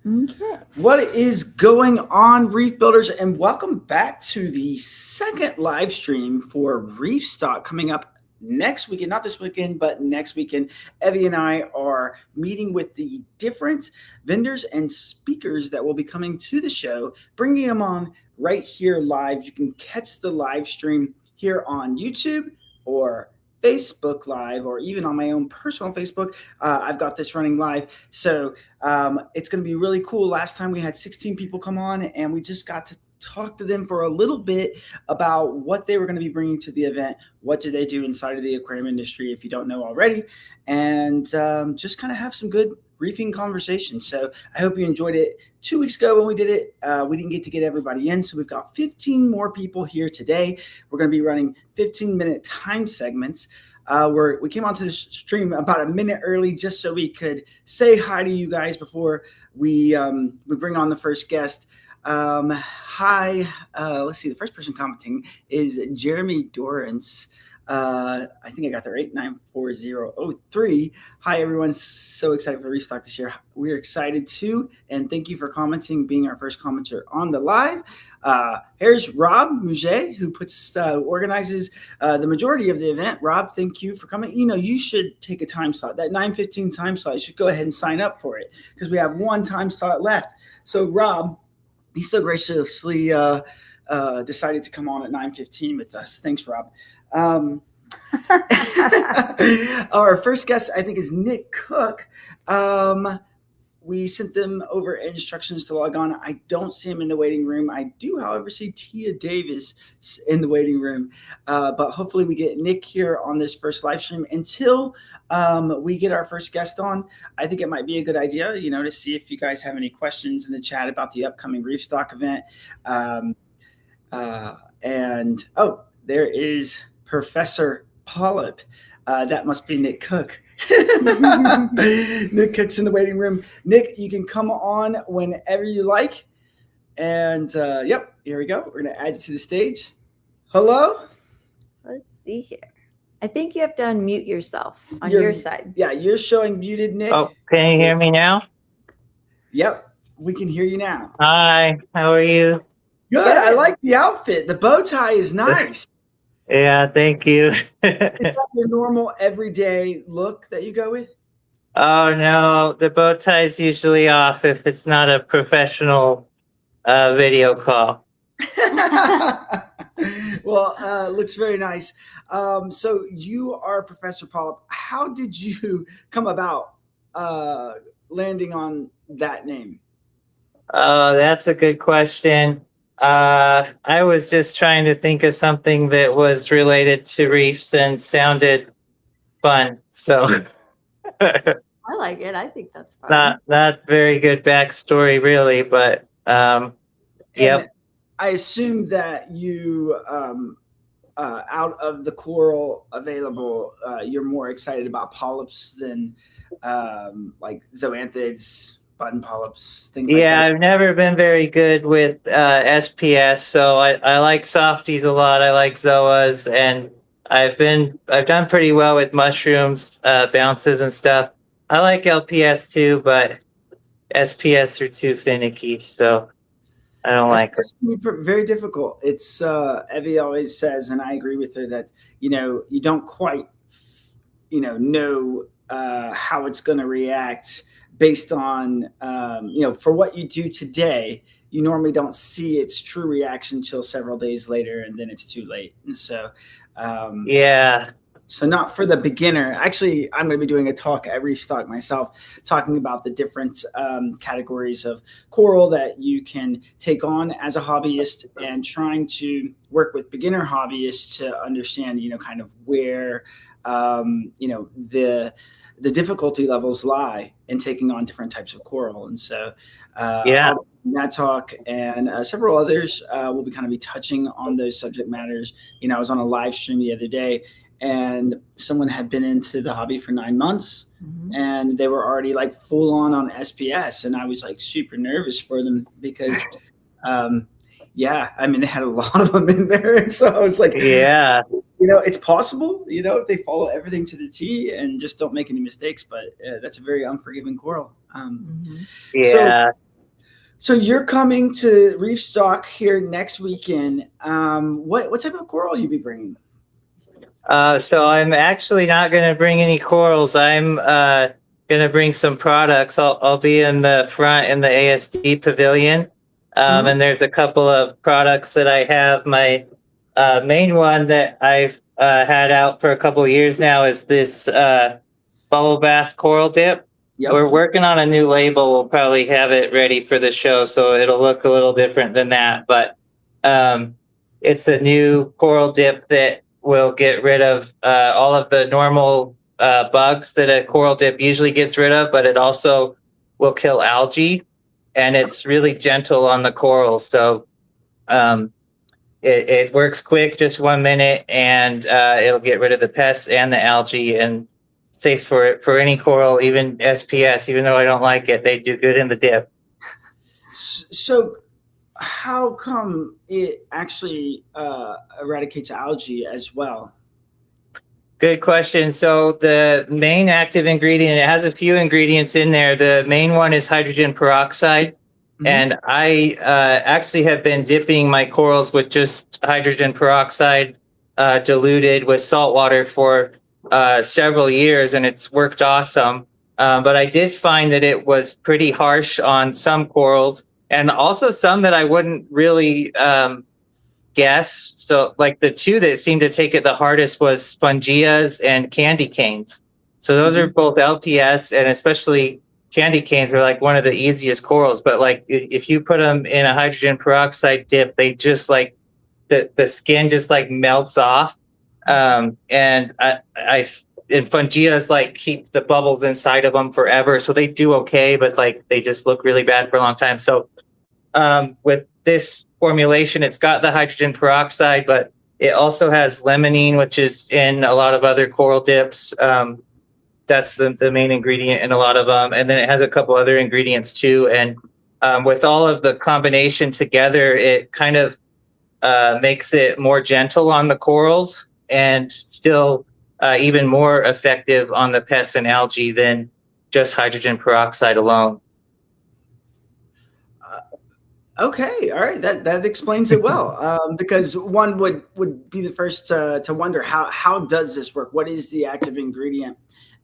Okay. What is going on, Reef Builders? And welcome back to the second live stream for ReefStock coming up next weekend. Not this weekend, but next weekend. Evie and I are meeting with the different vendors and speakers that will be coming to the show, bringing them on right here live. You can catch the live stream here on YouTube or Facebook Live, or even on my own personal Facebook. I've got this running live. So it's going to be really cool. Last time we had 16 people come on, and we just got to talk to them for a little bit about what they were going to be bringing to the event. What do they do inside of the aquarium industry, if you don't know already, and just kind of have some good reefing conversation. So I hope you enjoyed it. 2 weeks ago when we did it, we didn't get to get everybody in. So we've got 15 more people here today. We're going to be running 15-minute time segments. We came onto the stream about a minute early just so we could say hi to you guys before we bring on the first guest. Hi, let's see. The first person commenting is Jeremy Dorrance. I think I got there, 894003. Hi, everyone. So excited for ReefStock this year. We're excited too. And thank you for commenting, being our first commenter on the live. Here's Rob Mouget, who organizes the majority of the event. Rob, thank you for coming. You know, you should take a time slot. That 9:15 time slot, you should go ahead and sign up for it because we have one time slot left. So Rob, he so graciously decided to come on at 9:15 with us. Thanks, Rob. Our first guest, I think, is Nick Cook. We sent them over instructions to log on. I don't see him in the waiting room. I do, however, see Tia Davis in the waiting room. But hopefully we get Nick here on this first live stream until we get our first guest on. I think it might be a good idea, you know, to see if you guys have any questions in the chat about the upcoming ReefStock event. And there is Professor Polyp. That must be Nick Cook. Nick Cook's in the waiting room. Nick, you can come on whenever you like. And yep, here we go. We're going to add you to the stage. Hello? Let's see here. I think you have to unmute yourself on your side. Yeah, you're showing muted, Nick. Oh, can you hear me now? Yep, we can hear you now. Hi, how are you? Good. I like the outfit. The bow tie is nice. Yeah, thank you. Is that your normal everyday look that you go with? Oh, no, the bow tie is usually off if it's not a professional video call. Well, looks very nice. So you are Professor Polyp. How did you come about landing on that name? That's a good question. I was just trying to think of something that was related to reefs and sounded fun. So I like it. I think that's fun. Not very good backstory, really, but yep. I assume that you, out of the coral available, you're more excited about polyps than like zoanthids, button polyps, things like that. Yeah, I've never been very good with SPS, so I like softies a lot. I like zoas, and I've done pretty well with mushrooms, bounces and stuff. I like LPS too, but SPS are too finicky, so I don't like it. It's very difficult. It's Evie always says, and I agree with her, that you don't quite know how it's going to react based on for what you do today. You normally don't see its true reaction until several days later, and then it's too late. And so yeah. So not for the beginner. Actually, I'm going to be doing a talk at ReefStock myself, talking about the different categories of coral that you can take on as a hobbyist, and trying to work with beginner hobbyists to understand, kind of where, the difficulty levels lie in taking on different types of coral. And so that talk and several others will be kind of touching on those subject matters. I was on a live stream the other day, and someone had been into the hobby for 9 months, and they were already like full on SPS. And I was like super nervous for them because, they had a lot of them in there. And so I was like, yeah, it's possible, if they follow everything to the T and just don't make any mistakes, but that's a very unforgiving coral. Yeah. So you're coming to ReefStock here next weekend. What type of coral you be bringing? So I'm actually not going to bring any corals. I'm going to bring some products. I'll be in the front in the ASD pavilion. Mhm. And there's a couple of products that I have. My main one that I've had out for a couple of years now is this bubble bath coral dip. Yep. We're working on a new label. We'll probably have it ready for the show, so it'll look a little different than that. But um, it's a new coral dip that will get rid of all of the normal bugs that a coral dip usually gets rid of, but it also will kill algae, and it's really gentle on the corals. So um, it works quick, just 1 minute, and it'll get rid of the pests and the algae, and safe for any coral, even SPS. Even though I don't like it, they do good in the dip. So how come it actually eradicates algae as well? Good question. So the main active ingredient, it has a few ingredients in there. The main one is hydrogen peroxide. Mhm. And I actually have been dipping my corals with just hydrogen peroxide diluted with salt water for several years, and it's worked awesome. But I did find that it was pretty harsh on some corals, and also some that I wouldn't really guess. So like the two that seemed to take it the hardest was spongias and candy canes. So those are both LPS, and especially candy canes are like one of the easiest corals. But like if you put them in a hydrogen peroxide dip, they just like the skin just like melts off. And and fungias like keep the bubbles inside of them forever, so they do okay, but like they just look really bad for a long time. So with this formulation, it's got the hydrogen peroxide, but it also has limonene, which is in a lot of other coral dips. That's the main ingredient in a lot of them. And then it has a couple other ingredients too. And with all of the combination together, it kind of makes it more gentle on the corals and still even more effective on the pests and algae than just hydrogen peroxide alone. Okay, all right, that explains it well. Because one would be the first to wonder how does this work? What is the active ingredient?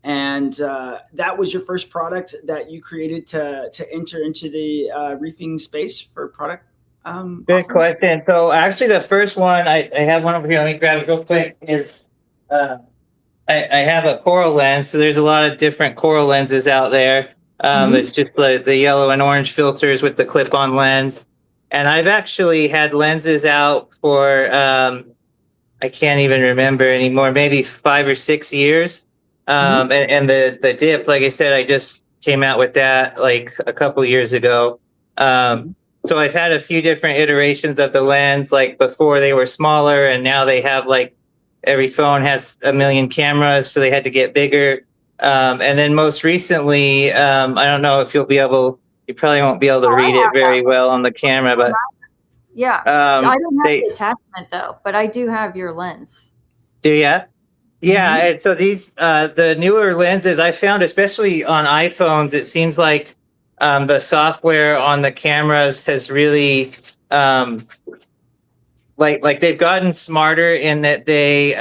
And that was your first product that you created to enter into the reefing space for product. Good Offerings? question. So actually, the first one I have one over here. Let me grab it real quick. Is I have a coral lens. So there's a lot of different coral lenses out there. It's just like the yellow and orange filters with the clip-on lens. And I've actually had lenses out for I can't even remember anymore. Maybe 5 or 6 years. And the dip, like I said, I just came out with that like a couple years ago. So I've had a few different iterations of the lens. Like before they were smaller, and now they have like every phone has a million cameras, so they had to get bigger. And then most recently, I don't know if you probably won't be able to read it very well on the camera, but Yeah. I don't have they the attachment though, but I do have your lens. do ya? Yeah, and so these the newer lenses I found, especially on iPhones, it seems like the software on the cameras has really like they've gotten smarter in that they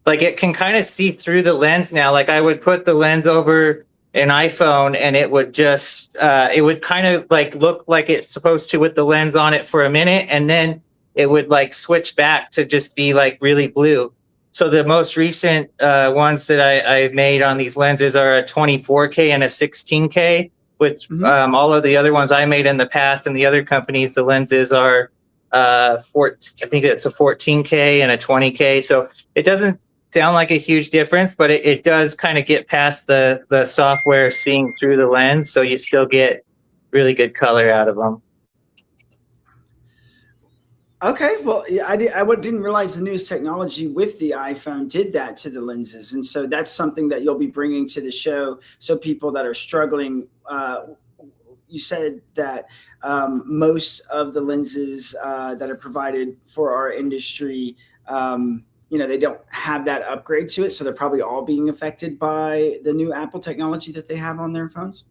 like it can kind of see through the lens now. Like I would put the lens over an iPhone and it would just it would kind of like look like it's supposed to with the lens on it for a minute, and then it would like switch back to just be like really blue. So the most recent ones that I made on these lenses are a 24K and a 16K, which all of the other ones I made in the past and the other companies, the lenses are I think it's a 14K and a 20K. So it doesn't sound like a huge difference, but it does kind of get past the software seeing through the lens. So you still get really good color out of them. Okay, well, yeah, I didn't realize the newest technology with the iPhone did that to the lenses, and so that's something that you'll be bringing to the show. So people that are struggling, you said that most of the lenses that are provided for our industry, they don't have that upgrade to it, so they're probably all being affected by the new Apple technology that they have on their phones.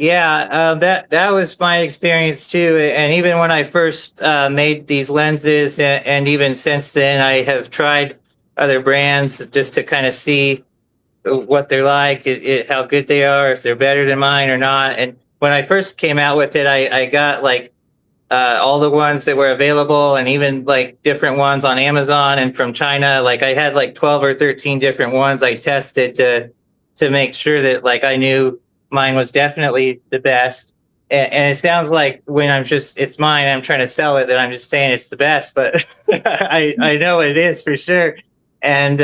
Yeah, that was my experience too. And even when I first made these lenses, and even since then, I have tried other brands just to kind of see what they're like, how good they are, if they're better than mine or not. And when I first came out with it, I got like all the ones that were available, and even like different ones on Amazon and from China. Like I had like 12 or 13 different ones I tested to make sure that like I knew mine was definitely the best. And it sounds like when it's mine, I'm trying to sell it, that I'm just saying it's the best, but I know it is for sure. And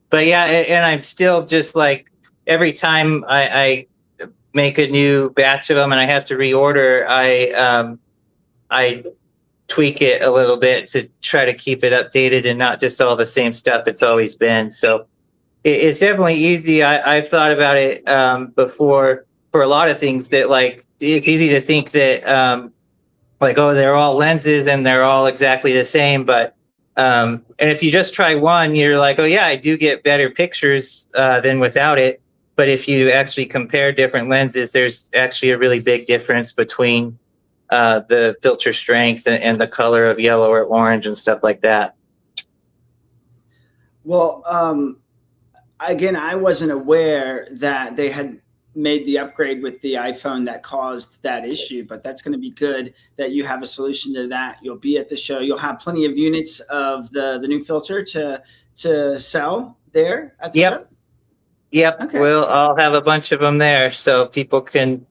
but yeah, and I'm still just like every time I make a new batch of them and I have to reorder, I tweak it a little bit to try to keep it updated and not just all the same stuff it's always been. So it's definitely easy. I've thought about it before for a lot of things, that like it's easy to think that like, oh, they're all lenses and they're all exactly the same. But and if you just try one, you're like, oh yeah, I do get better pictures than without it. But if you actually compare different lenses, there's actually a really big difference between the filter strength and the color of yellow or orange and stuff like that. Well, again, I wasn't aware that they had made the upgrade with the iPhone that caused that issue, but that's going to be good that you have a solution to that. You'll be at the show. You'll have plenty of units of the new filter to sell there at the show. Yep. Okay. I'll have a bunch of them there so people can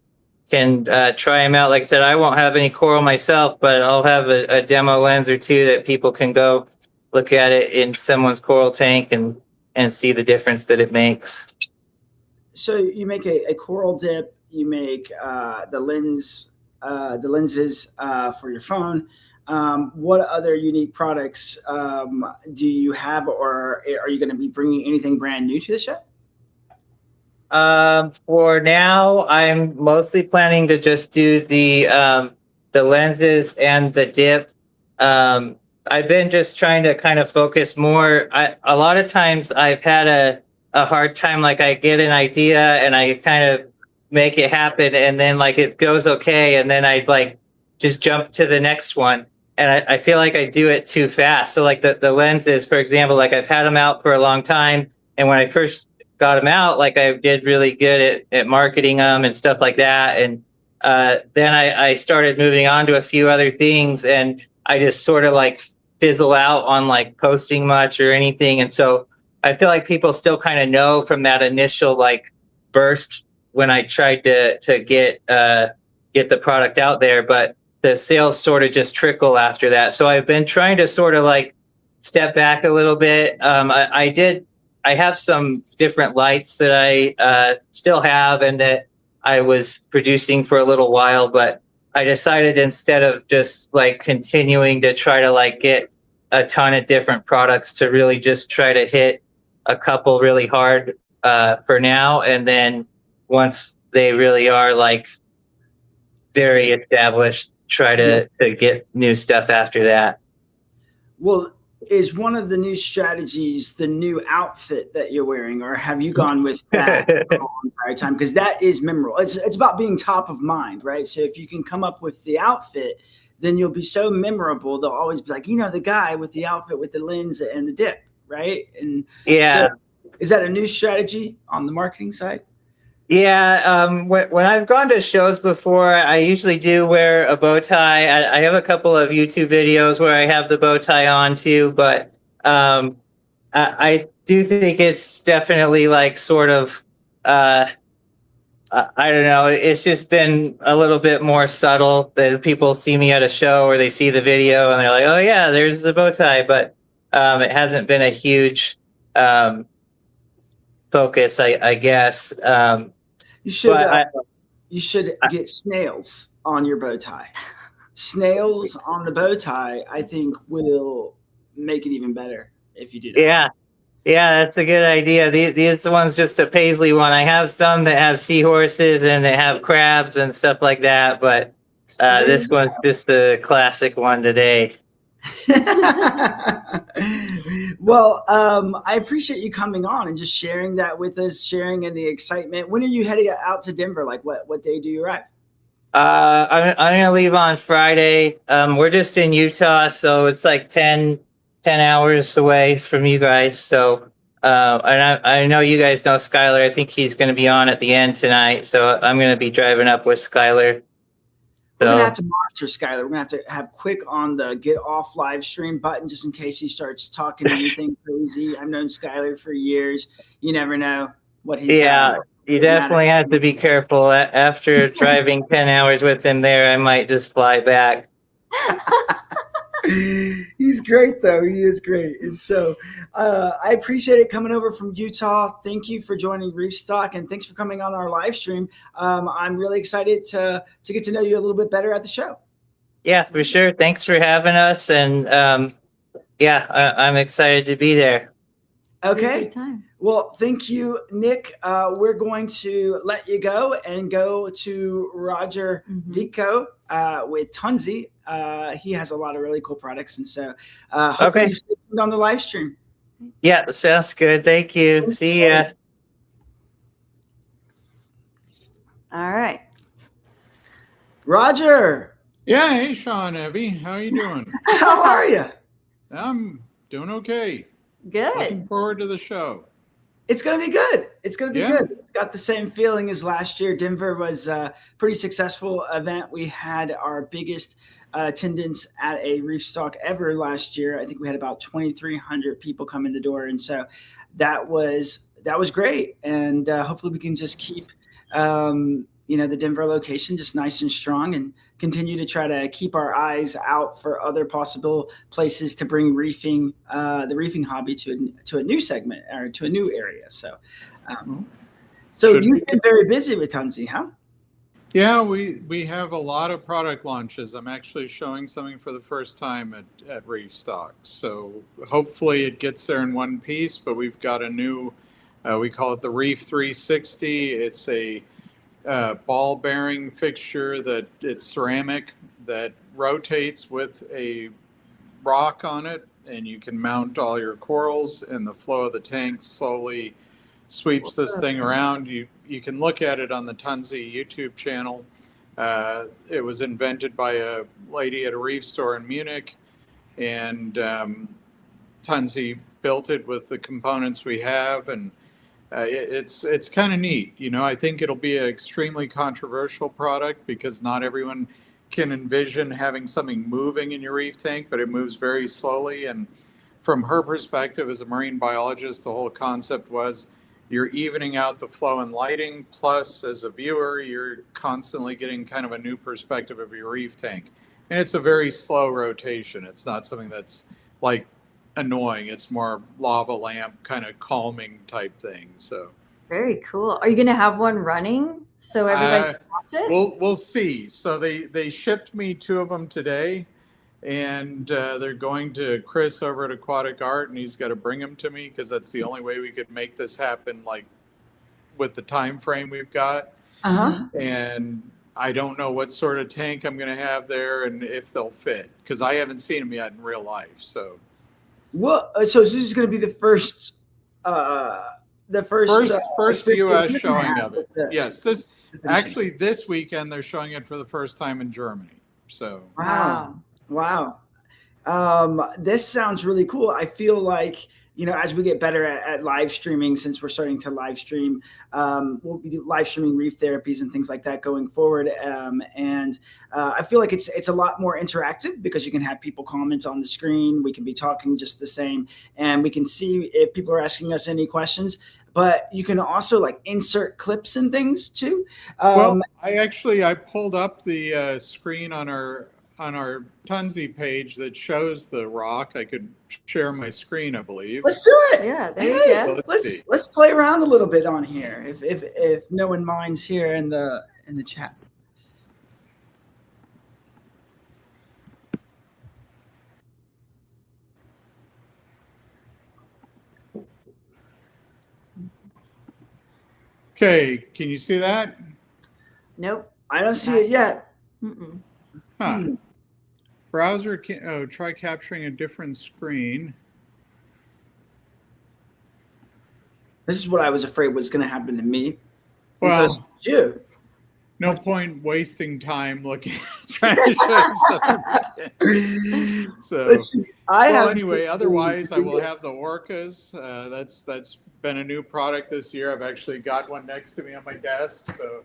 try them out. Like I said, I won't have any coral myself, but I'll have a demo lens or two that people can go look at it in someone's coral tank and see the difference that it makes. So you make a coral dip. You make the lenses for your phone. What other unique products do you have, or are you going to be bringing anything brand new to the show? For now, I'm mostly planning to just do the lenses and the dip. I've been just trying to kind of focus more. A lot of times I've had a hard time, like I get an idea and I kind of make it happen, and then like it goes okay, and then I like just jump to the next one. And I feel like I do it too fast. So like the lenses, for example, like I've had them out for a long time, and when I first got them out, like I did really good at marketing them and stuff like that. And then I started moving on to a few other things, and I just sort of like fizzle out on like posting much or anything. And so I feel like people still kind of know from that initial like burst when I tried to get the product out there, but the sales sort of just trickle after that. So I've been trying to sort of like step back a little bit. I have some different lights that I still have and that I was producing for a little while, but I decided instead of just like continuing to try to like get a ton of different products, to really just try to hit a couple really hard for now. And then once they really are like very established, try to get new stuff after that. Well, is one of the new strategies the new outfit that you're wearing, or have you gone with that the whole entire time? Because that is memorable. It's about being top of mind, right? So if you can come up with the outfit, then you'll be so memorable. They'll always be like, the guy with the outfit with the lens and the dip, right? And yeah. So is that a new strategy on the marketing side? Yeah, when I've gone to shows before, I usually do wear a bow tie. I have a couple of YouTube videos where I have the bow tie on too, but I do think it's definitely like sort of, I don't know, it's just been a little bit more subtle that people see me at a show or they see the video and they're like, oh yeah, there's the bow tie, but it hasn't been a huge focus, I guess. You should get snails on your bow tie. Snails on the bow tie, I think, will make it even better if you do that. Yeah, that's a good idea. These one's just a paisley one. I have some that have seahorses and they have crabs and stuff like that, but this one's just a classic one today. Well, I appreciate you coming on and just sharing that with us, sharing in the excitement. When are you heading out to Denver? Like what day do you arrive? I'm gonna leave on Friday. We're just in Utah, so it's like 10 hours away from you guys. So, and I know you guys know Skylar. I think he's gonna be on at the end tonight. So I'm gonna be driving up with Skylar. We're gonna have So to monster Skylar. We're gonna have to have quick on the get off live stream button just in case he starts talking anything crazy. I've known Skylar for years. You never know what he's yeah, you definitely have to be. be careful. After driving 10 hours with him there, I might just fly back. He's great though. He is great. And so I appreciate it coming over from Utah. Thank you for joining ReefStock and thanks for coming on our live stream. I'm really excited to get to know you a little bit better at the show. Yeah, for sure. Thanks for having us. And yeah, I'm excited to be there. Okay. Good time. Well, thank you, Nick. We're going to let you go and go to Roger Vico with Tunzi. He has a lot of really cool products. And so hopefully you stay tuned on the live stream. Yeah, sounds good. Thank you. See ya. All right. Roger. Yeah, hey Sean, Evie, how are you doing? How are you? I'm doing okay. Good. Looking forward to the show. It's going to be good. It's going to be good. It's got the same feeling as last year. Denver was a pretty successful event. We had our biggest attendance at a ReefStock ever last year. I think we had about 2,300 people come in the door. And so that was great. And hopefully we can just keep, the Denver location just nice and strong and continue to try to keep our eyes out for other possible places to bring reefing, the reefing hobby to a new segment or to a new area. So, you've been very busy with Tunzi, huh? Yeah, we have a lot of product launches. I'm actually showing something for the first time at ReefStock. So hopefully it gets there in one piece, but we've got a new, we call it the Reef 360. It's a ball bearing fixture that it's ceramic that rotates with a rock on it, and you can mount all your corals, and the flow of the tank slowly sweeps this thing around. You can look at it on the Tunzi YouTube channel. It was invented by a lady at a reef store in Munich, and Tunzi built it with the components we have, and it's kind of neat. I think it'll be an extremely controversial product because not everyone can envision having something moving in your reef tank, but it moves very slowly. And from her perspective as a marine biologist, the whole concept was you're evening out the flow and lighting. Plus, as a viewer, you're constantly getting kind of a new perspective of your reef tank. And it's a very slow rotation. It's not something that's like annoying. It's more lava lamp kind of calming type thing. So very cool. Are you going to have one running so everybody can watch it? We'll see. So they shipped me 2 of them today, and they're going to Chris over at Aquatic Art, and he's got to bring them to me because that's the only way we could make this happen, like with the time frame we've got. And I don't know what sort of tank I'm going to have there and if they'll fit because I haven't seen them yet in real life. So so this is going to be the first U.S. showing of it. Yes, this weekend they're showing it for the first time in Germany. So wow. This sounds really cool. I feel like as we get better at live streaming, since we're starting to live stream, we'll be live streaming reef therapies and things like that going forward. And I feel like it's a lot more interactive because you can have people comment on the screen. We can be talking just the same, and we can see if people are asking us any questions. But you can also like insert clips and things too. I pulled up the screen on our Tunzi page that shows the rock. I could share my screen, I believe. Let's do it. Yeah, there you go. Let's play around a little bit on here, if no one minds here in the chat. Okay, can you see that? Nope. I don't see it yet. Huh. Browser, try capturing a different screen. This is what I was afraid was going to happen to me. Well, so it's you. No point wasting time looking trying to show you something. So, anyway, otherwise I will have the orcas. That's been a new product this year. I've actually got one next to me on my desk. So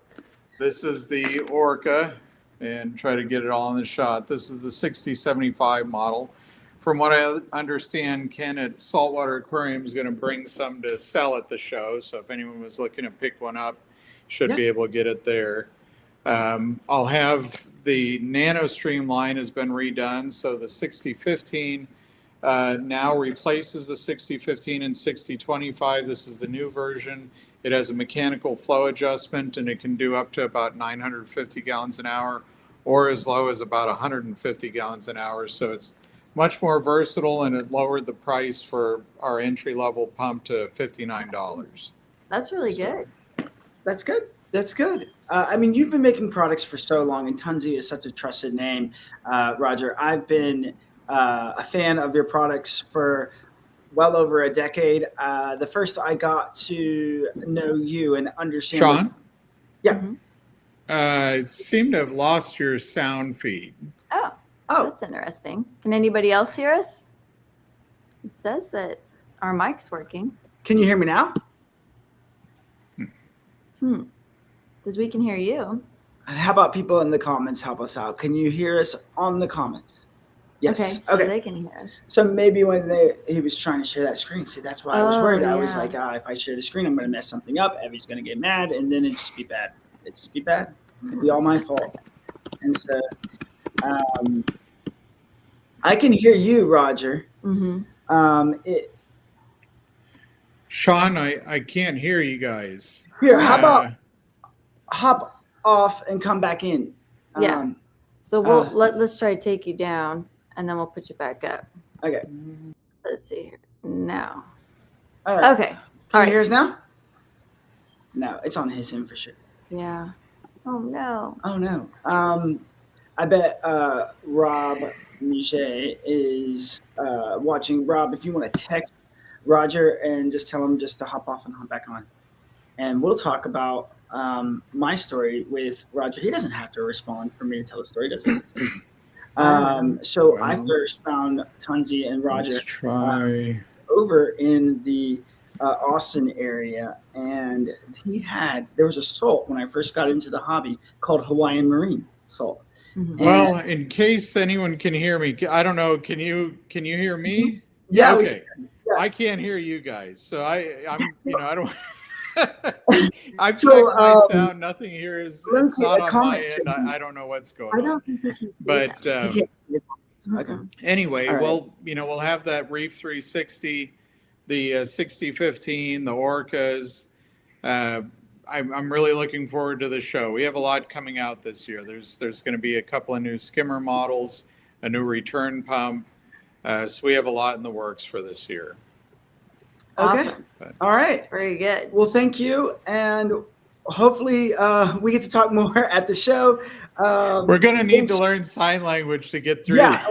this is the orca, and try to get it all in the shot. This is the 6075 model. From what I understand, Ken at Saltwater Aquarium is going to bring some to sell at the show. So if anyone was looking to pick one up, should be able to get it there. I'll have the NanoStream line has been redone. So the 6015 now replaces the 6015 and 6025. This is the new version. It has a mechanical flow adjustment, and it can do up to about 950 gallons an hour or as low as about 150 gallons an hour. So it's much more versatile, and it lowered the price for our entry-level pump to $59. That's really good. That's good. That's good. I mean, you've been making products for so long, and Tunzi is such a trusted name, Roger. I've been a fan of your products for well over a decade. The first I got to know you and understand. Sean? Yeah. Mhm. I seem to have lost your sound feed. Oh, That's interesting. Can anybody else hear us? It says that our mic's working. can you hear me now? Because we can hear you. How about people in the comments help us out? Can you hear us on the comments? Yes. Okay, so they can hear us. So maybe when he was trying to share that screen, see, that's why I was worried. I was yeah. like, if I share the screen, I'm going to mess something up. Evie's going to get mad, and then it'd just be bad. It'd just be bad. It'd be all my fault. And so I can hear you, Roger. Mm-hmm. Sean, I can't hear you guys. Here, how about hop off and come back in? Yeah. So let's try to take you down, and then we'll put you back up. Okay. Let's see here. Now. All right. Okay. Can you hear us now? No, it's on his end for sure. Yeah. Oh no. Oh no. I bet Rob Miche is watching. Rob, if you want to text Roger and just tell him just to hop off and hop back on, and we'll talk about my story with Roger. He doesn't have to respond for me to tell the story, does he? So I first found Tunzi and Roger Let's try. over in the Austin area, and there was a salt when I first got into the hobby called Hawaiian Marine salt. Mm-hmm. Well, in case anyone can hear me, I don't know. Can you hear me? Yeah. Okay. I can't hear you guys, so I don't. I've checked my sound. Nothing here is. It's not on my end. I don't know what's going on. I don't think we can see Okay. Anyway, All right. we'll have that Reef 360, the 6015, the Orcas. I'm really looking forward to the show. We have a lot coming out this year. There's going to be a couple of new skimmer models, a new return pump. So we have a lot in the works for this year. Okay. Awesome. All right. Very good. Well, thank you, and hopefully we get to talk more at the show. We're going to need to learn sign language to get through. Yeah,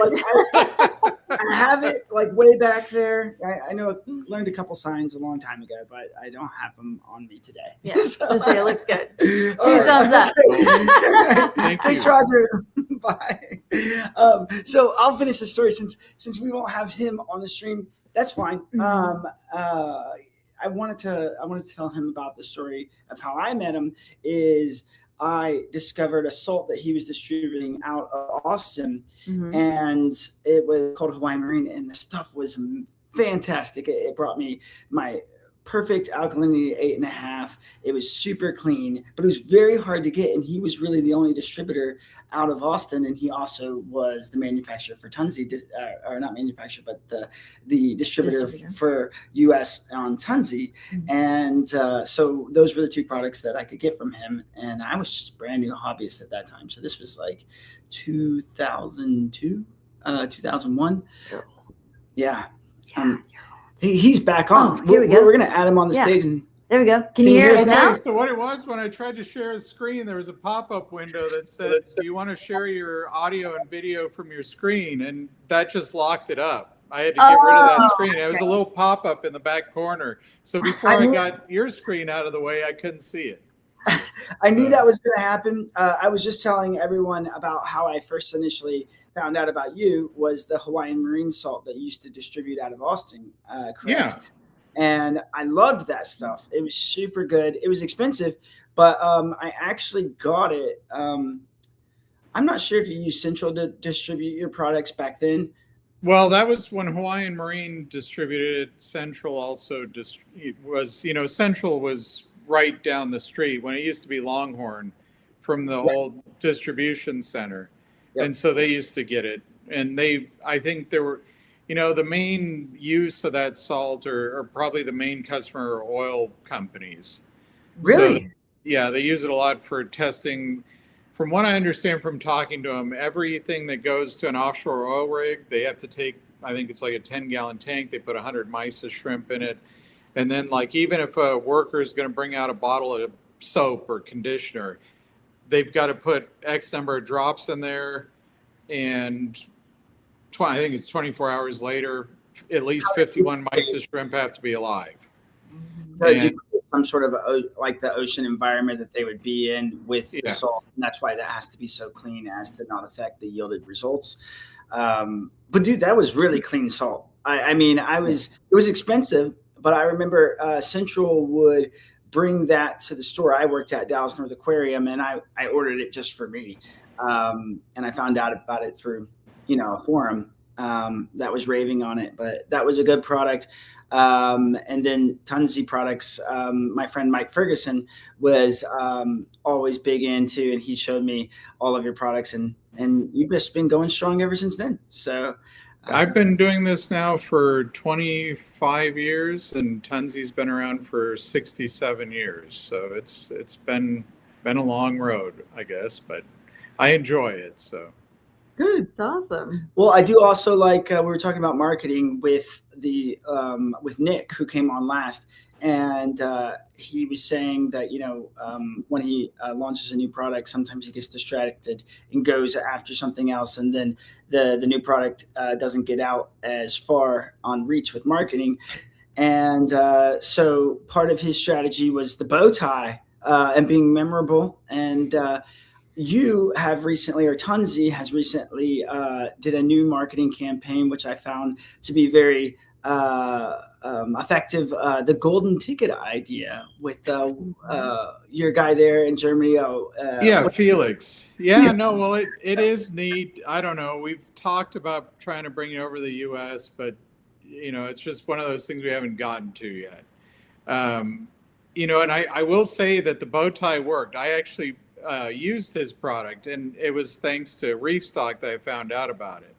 I have it like way back there. I know I learned a couple signs a long time ago, but I don't have them on me today. Yeah, just say it looks good. Two All thumbs up. Thank Thanks, you. Roger. Bye. So I'll finish the story since we won't have him on the stream. That's fine. Mhm. I wanted to tell him about the story of how I met him. Is I discovered a salt that he was distributing out of Austin, Mhm. and it was called Hawaiian Marine, and the stuff was fantastic. It brought me my perfect alkalinity 8.5. It was super clean, but it was very hard to get, and he was really the only distributor out of Austin, and he also was the manufacturer for Tunzi, or not manufacturer, but the distributor for US on Tunzi. Mhm. And so those were the two products that I could get from him, and I was just a brand new hobbyist at that time. So this was like 2002, 2001. Yeah. He's back on. Here we go. We're going to add him on the Yeah. stage. And There we go. Can you hear us Okay, now? so what it was when I tried to share a screen, there was a pop-up window that said, Okay. "Do you want to share your audio and video from your screen?" And that just locked it up. I had to get rid of that screen. It was a little pop-up in the back corner. So before I got your screen out of the way, I couldn't see it. I knew that was going to happen. I was just telling everyone about how I first initially found out about you was the Hawaiian marine salt that you used to distribute out of Austin, correct? Yeah. And I loved that stuff. It was super good. It was expensive, but I actually got it. I'm not sure if you used Central to distribute your products back then. Well, that was when Hawaiian Marine distributed it. Central also Central was right down the street when it used to be Longhorn from the old distribution center. Yep. And so they used to get it. And I think there were, the main use of that salt or probably the main customer are oil companies. Really? So, yeah, they use it a lot for testing. From what I understand from talking to them, everything that goes to an offshore oil rig, they have to take, I think it's like a 10-gallon tank. They put 100 mysis shrimp in it. And then, like, even if a worker is going to bring out a bottle of soap or conditioner, they've got to put X number of drops in there. And I think it's 24 hours later, at least 51 mysis shrimp have to be alive. Some sort of like the ocean environment that they would be in with the salt, and that's why that has to be so clean as to not affect the yielded results. But dude, that was really clean salt. It was expensive, but I remember Central would bring that to the store I worked at, Dallas North Aquarium, and I ordered it just for me. And I found out about it through a forum that was raving on it, but that was a good product. And then Tunzi products, my friend Mike Ferguson was always big into, and he showed me all of your products, and you've just been going strong ever since then. So I've been doing this now for 25 years, and Tunzi's been around for 67 years. So it's been a long road, I guess, but I enjoy it. So good. It's awesome. Well, I do also like, we were talking about marketing with with Nick, who came on last, and he was saying that, when he launches a new product, sometimes he gets distracted and goes after something else. And then the new product doesn't get out as far on reach with marketing. And so part of his strategy was the bow tie and being memorable. And you have recently, or Tunzi has recently did a new marketing campaign, which I found to be very effective. The golden ticket idea with your guy there in Germany. Felix. Well, it is neat. I don't know. We've talked about trying to bring it over to the US, but it's just one of those things we haven't gotten to yet. And I will say that the bow tie worked. I actually used his product, and it was thanks to ReefStock that I found out about it.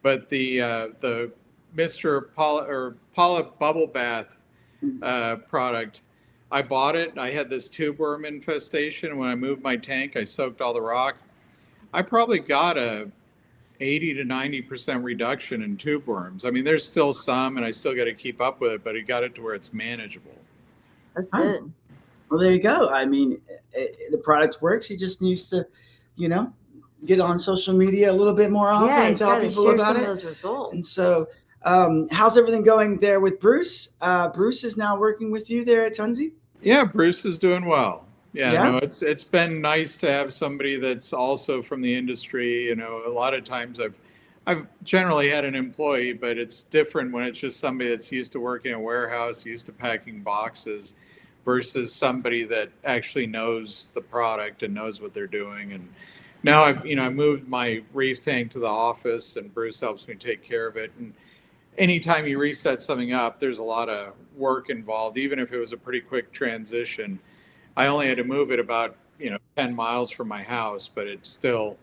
But the Mr. Polyp Bubble Bath product, I bought it. I had this tube worm infestation. When I moved my tank, I soaked all the rock. I probably got a 80 to 90% reduction in tube worms. I mean, there's still some, and I still got to keep up with it, but it got it to where it's manageable. That's good. Well, there you go. I mean, the product works. He just needs to, get on social media a little bit more often and tell people about it. Those results. And so, how's everything going there with Bruce? Bruce is now working with you there at Tunzi? Yeah, Bruce is doing well. No, it's been nice to have somebody that's also from the industry. A lot of times I've generally had an employee, but it's different when it's just somebody that's used to working in a warehouse, used to packing boxes, versus somebody that actually knows the product and knows what they're doing. And now I moved my reef tank to the office, and Bruce helps me take care of it. And anytime you reset something up, there's a lot of work involved. Even if it was a pretty quick transition, I only had to move it about 10 miles from my house, but it's still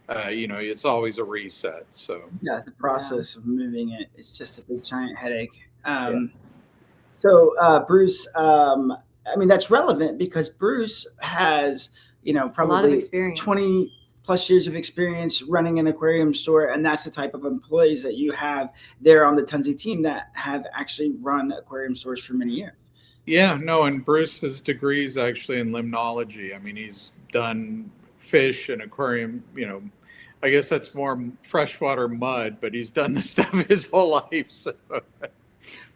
it's always a reset. So yeah, the process of moving it is just a big giant headache. So Bruce, that's relevant because Bruce has, probably 20 plus years of experience running an aquarium store. And that's the type of employees that you have there on the Tunzi team that have actually run aquarium stores for many years. Yeah, no, and Bruce's degree is actually in limnology. I mean, he's done fish and aquarium, I guess that's more freshwater mud, but he's done this stuff his whole life. So.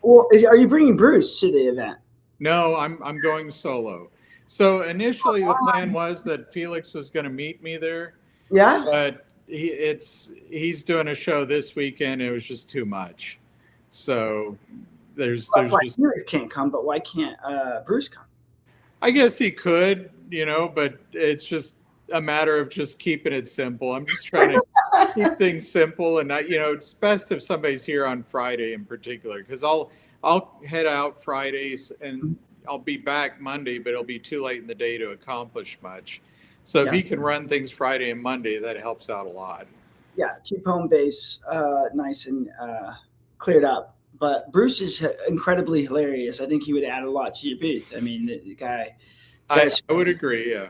Well, are you bringing Bruce to the event? No, I'm going solo. So initially the plan was that Felix was going to meet me there. Yeah. But he's doing a show this weekend. It was just too much. So there's just Felix can't come, but why can't Bruce come? I guess he could, but it's just a matter of just keeping it simple. I'm just trying to keep things simple, and it's best if somebody's here on Friday in particular, because I'll head out Fridays and I'll be back Monday, but it'll be too late in the day to accomplish much. So if he can run things Friday and Monday, that helps out a lot. Yeah, keep home base nice and cleared up. But Bruce is incredibly hilarious. I think he would add a lot to your booth. I mean, the guy. I would agree, yeah.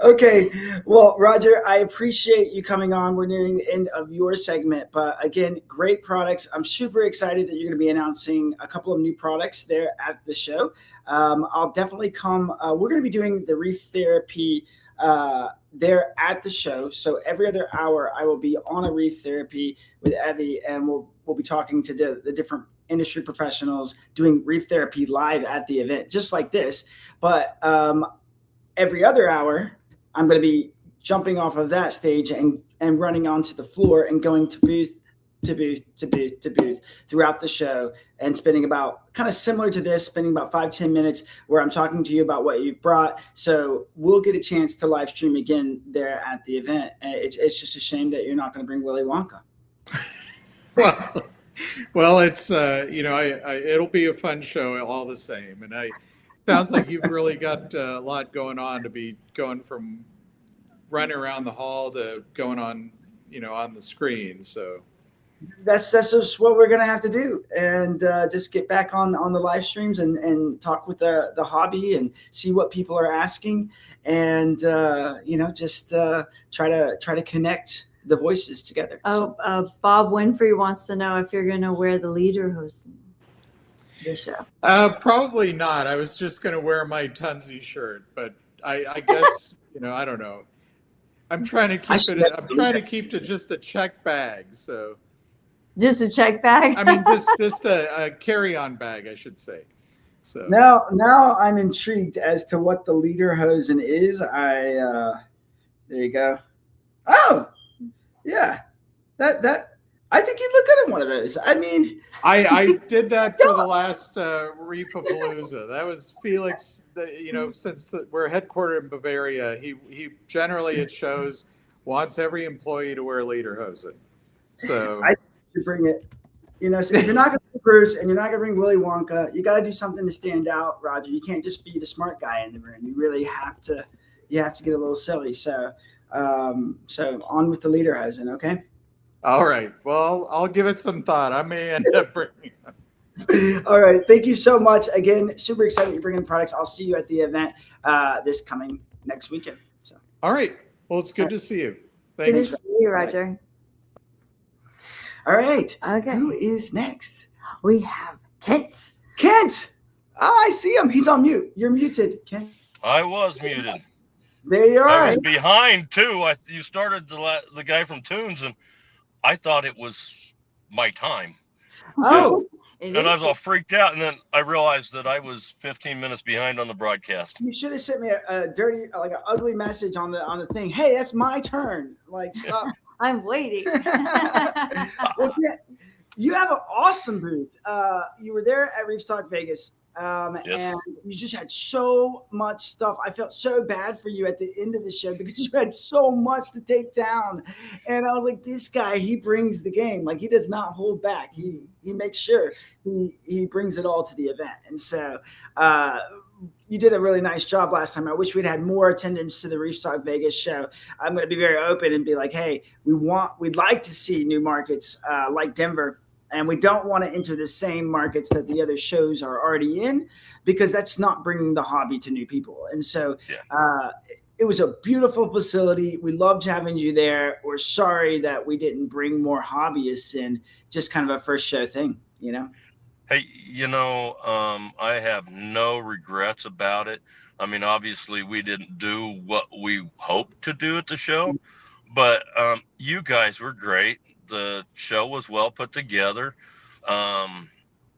Okay, well, Roger, I appreciate you coming on. We're nearing the end of your segment, but again, great products. I'm super excited that you're going to be announcing a couple of new products there at the show. I'll definitely come. We're going to be doing the reef therapy there at the show. So every other hour, I will be on a reef therapy with Evie, and we'll be talking to the different industry professionals doing reef therapy live at the event, just like this. But every other hour, I'm going to be jumping off of that stage and running onto the floor and going to booth to booth to booth to booth throughout the show, and spending about kind of similar to this, spending about 5-10 minutes where I'm talking to you about what you've brought. So we'll get a chance to live stream again there at the event. And it's just a shame that you're not going to bring Willy Wonka. Well, it's it'll be a fun show all the same, and sounds like you've really got a lot going on to be going from running around the hall to going on, on the screen. So that's just what we're gonna have to do, and just get back on the live streams and talk with the hobby and see what people are asking, and just try to connect the voices together. Bob Winfrey wants to know if you're going to wear the lederhosen this show. Probably not. I was just going to wear my Tunzi shirt, but I guess I don't know. I'm trying to keep it. I'm trying to keep to just a check bag. So just a check bag. I mean, just a carry-on bag, I should say. So now I'm intrigued as to what the lederhosen is. There you go. Oh. Yeah, that I think you'd look good in one of those. I mean, I did that for the last Reefapalooza. That was Felix. Since we're headquartered in Bavaria, he generally at shows wants every employee to wear lederhosen. So I should bring it. So if you're not going to bring Bruce and you're not going to bring Willy Wonka, you got to do something to stand out, Roger. You can't just be the smart guy in the room. You really have to. You have to get a little silly. So on with the lederhosen, okay? All right. Well, I'll give it some thought. I may end up bringing them. All right. Thank you so much. Again, super excited you're bringing products. I'll see you at the event this coming next weekend. So. All right. Well, it's good to see you. Thanks. Good to see you, Roger. All right. Okay. Who is next? We have Kent. Kent! I see him. He's on mute. You're muted, Kent. I was muted. There you are. I was behind too. You started the guy from Tunes, and I thought it was my time. Oh, and I was all freaked out, and then I realized that I was 15 minutes behind on the broadcast. you should have sent me a dirty, like an ugly message on the thing. Hey, that's my turn. Like, stop. I'm waiting. Well, Kent, you have an awesome booth. You were there at ReefStock Vegas. Yes. And you just had so much stuff. I felt so bad for you at the end of the show because you had so much to take down. And I was like, this guy, he brings the game. Like, he does not hold back. He makes sure he brings it all to the event. And so you did a really nice job last time. I wish we'd had more attendance to the ReefStock Vegas show. I'm going to be very open and be like, hey, we'd like to see new markets like Denver. And we don't want to enter the same markets that the other shows are already in, because that's not bringing the hobby to new people. And so it was a beautiful facility. We loved having you there. We're sorry that we didn't bring more hobbyists in, just kind of a first show thing, Hey, I have no regrets about it. I mean, obviously, we didn't do what we hoped to do at the show, but you guys were great. The show was well put together, um,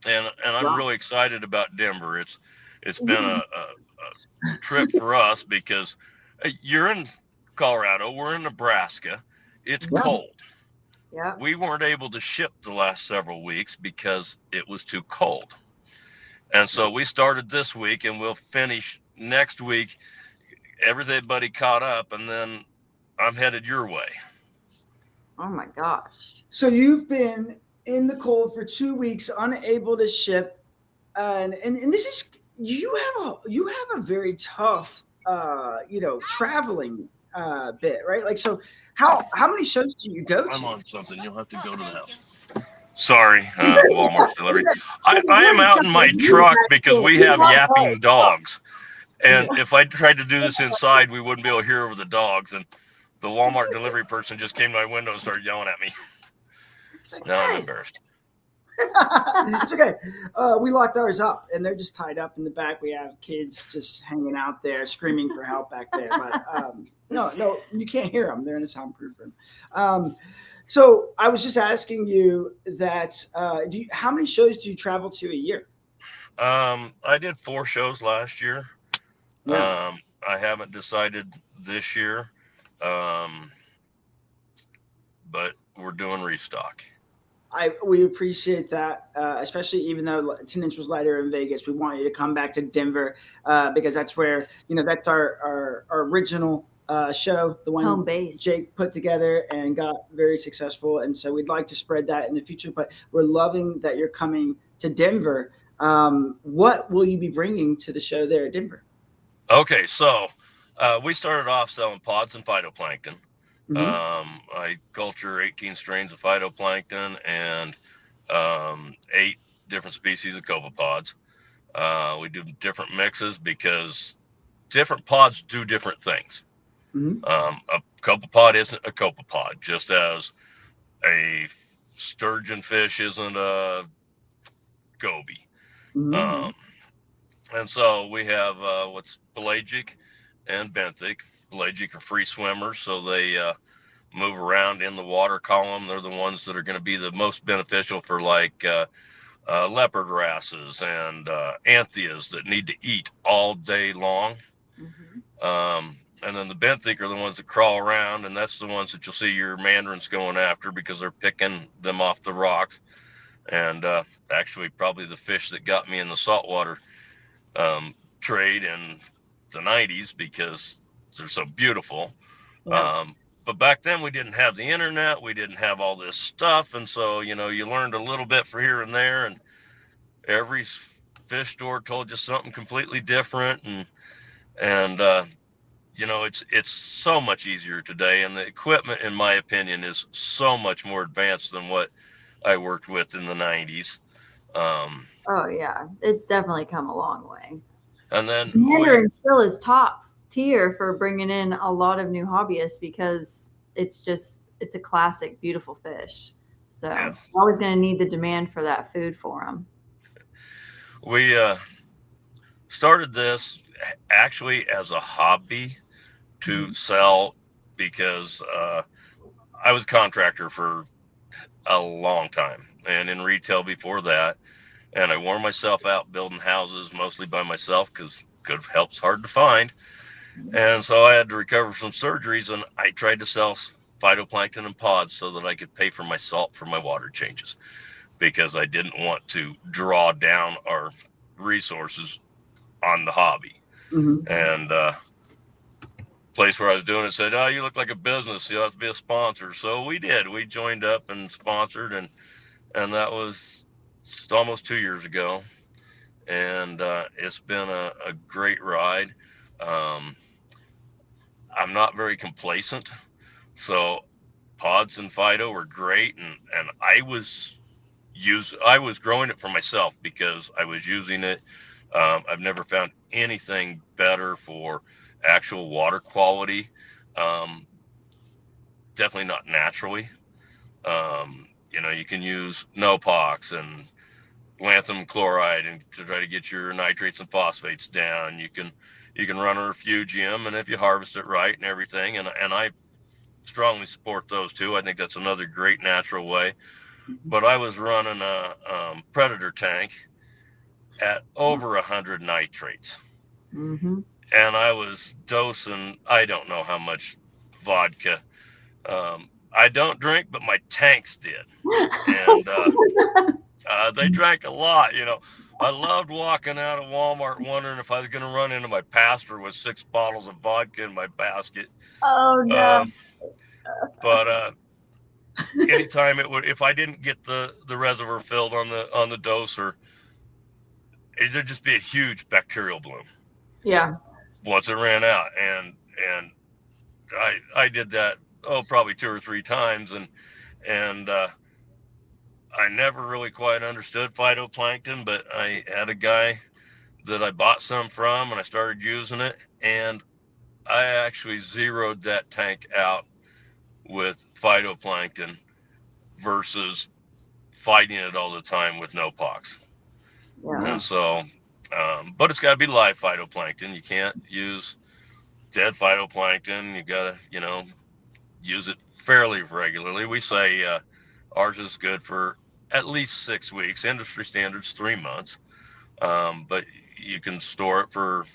and I'm Wow. really excited about Denver. It's been a trip for us because you're in Colorado, we're in Nebraska. It's Yeah. cold. Yeah. We weren't able to ship the last several weeks because it was too cold. And so we started this week and we'll finish next week. Everybody caught up, and then I'm headed your way. Oh my gosh. So you've been in the cold for 2 weeks, unable to ship, and this is you have a very tough traveling bit, right? Like, so how many shows do you go I'm to? on something. You'll have to go to the house. Sorry, Walmart's delivery. I am Really out in my something really truck bad. because So we we have lost ours. yapping dogs. Yeah. And if I tried to do this inside, we wouldn't be able to hear over the dogs. And the Walmart delivery person just came to my window and started yelling at me. It's like, Now I'm hey, embarrassed. it's okay. We locked ours up, and they're just tied up in the back. We have kids just hanging out there, screaming for help back there. But no, you can't hear them. They're in a soundproof room. So I was just asking you that. How many shows do you travel to a year? I did 4 shows last year. Yeah. I haven't decided this year, um, but we're doing restock. We appreciate that, especially even though attendance was lighter in Vegas. We want you to come back to Denver because that's where that's our original show, the one Home base. Jake put together and got very successful. And so we'd like to spread that in the future. But we're loving that you're coming to Denver. What will you be bringing to the show there at Denver? Okay, so we started off selling pods and phytoplankton. Mm-hmm. I culture 18 strains of phytoplankton and 8 different species of copepods. We do different mixes because different pods do different things. Mm-hmm. A copepod isn't a copepod, just as a sturgeon fish isn't a goby. Mm-hmm. Um, and so we have what's pelagic and benthic. Pelagic are free swimmers, so they move around in the water column. They're the ones that are going to be the most beneficial for like leopard wrasses and antheas that need to eat all day long. Mm-hmm. And then the benthic are the ones that crawl around, and that's the ones that you'll see your mandarins going after because they're picking them off the rocks. And actually, probably the fish that got me in the saltwater trade in the 90s because they're so beautiful. Yeah. But back then we didn't have the internet, we didn't have all this stuff, and so you learned a little bit for here and there, and every fish store told you something completely different, and it's so much easier today, and the equipment, in my opinion, is so much more advanced than what I worked with in the 90s. Um, Oh yeah, it's definitely come a long way. and then Mandarin still is top tier for bringing in a lot of new hobbyists because it's a classic, beautiful fish. So yeah, always going to need the demand for that food for them. we started this actually as a hobby to sell because I was a contractor for a long time and in retail before that. And I wore myself out building houses mostly by myself because good help's hard to find. And so I had to recover from surgeries, and I tried to sell phytoplankton and pods so that I could pay for my salt for my water changes because I didn't want to draw down our resources on the hobby. Mm-hmm. And place where I was doing it said, "Oh, you look like a business. You have to be a sponsor." So we did. We joined up and sponsored, and that was almost 2 years ago. And it's been a great ride. Um, I'm not very complacent, so pods and Fido were great, and I was growing it for myself because I was using it. I've never found anything better for actual water quality. Um, Definitely not naturally. You can use no pox and lanthanum chloride and to try to get your nitrates and phosphates down. You can run a refugium, and if you harvest it right and everything, and I strongly support those too. I think that's another great natural way. But I was running a predator tank at over 100 nitrates, Mm-hmm. and I was dosing I don't know how much vodka. I don't drink, but my tanks did, and they drank a lot. I loved walking out of Walmart wondering if I was going to run into my pastor with 6 bottles of vodka in my basket. Oh no. Uh, but anytime if I didn't get the reservoir filled on the doser, there'd just be a huge bacterial bloom. Yeah. Once it ran out, and I did that probably 2 or 3 times, and I never really quite understood phytoplankton, but I had a guy that I bought some from, and I started using it, and I actually zeroed that tank out with phytoplankton versus fighting it all the time with no pox. Yeah. And so, but it's got to be live phytoplankton. You can't use dead phytoplankton. You got to, use it fairly regularly. We say ours is good for at least 6 weeks. Industry standards 3 months, but you can store it for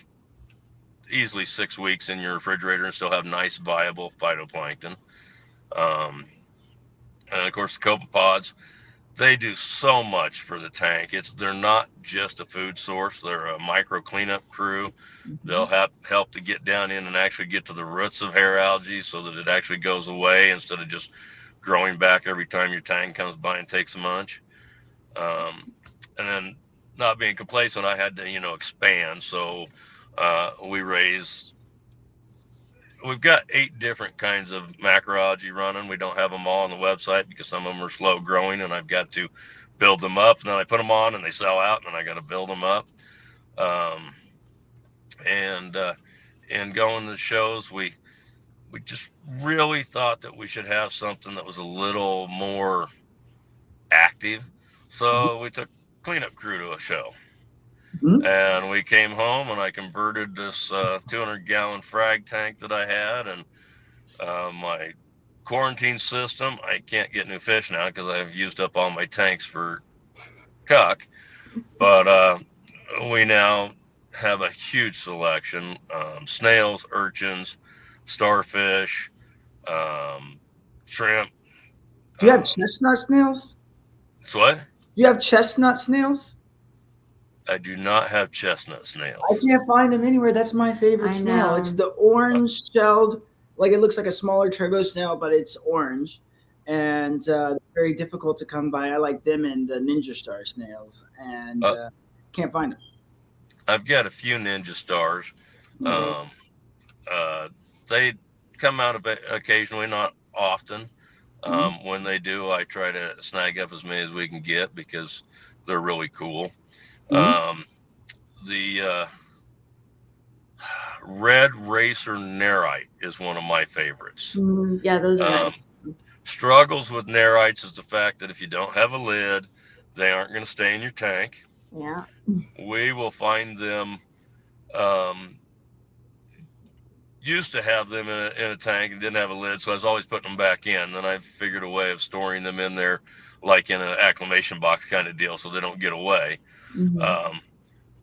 easily 6 weeks in your refrigerator and still have nice, viable phytoplankton. And of course, the copepods, they do so much for the tank. They're not just a food source; they're a micro cleanup crew. They'll help to get down in and actually get to the roots of hair algae so that it actually goes away instead of just growing back every time your tank comes by and takes a munch. And then, not being complacent, I had to expand. So we've got 8 different kinds of macroalgae running. We don't have them all on the website because some of them are slow growing, and I've got to build them up. And then I put them on, and they sell out, and then I got to build them up. And going to shows, we just really thought that we should have something that was a little more active. So we took cleanup crew to a show. Mhm. And we came home, and I converted this 200-gallon frag tank that I had, and my quarantine system. I can't get new fish now because I've used up all my tanks for cuck. But we now have a huge selection: snails, urchins, starfish, shrimp. Do you have chestnut snails? So what? Do you have chestnut snails? I do not have chestnut I snails. can't find them anywhere. That's my favorite I snail. know. It's the orange shelled, like it looks like a smaller turbo snail, but it's orange, and very difficult to come by. I like them and the Ninja Star snails, and can't find them. I've got a few Ninja Stars. Um, they come out occasionally, not often. When they do, I try to snag up as many as we can get because they're really cool. Mhm. The red racer nerite is one of my favorites. Yeah, those are Um, nice. struggles with nerites is the fact that if you don't have a lid, they aren't going to stay in your tank. Yeah. We will find them. Used to have them in a tank and didn't have a lid, so I was always putting them back in. Then I figured a way of storing them in there, like in an acclimation box kind of deal, so they don't get away. Mm-hmm.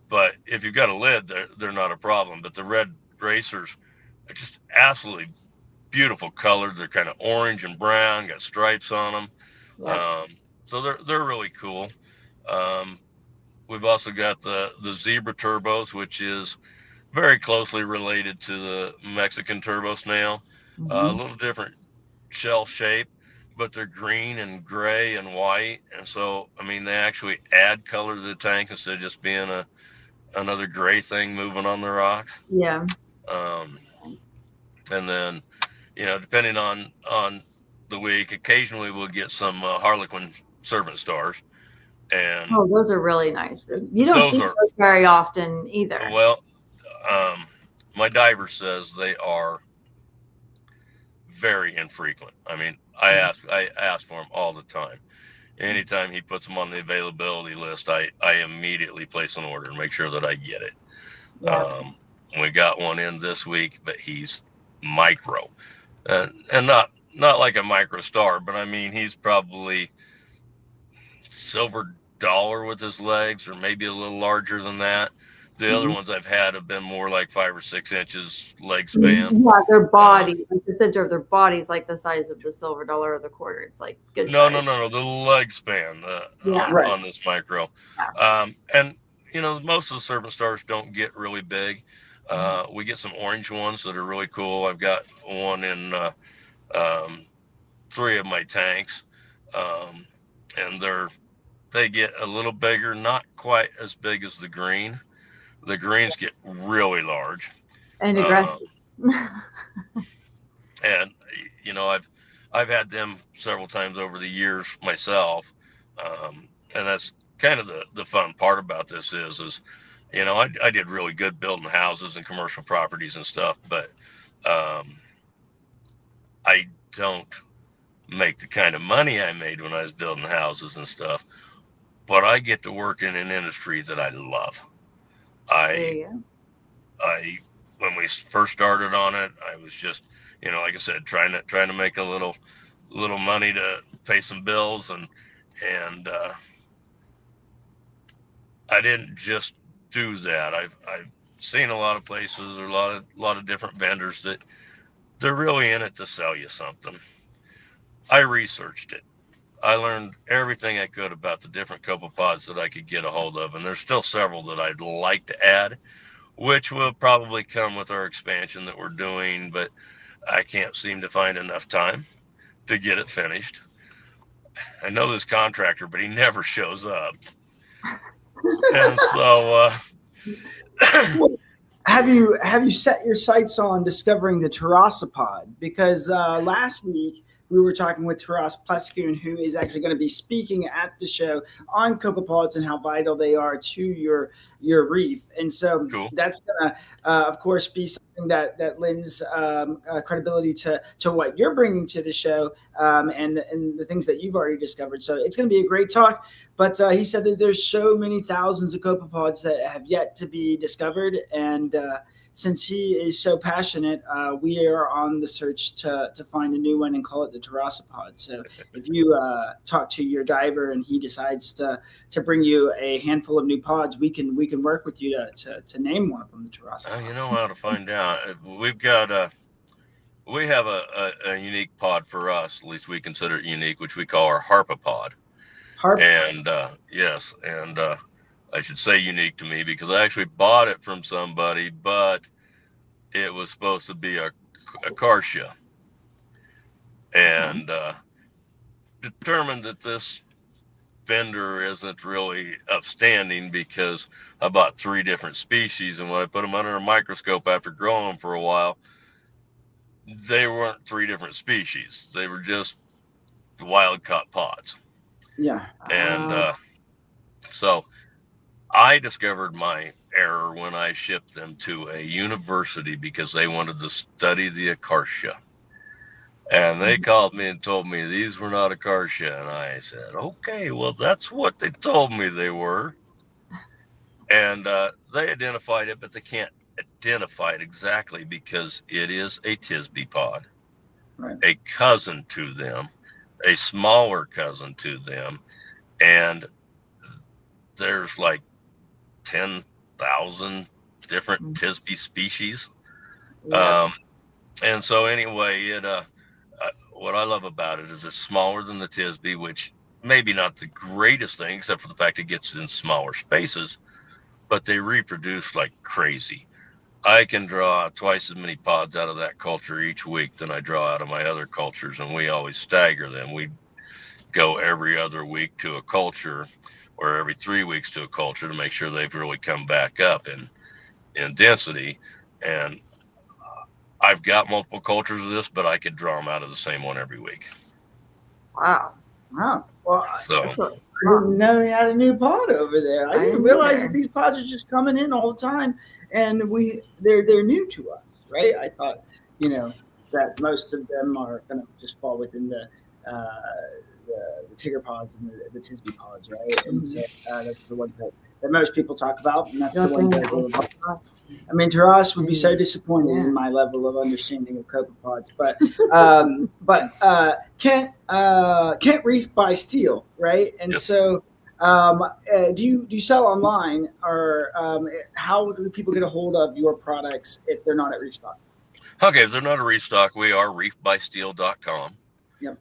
But if you've got a lid, they're not a problem. But the red racers are just absolutely beautiful colors. They're kind of orange and brown, got stripes on them. Yeah. So they're really cool. We've also got the zebra turbos, which is very closely related to the Mexican turbo snail. A little different shell shape, but they're green and gray and white. And so, I mean, they actually add color to the tank instead of just being another gray thing moving on the rocks. Yeah. And then, depending on the week, occasionally we'll get some Harlequin servant stars. And Oh, those are really nice. You don't those see are, those very often either. well, my diver says they are very infrequent. I mean, I ask for them all the time. anytime he puts them on the availability list, I immediately place an order and make sure that I get it. Yeah. We got one in this week, but he's micro, and not like a micro star, but I mean he's probably silver dollar with his legs, or maybe a little larger than that. The other ones I've had have been more like 5 or 6 inches leg span. Yeah, their body, like the center of their body is like the size of the silver dollar or the quarter. It's like good No, size. no. The leg span Yeah. Right. on this micro, Yeah. and most of the serpent stars don't get really big. We get some orange ones that are really cool. I've got one in 3 of my tanks, and they get a little bigger, not quite as big as the green. The greens get really large. And aggressive. And I've had them several times over the years myself, and that's kind of the fun part about this is I did really good building houses and commercial properties and stuff, but I don't make the kind of money I made when I was building houses and stuff, but I get to work in an industry that I love. There you I when we first started on it, I was just, like I said, trying to make a little money to pay some bills, and I didn't just do that. I've seen a lot of places, or a lot of different vendors that they're really in it to sell you something. I researched it. I learned everything I could about the different copepods that I could get a hold of, and there's still several that I'd like to add, which will probably come with our expansion that we're doing, but I can't seem to find enough time to get it finished. I know this contractor, but he never shows up. And so have you set your sights on discovering the terrasopod? Because last week we were talking with Taras Pleskun, who is actually going to be speaking at the show on copepods and how vital they are to your reef. And so cool. That's going to, of course, be something that lends credibility to what you're bringing to the show, and the things that you've already discovered. So it's going to be a great talk. But he said that there's so many thousands of copepods that have yet to be discovered, and since he is so passionate, we are on the search to find a new one and call it the terrasopod. So if you talk to your diver and he decides to bring you a handful of new pods, we can work with you to name one of them the terrasopod. You know how to find out. We've got we have a unique pod for us, at least we consider it unique, which we call our harpapod. And yes, and I should say unique to me because I actually bought it from somebody, but it was supposed to be a Karsia, and determined that this vendor isn't really upstanding because I bought 3 different species, and when I put them under a microscope after growing them for a while, they weren't 3 different species. They were just wild caught pods. Yeah. And so I discovered my error when I shipped them to a university because they wanted to study the acarcia. And they called me and told me these were not acarcia. And I said, okay, well, that's what they told me they were. And they identified it, but they can't identify it exactly because it is a Tisbe pod, right. A cousin to them, a smaller cousin to them. And there's like 10,000 different Tisbe species. Yeah. And so anyway, what I love about it is it's smaller than the Tisbe, which maybe not the greatest thing, except for the fact it gets in smaller spaces, but they reproduce like crazy. I can draw twice as many pods out of that culture each week than I draw out of my other cultures, and we always stagger them. We go every other week to a culture or every 3 weeks to a culture to make sure they've really come back up in density. And I've got multiple cultures of this, but I could draw them out of the same one every week. Wow. Well, So I didn't know you had a new pod over there. I didn't realize that these pods are just coming in all the time, and they're new to us, right? I thought, that most of them are going to just fall within the the Tigger pods and the Tisbee pods, right? And so that's the ones that most people talk about, and that's the ones that go above. I mean, Taras would be so disappointed in my level of understanding of copepods, but can't reef by steel, right? And Yes. so, do you sell online, or how do people get a hold of your products if they're not at ReefStock? Okay, if they're not a ReefStock, we are reefbysteel.com. Yep.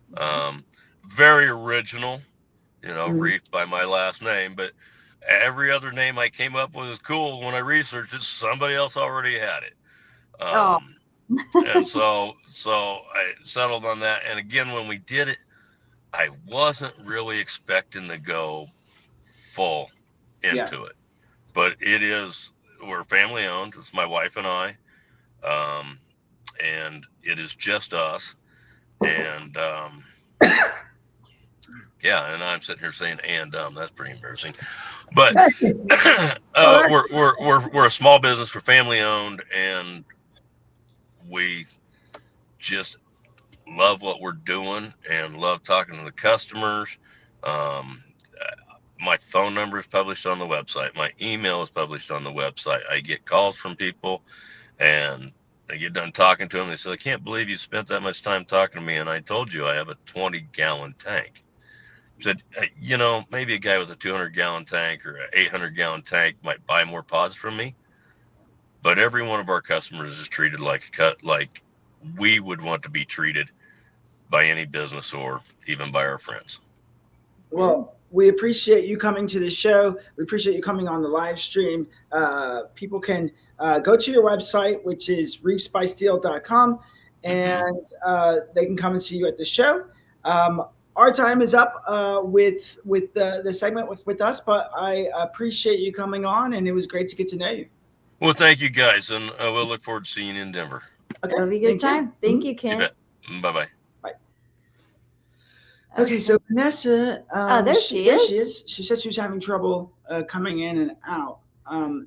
Very original, Mhm. Reef by my last name, but every other name I came up with is cool. When I researched it, somebody else already had it. And so I settled on that. And again, when we did it, I wasn't really expecting to go full into it, but we're family owned. It's my wife and I, and it is just us. And yeah, and I'm sitting here saying that's pretty embarrassing. But we're a small business, we're family owned, and we just love what we're doing and love talking to the customers. My phone number is published on the website. My email is published on the website. I get calls from people, and I get done talking to them. They say, I can't believe you spent that much time talking to me, and I told you I have a 20-gallon tank. I said, maybe a guy with a 200-gallon tank or an 800-gallon tank might buy more pods from me, but every one of our customers is treated like we would want to be treated by any business or even by our friends. Well, we appreciate you coming to the show. We appreciate you coming on the live stream. People can go to your website, which is reefbysteel.com, and they can come and see you at the show. Our time is up with the segment with us, but I appreciate you coming on, and it was great to get to know you. Well, thank you guys, and we'll look forward to seeing you in Denver. Okay, it'll be a good time. Thank you, Kent. Bye-bye. Okay, so Vanessa, there she is. She said she was having trouble coming in and out.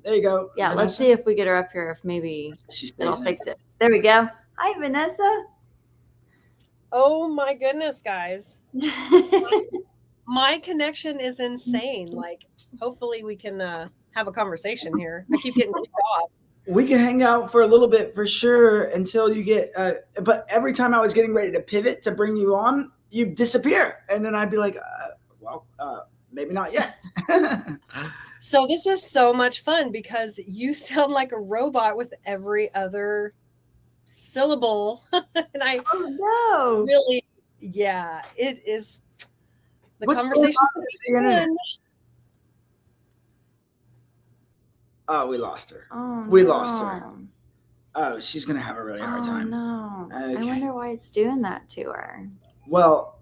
There you go. Yeah, Vanessa. let's see if we get her up here. If maybe it'll fix it. There we go. Hi, Vanessa. Oh my goodness, guys. My connection is insane. Like, hopefully we can have a conversation here. I keep getting kicked off. We can hang out for a little bit for sure until you get, but every time I was getting ready to pivot to bring you on, you disappear. And then I'd be like, maybe not yet. So this is so much fun because you sound like a robot with every other syllable. And I really, it is. The conversation is fun. Oh, we lost her. Oh, we lost her. Oh, she's going to have a really hard time. No. Okay. I wonder why it's doing that to her. Well,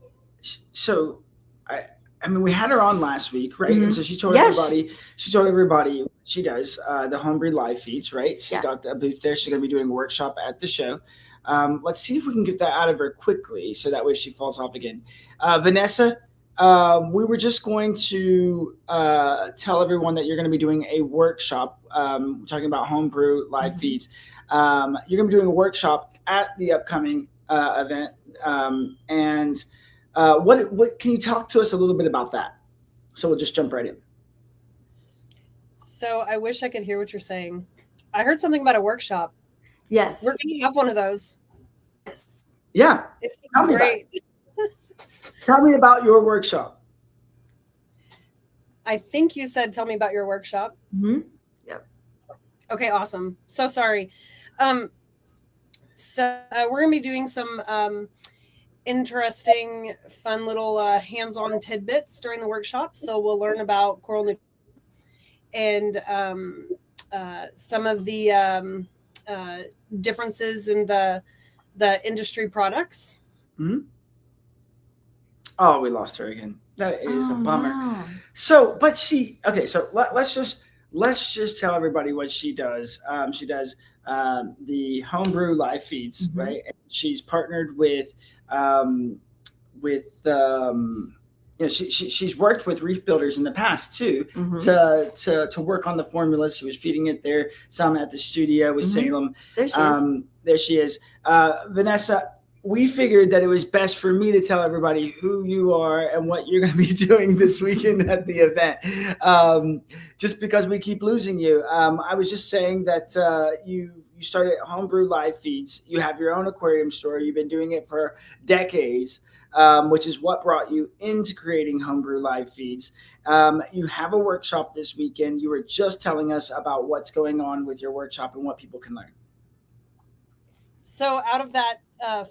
so I mean, we had her on last week, right? And so she told everybody she does the homebrew live feeds, right? She's got a booth there. She's going to be doing a workshop at the show. Let's see if we can get that out of her quickly so that way she falls off again. Vanessa, we were just going to tell everyone that you're going to be doing a workshop talking about homebrew live feeds. You're going to be doing a workshop at the upcoming event. And what can you talk to us a little bit about that? So we'll just jump right in. So I wish I could hear what you're saying. I heard something about a workshop. Yes. We're going to have one of those. Yes. Yeah. It's great. Tell me about your workshop. I think you said, tell me about your workshop. Mm-hmm. Yep. Okay, awesome. So sorry. So we're going to be doing some interesting, fun little hands-on tidbits during the workshop. So we'll learn about coral nutrition and some of the differences in the industry products. Mm-hmm. Oh, we lost her again. That is a bummer. No. So, but so let's just tell everybody what she does. She does the homebrew live feeds, right? And she's partnered with she's worked with reef builders in the past too, to work on the formulas. She was feeding it there, some at the studio with Salem. There she is. There she is. Vanessa, we figured that it was best for me to tell everybody who you are and what you're going to be doing this weekend at the event. Just because we keep losing you. I was just saying that you started Homebrew Live Feeds. You have your own aquarium store. You've been doing it for decades, which is what brought you into creating Homebrew Live Feeds. You have a workshop this weekend. You were just telling us about what's going on with your workshop and what people can learn. So out of that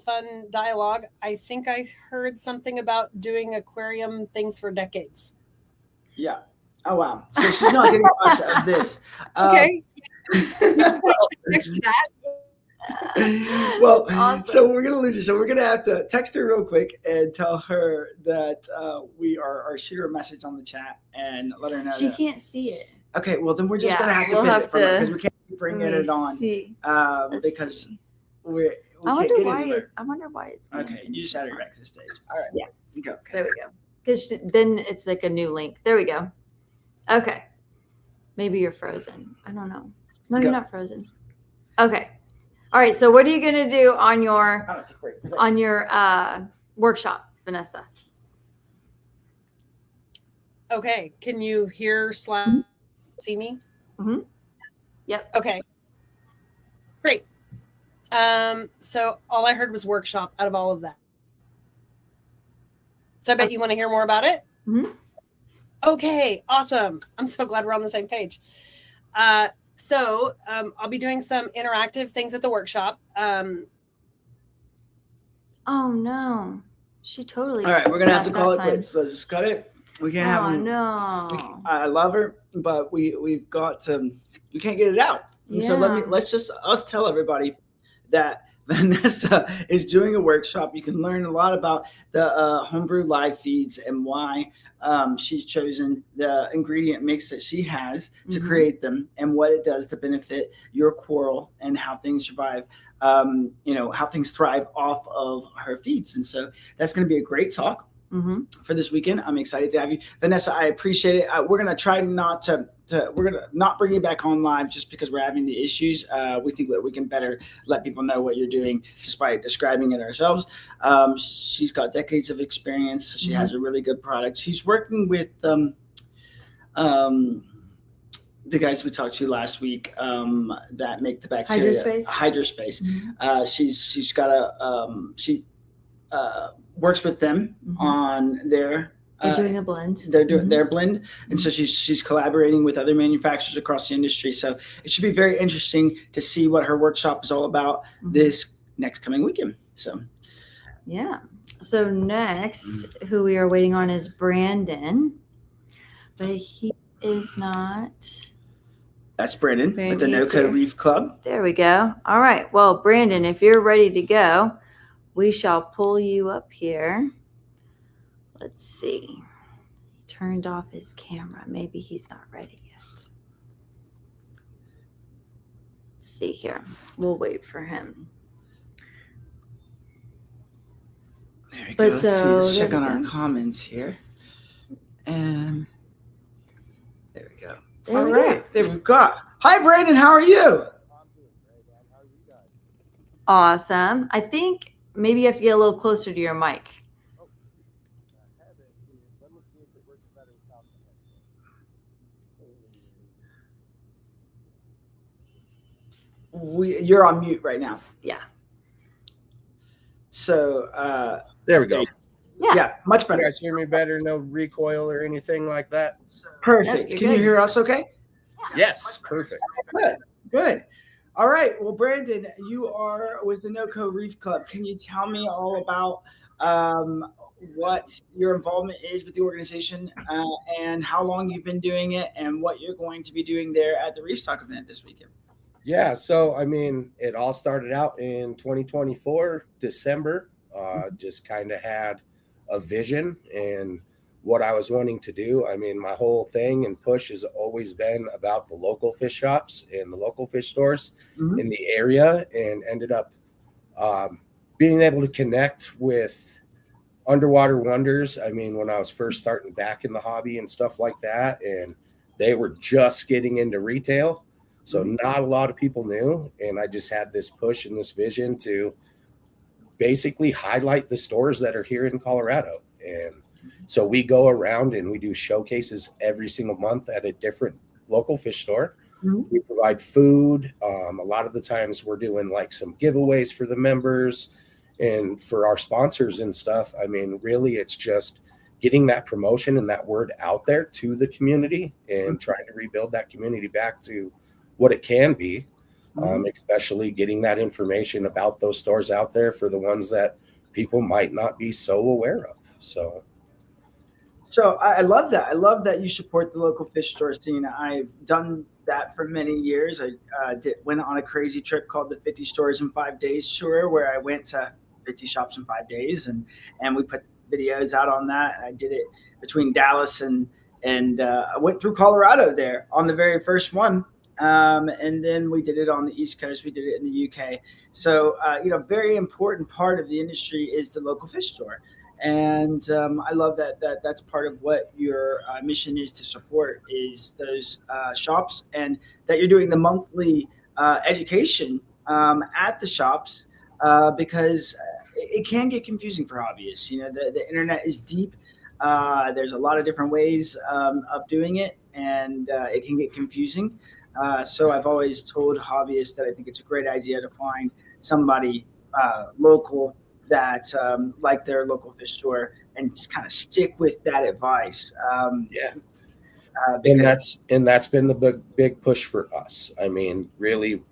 fun dialogue, I think I heard something about doing aquarium things for decades. Yeah. Oh, wow. So she's not getting much of this. Okay. Next to that. Well, awesome. So we're going to lose her. So we're going to have to text her real quick and tell her that we are, or shoot her a message on the chat and let her know. She can't see it. Okay. Well, then we're just going to have to pin it from her because we can't keep bringing it on because we can't get anywhere. I wonder why it's. Okay. You just had her exit stage. All right. Yeah. Go. Okay. There we go. Because then it's like a new link. There we go. Okay. Maybe you're frozen. I don't know. No, you're not frozen. Okay. All right. So what are you going to do on your workshop, Vanessa? Okay. Can you hear / see me? Mm-hmm. Yep. Okay. Great. So all I heard was workshop out of all of that. So I bet you want to hear more about it? Mm-hmm. Okay, awesome. I'm so glad we're on the same page. So I'll be doing some interactive things at the workshop. Oh, no. She totally. All right, we're going to have to call it quits. So just cut it. We can't have them. No. I love her, but we've got to, we can't get it out. And so let's just us tell everybody that Vanessa is doing a workshop. You can learn a lot about the Homebrew Live Feeds and why she's chosen the ingredient mix that she has to create them and what it does to benefit your coral and how things survive, how things thrive off of her feeds. And so that's going to be a great talk for this weekend. I'm excited to have you, Vanessa. I appreciate it. We're going to try not to we're going to not bring you back on live just because we're having the issues. We think that we can better let people know what you're doing just by describing it ourselves. She's got decades of experience. She has a really good product. She's working with the guys we talked to last week that make the bacteria. Hydrospace. She's got she works with them on their. They're doing a blend. They're doing their blend, and so she's collaborating with other manufacturers across the industry. So it should be very interesting to see what her workshop is all about this next coming weekend. So, yeah. So next, who we are waiting on is Brandon, but he is not. That's Brandon with the No Code Reef Club. There we go. All right. Well, Brandon, if you're ready to go, we shall pull you up here. Let's see. He turned off his camera. Maybe he's not ready yet. Let's see here. We'll wait for him. There we go. Let's check on our comments here. And there we go. All right. There we've got. Hi, Brandon. How are you? Awesome. I think maybe you have to get a little closer to your mic. You're on mute right now. Yeah. So there we go. Yeah, much better. You guys hear me better? No recoil or anything like that? Perfect. Can you hear us okay? Yes, perfect. Good. All right. Well, Brandon, you are with the NoCo Reef Club. Can you tell me all about what your involvement is with the organization and how long you've been doing it and what you're going to be doing there at the ReefStock event this weekend? Yeah, so I mean, it all started out in 2024, December. Just kind of had a vision and what I was wanting to do. I mean, my whole thing and push has always been about the local fish shops and the local fish stores in the area, and ended up being able to connect with Underwater Wonders. I mean, when I was first starting back in the hobby and stuff like that, and they were just getting into retail. So not a lot of people knew, and I just had this push and this vision to basically highlight the stores that are here in Colorado. And so we go around and we do showcases every single month at a different local fish store. We provide food. A lot of the times we're doing like some giveaways for the members and for our sponsors and stuff. I mean, really, it's just getting that promotion and that word out there to the community and trying to rebuild that community back to what it can be, especially getting that information about those stores out there for the ones that people might not be so aware of. So I love that. I love that you support the local fish store scene. I've done that for many years. I went on a crazy trip called the 50 Stores in 5 Days tour, where I went to 50 shops in 5 days, and we put videos out on that. I did it between Dallas and I went through Colorado there on the very first one. And then we did it on the East Coast. We did it in the UK. So, very important part of the industry is the local fish store. And I love that that's part of what your mission is to support is those shops, and that you're doing the monthly education at the shops because it can get confusing for hobbyists. The internet is deep. There's a lot of different ways of doing it, and it can get confusing. So I've always told hobbyists that I think it's a great idea to find somebody local that like their local fish store, and just kind of stick with that advice. And that's been the big push for us. I mean, really,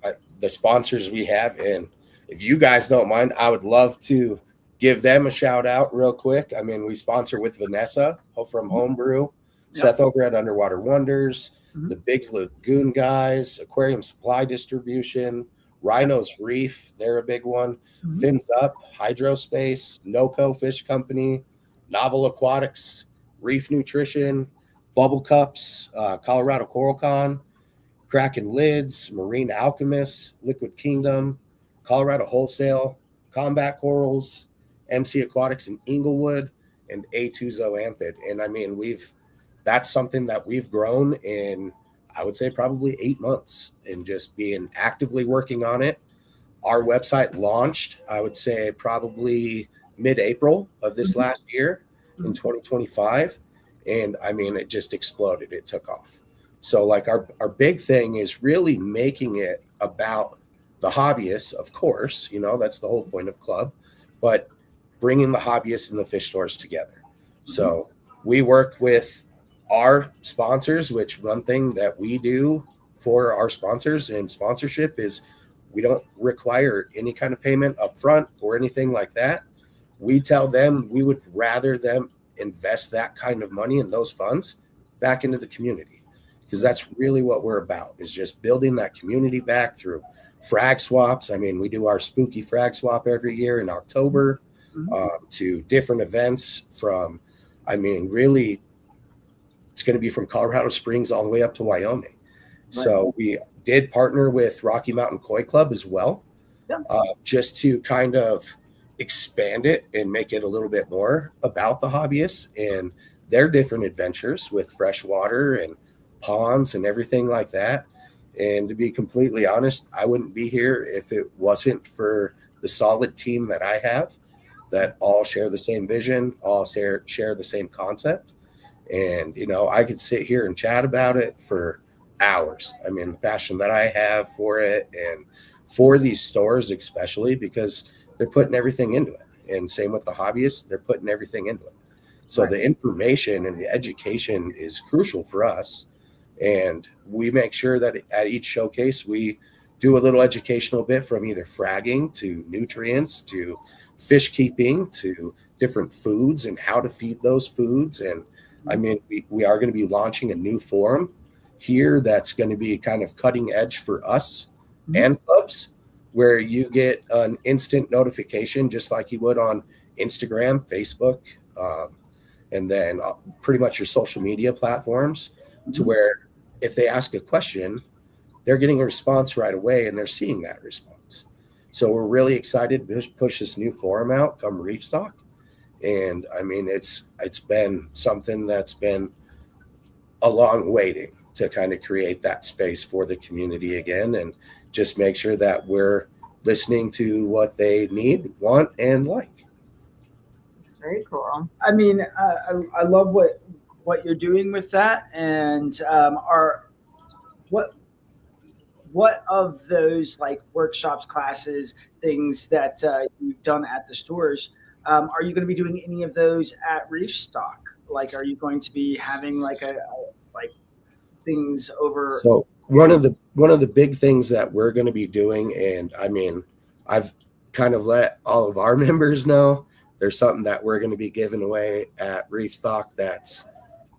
the sponsors we have, and if you guys don't mind, I would love to give them a shout out real quick. I mean, we sponsor with Vanessa from Homebrew, Seth over at Underwater Wonders, the Biggs Lagoon guys, Aquarium Supply Distribution, Rhino's Reef, they're a big one. Fins Up, Hydrospace, NoCo Fish Company, Novel Aquatics, Reef Nutrition, Bubble Cups, Colorado Coral Con, Kraken Lids, Marine Alchemists, Liquid Kingdom, Colorado Wholesale, Combat Corals, MC Aquatics in Inglewood, and A2 Zoanthid. And I mean, that's something that we've grown in, I would say, probably 8 months, and just being actively working on it. Our website launched, I would say, probably mid-April of this last year in 2025. And I mean, it just exploded. It took off. So like our big thing is really making it about the hobbyists, of course, that's the whole point of club, but bringing the hobbyists and the fish stores together. So we work with our sponsors, which one thing that we do for our sponsors and sponsorship is we don't require any kind of payment up front or anything like that. We tell them we would rather them invest that kind of money in those funds back into the community, because that's really what we're about, is just building that community back through frag swaps. I mean, we do our spooky frag swap every year in October, to different events from, I mean, really, it's going to be from Colorado Springs all the way up to Wyoming. Right. So we did partner with Rocky Mountain Koi Club as well, just to kind of expand it and make it a little bit more about the hobbyists and their different adventures with freshwater and ponds and everything like that. And to be completely honest, I wouldn't be here if it wasn't for the solid team that I have, that all share the same vision, all share the same concept. And, I could sit here and chat about it for hours. I mean, the passion that I have for it, and for these stores, especially because they're putting everything into it. And same with the hobbyists, they're putting everything into it. So the information and the education is crucial for us. And we make sure that at each showcase, we do a little educational bit, from either fragging to nutrients to fish keeping to different foods and how to feed those foods. And I mean, we are going to be launching a new forum here that's going to be kind of cutting edge for us and clubs, where you get an instant notification, just like you would on Instagram, Facebook, and then pretty much your social media platforms, to where if they ask a question, they're getting a response right away, and they're seeing that response. So we're really excited to push this new forum out come ReefStock. And I mean, it's been something that's been a long waiting to kind of create that space for the community again, and just make sure that we're listening to what they need, want, and like. It's very cool. I mean, I love what you're doing with that, and are what what of those like workshops, classes, things that you've done at the stores, are you going to be doing any of those at ReefStock? Like, are you going to be having like like things over? So one of the big things that we're going to be doing, and I mean, I've kind of let all of our members know there's something that we're going to be giving away at ReefStock that's,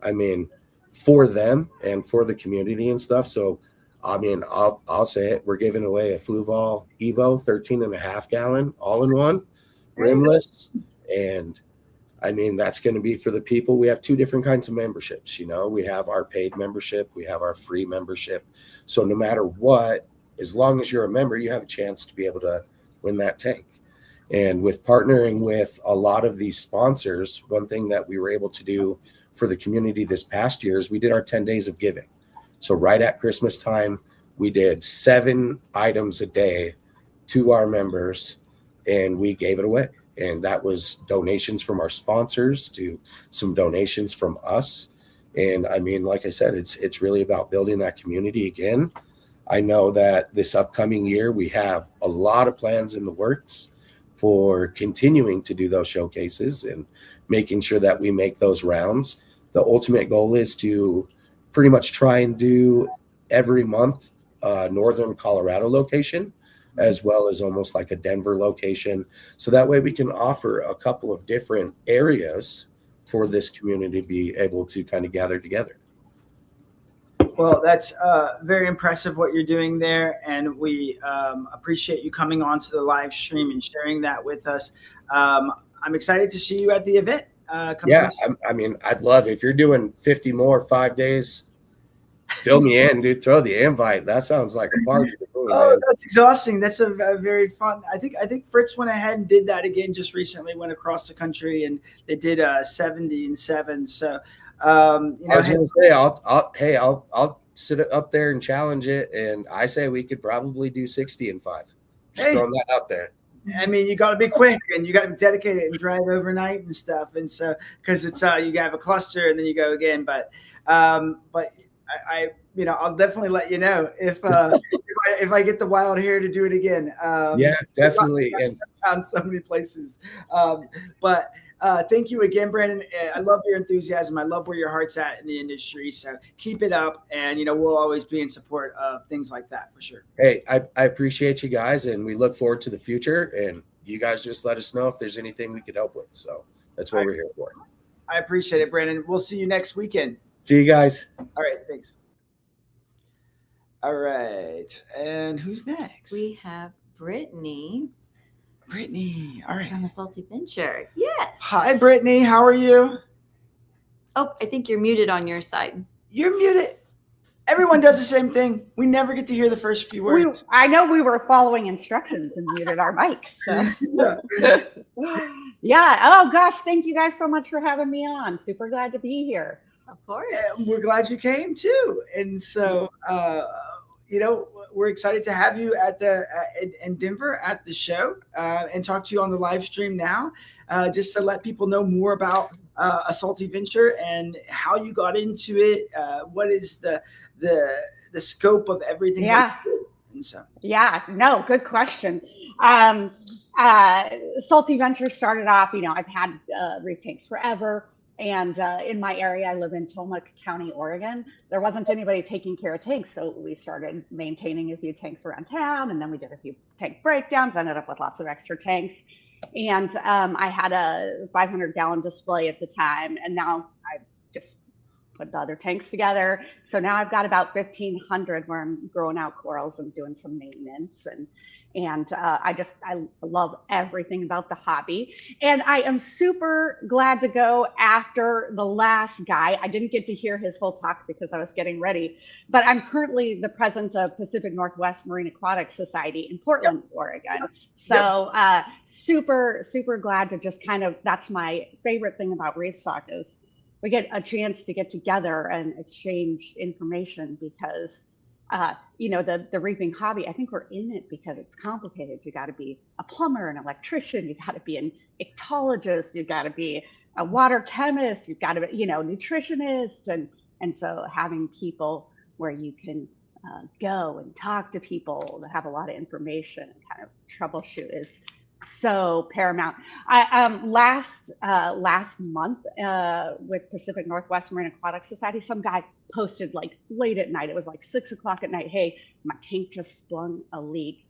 I mean, for them and for the community and stuff. So, I mean, I'll say it. We're giving away a Fluval Evo 13.5 gallon all-in-one, rimless, and I mean, that's going to be for the people. We have two different kinds of memberships. You know, we have our paid membership, we have our free membership. So no matter what, as long as you're a member, you have a chance to be able to win that tank. And with partnering with a lot of these sponsors, one thing that we were able to do for the community this past year is we did our 10 days of giving. So right at Christmas time, we did 7 items a day to our members, and we gave it away. And that was donations from our sponsors to some donations from us. And I mean, like I said, it's really about building that community again. I know that this upcoming year, we have a lot of plans in the works for continuing to do those showcases and making sure that we make those rounds. The ultimate goal is to pretty much try and do every month Northern Colorado location, as well as almost like a Denver location. So that way we can offer a couple of different areas for this community to be able to kind of gather together. Well, that's very impressive what you're doing there, and we appreciate you coming on to the live stream and sharing that with us. I'm excited to see you at the event. Yeah, I mean, I'd love if you're doing 50 more 5 days. Fill me in, dude. Throw the invite. That sounds like a party to me, Oh, man. that's exhausting. That's a very fun. I think Fritz went ahead and did that again just recently. Went across the country and they did 70 and 7. So you know, I was going to say, I'll sit up there and challenge it, and I say we could probably do 60 and 5. Just throwing that out there. I mean, you got to be quick and you got to be dedicated and drive overnight and stuff. And so, because it's you have a cluster and then you go again. But I you know, I'll definitely let you know if if I get the wild hair to do it again. Yeah, definitely. And found so many places. But thank you again, Brandon. I love your enthusiasm. I love where your heart's at in the industry. So keep it up, and you know, we'll always be in support of things like that for sure. Hey, I appreciate you guys, and we look forward to the future. And you guys just let us know if there's anything we could help with. So that's what we're here for. I appreciate it, Brandon. We'll see you next weekend. See you guys. All right, thanks. All right, and who's next? We have Brittany. Brittany. All right. From A Salty Venture. Yes. Hi, Brittany. How are you? Oh, I think you're muted on your side. You're muted. Everyone does the same thing. We never get to hear the first few words. I know we were following instructions and muted our mics. So. Yeah. Oh, gosh. Thank you guys so much for having me on. Super glad to be here. Of course. We're glad you came too. And so, you know, we're excited to have you at in Denver at the show and talk to you on the live stream now, just to let people know more about A Salty Venture and how you got into it. What is the scope of everything? Yeah. And so. Yeah. No, good question. Salty Venture started off, you know, I've had reef tanks forever. And in my area, I live in Tillamook County, Oregon. There wasn't anybody taking care of tanks. So we started maintaining a few tanks around town. And then we did a few tank breakdowns, ended up with lots of extra tanks. And I had a 500-gallon display at the time. And now I just put the other tanks together. So now I've got about 1,500 where I'm growing out corals and doing some maintenance. And I love everything about the hobby. And I am super glad to go after the last guy. I didn't get to hear his whole talk because I was getting ready, but I'm currently the president of Pacific Northwest Marine Aquatic Society in Portland, Oregon. So super, super glad to just kind of, that's my favorite thing about ReefStock is we get a chance to get together and exchange information because the reefing hobby, I think we're in it because it's complicated. You got to be a plumber, an electrician, you got to be an ictologist, you got to be a water chemist, you've got to be, nutritionist. And so having people where you can go and talk to people that have a lot of information and kind of troubleshoot is so paramount. Last month with Pacific Northwest Marine Aquatic Society, some guy posted like late at night. It was like 6 o'clock at night. Hey, my tank just sprung a leak,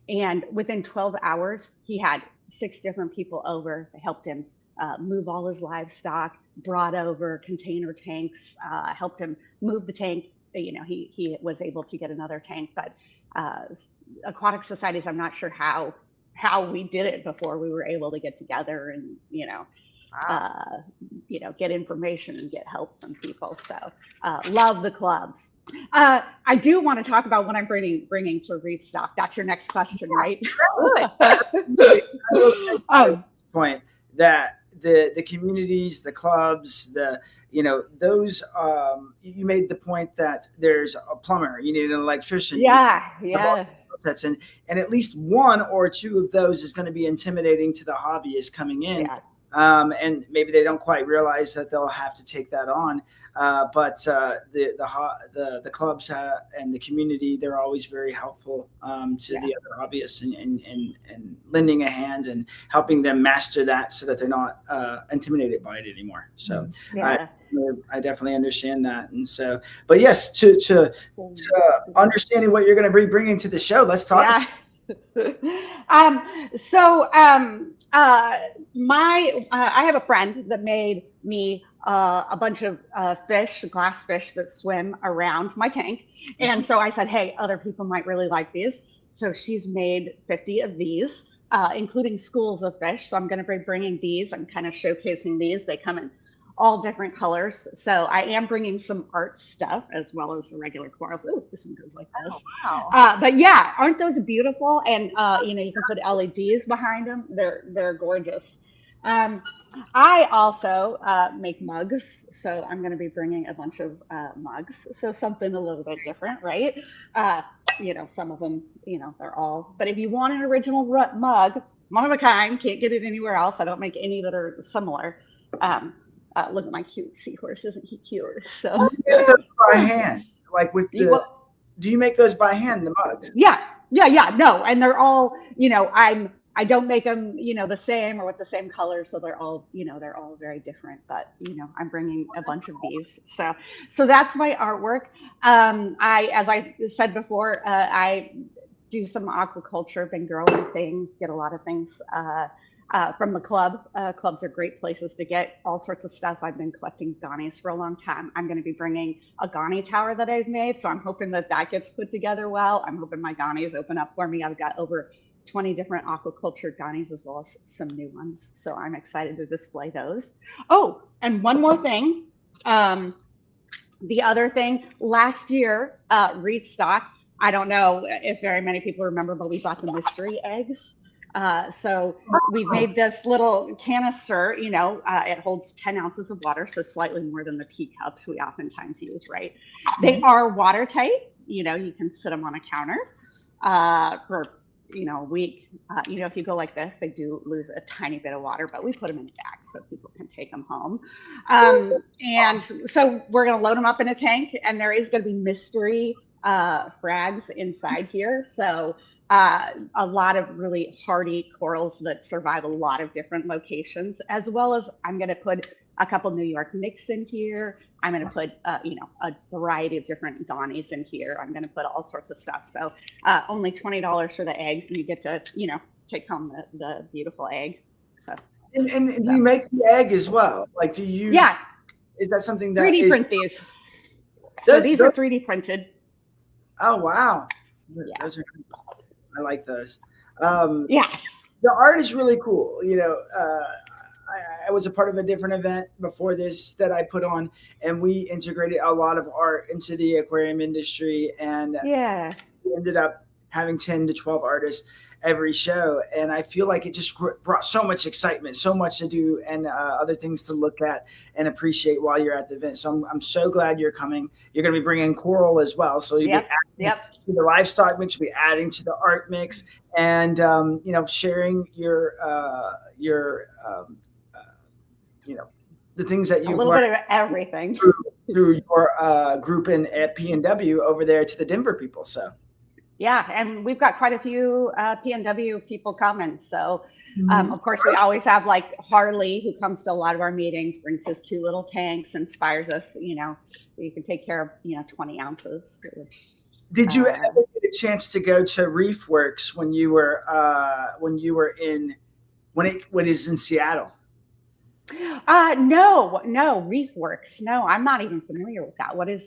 and within 12 hours, he had 6 different people over. They helped him move all his livestock, brought over container tanks, helped him move the tank. He was able to get another tank, but aquatic societies, I'm not sure how we did it before we were able to get together and get information and get help from people. So love the clubs. I do want to talk about what I'm bringing to ReefStock. That's your next question, right? Point that the communities, the clubs, those you made the point that there's a plumber, you need an electrician. Yeah. And at least 1 or 2 of those is going to be intimidating to the hobbyists coming in. Yeah. And maybe they don't quite realize that they'll have to take that on. But the clubs and the community, they're always very helpful to the other hobbyists and lending a hand and helping them master that so that they're not intimidated by it anymore. So I definitely understand that. And so, but yes, to understanding what you're going to be bringing to the show, let's talk. Yeah. I have a friend that made me a bunch of fish, glass fish that swim around my tank. And so I said, hey, other people might really like these. So she's made 50 of these, including schools of fish. So I'm going to be bringing these. I'm kind of showcasing these. They come in all different colors. So I am bringing some art stuff as well as the regular corals. Oh, this one goes like this. Oh, wow. But yeah, aren't those beautiful? And you can put LEDs behind them. They're gorgeous. I also make mugs, so I'm going to be bringing a bunch of mugs. So something a little bit different, right? Some of them, they're all. But if you want an original mug, one of a kind, can't get it anywhere else. I don't make any that are similar. Look at my cute seahorse. Isn't he cute? So by hand, like with the. Do you make those by hand, the mugs? Yeah. No, and they're all. I don't make them, the same or with the same color, so they're all very different. But I'm bringing a bunch of these. So that's my artwork. As I said before, I do some aquaculture, been growing things, get a lot of things. From the club. Clubs are great places to get all sorts of stuff. I've been collecting Ghanies for a long time. I'm going to be bringing a Ghani tower that I've made, so I'm hoping that gets put together well. I'm hoping my Ghanies open up for me. I've got over 20 different aquaculture Ghanies as well as some new ones, so I'm excited to display those. Oh, and one more thing. The other thing, last year, ReefStock, I don't know if very many people remember, but we bought the mystery eggs. So we've made this little canister, it holds 10 ounces of water, so slightly more than the pea cups we oftentimes use, right? They are watertight, you can sit them on a counter for, a week. If you go like this, they do lose a tiny bit of water, but we put them in a bag so people can take them home. And so we're going to load them up in a tank, and there is going to be mystery frags inside here. So a lot of really hardy corals that survive a lot of different locations, as well as I'm going to put a couple New York nicks in here. I'm going to put, a variety of different Ghanies in here. I'm going to put all sorts of stuff. So only $20 for the eggs, and you get to, take home the beautiful egg. So and you make the egg as well. Like, do you? Yeah. Is that something that 3D print these? So these are 3D printed. Oh wow! Yeah. Those are. I like those. Yeah. The art is really cool. I was a part of a different event before this that I put on, and we integrated a lot of art into the aquarium industry, and we ended up having 10 to 12 artists. every show. And I feel like it just brought so much excitement, so much to do, and other things to look at and appreciate while you're at the event. So I'm so glad you're coming. You're going to be bringing coral as well. So you'll be adding to the livestock mix, you'll be adding to the art mix, and sharing your the things that you've learned. A little bit of everything through your group at PNW over there to the Denver people. So yeah, and we've got quite a few PNW people coming. So of course we always have like Harley, who comes to a lot of our meetings, brings his cute little tanks, inspires us. You can take care of 20 ounces. Did you ever get a chance to go to ReefWorks when you were when it is in Seattle? No, ReefWorks. No, I'm not even familiar with that. What is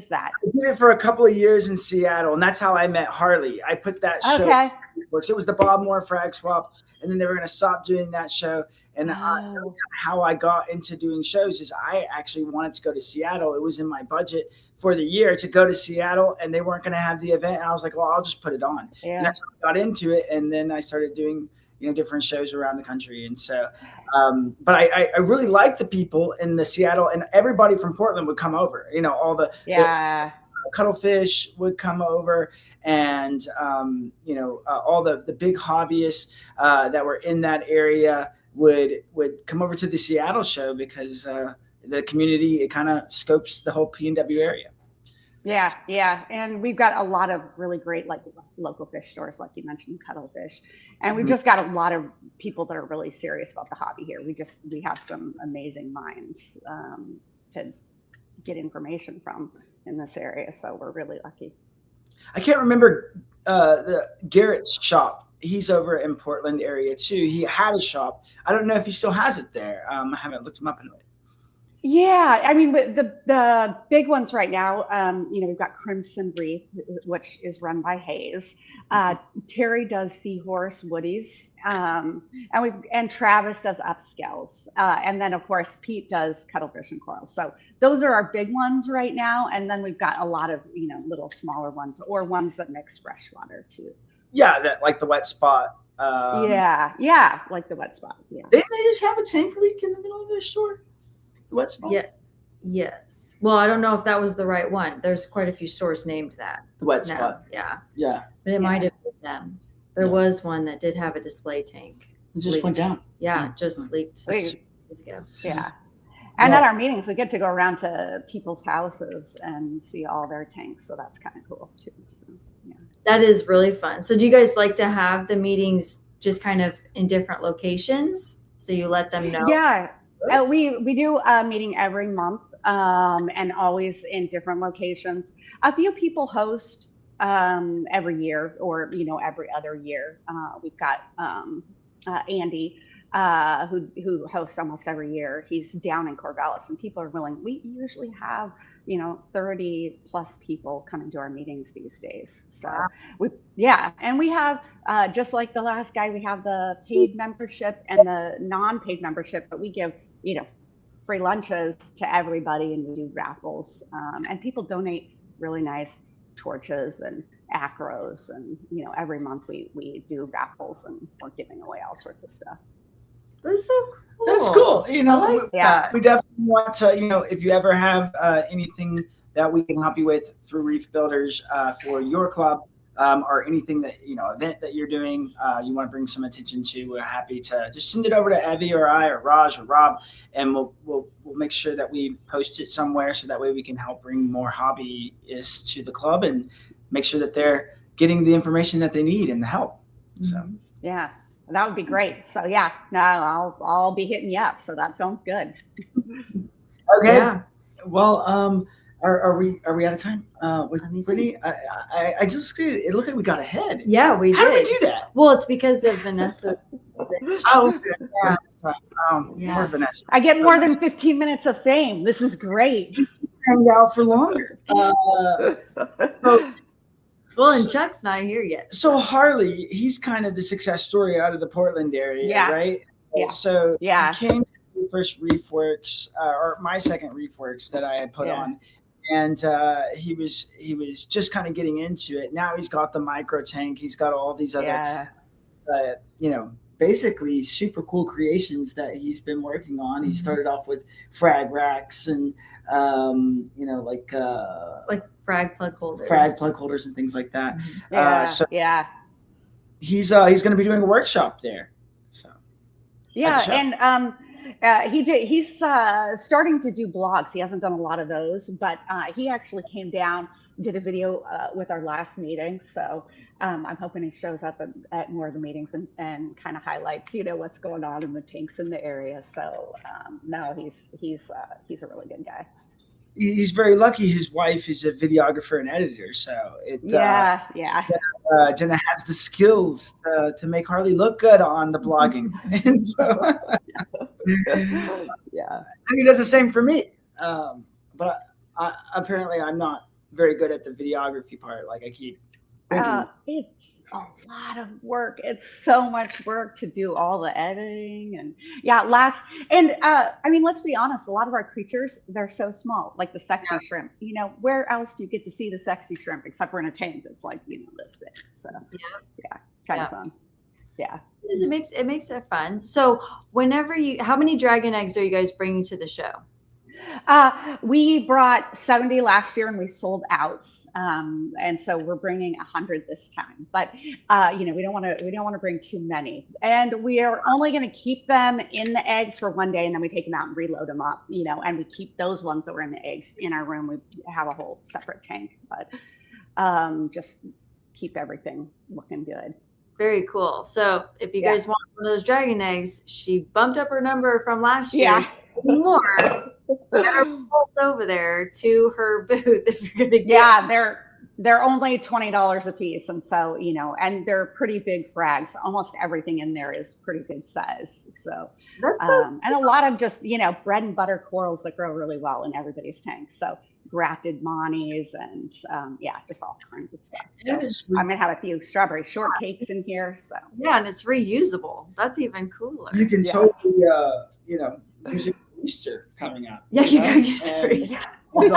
that? I did it for a couple of years in Seattle, and that's how I met Harley. I put that show. Okay. ReefWorks. It was the Bob Moore Frag Swap, and then they were going to stop doing that show. And that was kind of how I got into doing shows. Is I actually wanted to go to Seattle. It was in my budget for the year to go to Seattle, and they weren't going to have the event. And I was like, well, I'll just put it on. Yeah. And that's how I got into it. And then I started doing different shows around the country. And so, but I really liked the people in the Seattle, and everybody from Portland would come over, all the cuttlefish would come over, and, all the big hobbyists that were in that area would come over to the Seattle show because the community, it kind of scopes the whole PNW area. Yeah. And we've got a lot of really great, like, local fish stores, like you mentioned, cuttlefish. And we've just got a lot of people that are really serious about the hobby here. We have some amazing minds to get information from in this area. So we're really lucky. I can't remember the Garrett's shop. He's over in Portland area too. He had a shop. I don't know if he still has it there. I haven't looked him up in a way. Yeah, I mean, the big ones right now, we've got Crimson Reef, which is run by Hayes. Terry does Seahorse Woodies, and Travis does Upscales, and then of course Pete does Cuttlefish and Coral. So those are our big ones right now, and then we've got a lot of little smaller ones or ones that mix freshwater too. Yeah, that like the Wet Spot. Yeah, like the Wet Spot. Yeah. Didn't they just have a tank leak in the middle of their store? Wet Spot? Yeah. Yes. Well, I don't know if that was the right one. There's quite a few stores named that. The Wet Spot. Yeah. Yeah. But it might have been them. There was one that did have a display tank. It just went down. Yeah, just leaked days ago. Yeah. And at our meetings, we get to go around to people's houses and see all their tanks. So that's kind of cool too. So, yeah. That is really fun. So do you guys like to have the meetings just kind of in different locations? So you let them know? Yeah. We do a meeting every month, and always in different locations. A few people host every year, or every other year. We've got Andy, who hosts almost every year. He's down in Corvallis, and people are willing. We usually have 30 plus people coming to our meetings these days. So and we have just like the last guy, we have the paid membership and the non-paid membership, but we give free lunches to everybody, and we do raffles, and people donate really nice torches and acros, and every month we do raffles, and we're giving away all sorts of stuff. That's so cool. That's cool. We definitely want to, if you ever have anything that we can help you with through Reef Builders for your club, or anything that, event that you're doing, you want to bring some attention to, we're happy to just send it over to Evie or I or Raj or Rob, and we'll make sure that we post it somewhere so that way we can help bring more hobbyists to the club and make sure that they're getting the information that they need and the help. So yeah, that would be great. So I'll be hitting you up. So that sounds good. Okay. Yeah. Well, are we out of time? With Brittany, I just it looked like we got ahead. Yeah, we did. How did we do that? Well, it's because of Vanessa. Oh, good. Yeah. Poor Vanessa. I get more than 15 minutes of fame. This is great. Hang out for longer. Well, and Chuck's not here yet. So Harley, he's kind of the success story out of the Portland area, right? Yeah. So he came to the first ReefWorks, or my second ReefWorks that I had put on. And he was just kind of getting into it. Now he's got the micro tank. He's got all these other you know, basically super cool creations that he's been working on. He started off with frag racks and you know, like frag plug holders and things like that. Yeah, So yeah. he's going to be doing a workshop there. So Yeah, and he's starting to do blogs. He hasn't done a lot of those, but he actually came down, did a video with our last meeting. So I'm hoping he shows up at more of the meetings and kind of highlights, you know, what's going on in the tanks in the area. So no, he's a really good guy. He's very lucky. His wife is a videographer and editor, so yeah. Jenna has the skills to make Harley look good on the blogging, and so yeah. And he does the same for me. But apparently, I'm not very good at the videography part. Like I keep thinking, it's a lot of work. It's so much work to do all the editing and I mean, let's be honest, a lot of our creatures, they're so small, like the sexy shrimp. You know, where else do you get to see the sexy shrimp except for in a tank that's like, you know, this big. So kind of fun. Yeah. It makes it fun. So how many dragon eggs are you guys bringing to the show? We brought 70 last year and we sold out. And so we're bringing 100 this time, but you know, we don't want to bring too many, and we are only going to keep them in the eggs for one day, and then we take them out and reload them up, you know, and we keep those ones that were in the eggs in our room. We have a whole separate tank, but just keep everything looking good. Very cool. So if you guys want one of those dragon eggs, she bumped up her number from last year. Yeah. More. Over there to her booth if you're gonna get. Yeah, they're only $20 a piece, and so, you know, and they're pretty big frags. Almost everything in there is pretty good size. So that's so and a lot of just, you know, bread and butter corals that grow really well in everybody's tanks. So grafted monies and just all kinds of stuff. So I'm gonna have a few strawberry shortcakes in here. So yeah, and it's reusable. That's even cooler. You can totally you know, use it for Easter coming up. Yeah, you can use it for Easter. You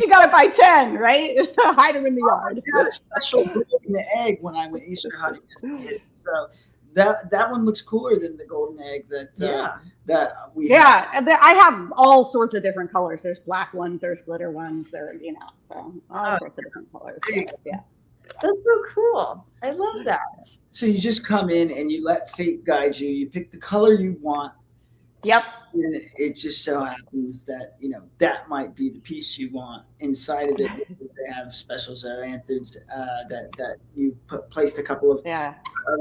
gotta buy 10, right? Hide them in the yard. I got a special golden egg when I went Easter hunting as a kid. So that one looks cooler than the golden egg that we have. I have all sorts of different colors. There's black ones, there's glitter ones, there, you know, so all sorts of different colors. So, yeah. That's so cool. I love that. So you just come in and you let fate guide you. You pick the color you want. Yep. And it just so happens that, you know, that might be the piece you want. Inside of it, they have special zoanthids that you placed a couple of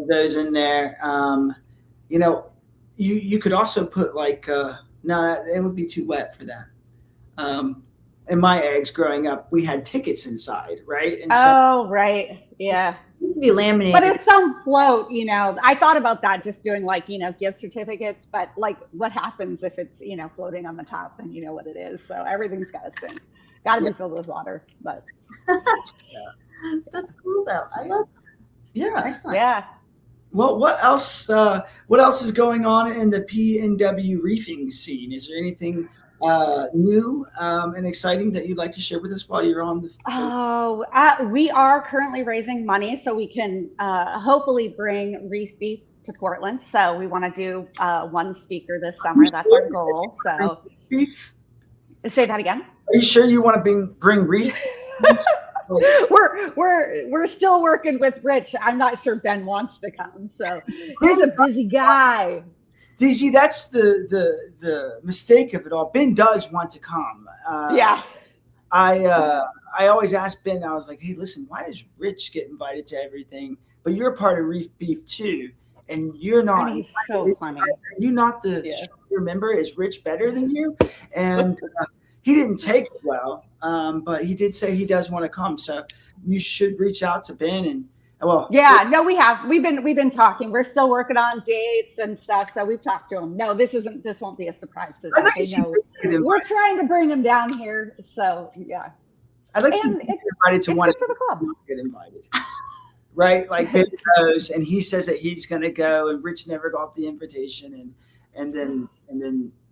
those in there. You know, you could also put like no, it would be too wet for that. In my eggs growing up, we had tickets inside, right? And right. Yeah. It needs to be laminated. But if some float, you know, I thought about that, just doing like, you know, gift certificates, but like what happens if it's, you know, floating on the top and you know what it is. So everything's got to sink. Got to be filled with water, but. That's cool though. I love that. Yeah. Excellent. Yeah. Well, what else is going on in the PNW reefing scene? Is there anything new and exciting that you'd like to share with us while you're on the we are currently raising money so we can hopefully bring Reef Beef to Portland. So we want to do one speaker this summer. That's our goal. So say that again. Are you sure you want to bring Reef? We're still working with Rich. I'm not sure Ben wants to come. So he's a busy guy. DZ, that's the mistake of it all. Ben does want to come. I always ask Ben, I was like, hey, listen, why does Rich get invited to everything? But you're part of Reef Beef too, and you're not. And he's so funny. Are you not the stronger member? Is Rich better than you? And he didn't take it well, but he did say he does want to come. So you should reach out to Ben and. Well, we've been talking. We're still working on dates and stuff, so we've talked to him. No, this won't be a surprise to them. We're trying to bring him down here, so yeah. I'd like to get invited to one for the club. Get invited, right? Like Ben goes and he says that he's going to go, and Rich never got the invitation, and then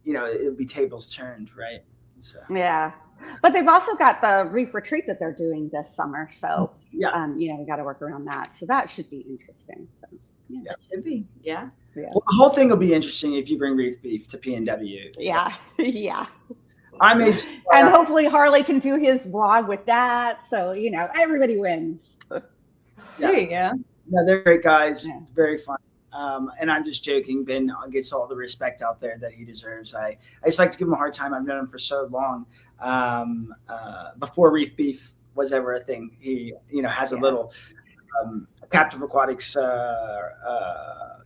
you know it'll be tables turned, right? So. Yeah. But they've also got the reef retreat that they're doing this summer. So, you know, we got to work around that. So that should be interesting. So. Yeah. It should be. Yeah. Well, the whole thing will be interesting if you bring Reef Beef to PNW. Yeah. Yeah. I may, And hopefully Harley can do his vlog with that. So, everybody wins. There you go. no, they're great guys, Yeah. very fun. And I'm just joking. Ben gets all the respect out there that he deserves. I just like to give him a hard time. I've known him for so long. Before Reef Beef was ever a thing, he has a little Captive Aquatics,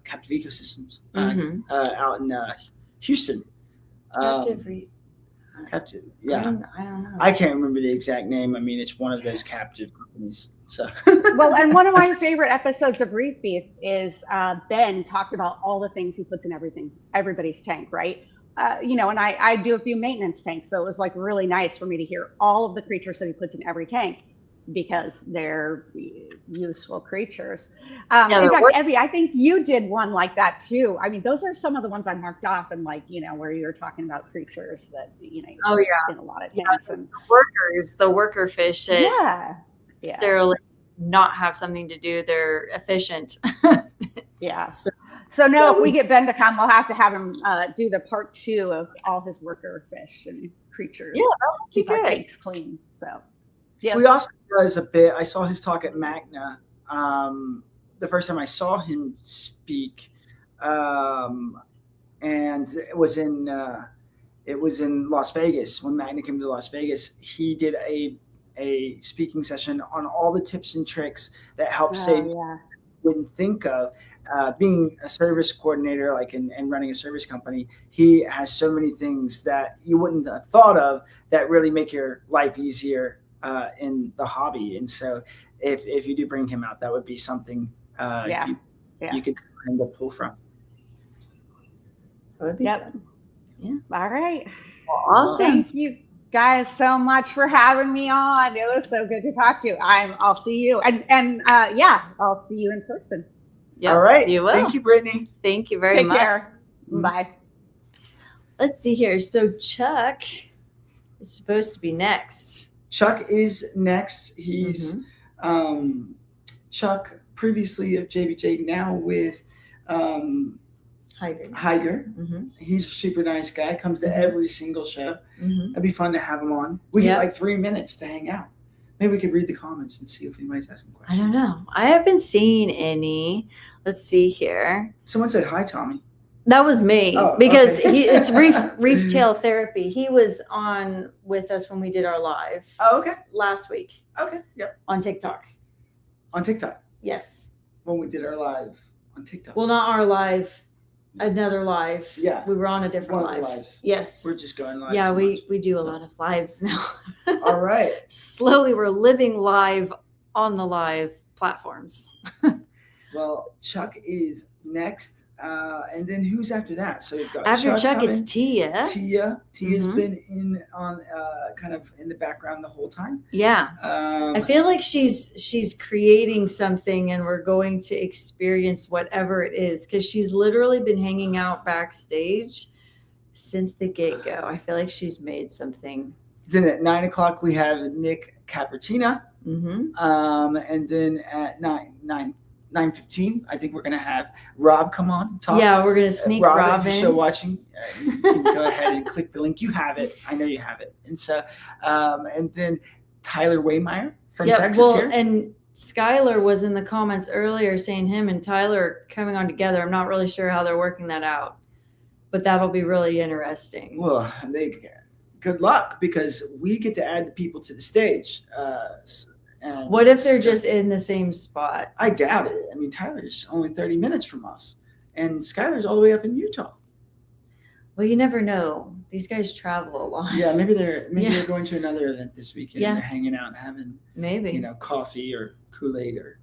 Captive Ecosystems out in Houston. Captive, yeah. I don't know. I can't remember the exact name. I mean, it's one of those captive companies. So Well, and one of my favorite episodes of Reef Beef is Ben talked about all the things he puts in everybody's tank, right? And I do a few maintenance tanks, so it was like really nice for me to hear all of the creatures that he puts in every tank because they're useful creatures. In fact, Evie, I think you did one like that too. I mean, those are some of the ones I marked off, and where you were talking about creatures that Oh yeah, in a lot of tanks and the worker fish that yeah. necessarily not have something to do. They're efficient. Yeah. So now if we get Ben to come, we'll have to have him do the part 2 of all his worker fish and creatures. Yeah, that would be keep our good. tanks clean. So yeah. we also does a bit. I saw his talk at Magna. The first time I saw him speak, and it was in Las Vegas when Magna came to Las Vegas. He did a speaking session on all the tips and tricks that help save. Wouldn't think of being a service coordinator, and running a service company. He has so many things that you wouldn't have thought of that really make your life easier in the hobby. And so, if you do bring him out, that would be something you could bring to pull from. That would be good. Yeah. All right. Awesome. Thank you guys so much for having me on. It was so good to talk to you. I'll see you and I'll see you in person. Yeah. All right. You will. Thank you, Brittany. Thank you very Take much. care. Bye. Let's see here. So Chuck is supposed to be next. Chuck is next. He's Chuck, previously of JBJ, now with Higer. He's a super nice guy. Comes to every single show. It'd be fun to have him on. We get like 3 minutes to hang out. Maybe we could read the comments and see if anybody's asking questions. I don't know. I haven't seen any. Let's see here. Someone said hi, Tommy. That was me because it's reef tail therapy. He was on with us when we did our live. Oh, okay. Last week. Okay. Yep. On TikTok. On TikTok. Yes. When we did our live on TikTok. Well, not our live. Another live. Yeah. We were on a different One of live. the lives. Yes. We're just going live. Yeah, we do a lot of lives now. All right. Slowly we're living live on the live platforms. Well, Chuck is next. And then who's after that? So you've got after Chuck coming. it's Tia. Tia's been in on kind of in the background the whole time. Yeah. I feel like she's creating something and we're going to experience whatever it is because she's literally been hanging out backstage since the get-go. I feel like she's made something. Then at 9:00 we have Nick Capertina. And then at 9:15, I think we're going to have Rob come on and talk. Yeah, we're going to sneak Rob if in. you're still watching, you can go ahead and click the link. You have it. I know you have it. And so, and then Tyler Waymeyer from Texas here. And Skylar was in the comments earlier saying him and Tyler are coming on together. I'm not really sure how they're working that out, but that'll be really interesting. Well, good luck because we get to add the people to the stage. And what if they're just in the same spot? I doubt it. I mean, Tyler's only 30 minutes from us, and Skylar's all the way up in Utah. Well, you never know. These guys travel a lot. Yeah, maybe they're going to another event this weekend. Yeah. They're hanging out and having coffee or Kool-Aid or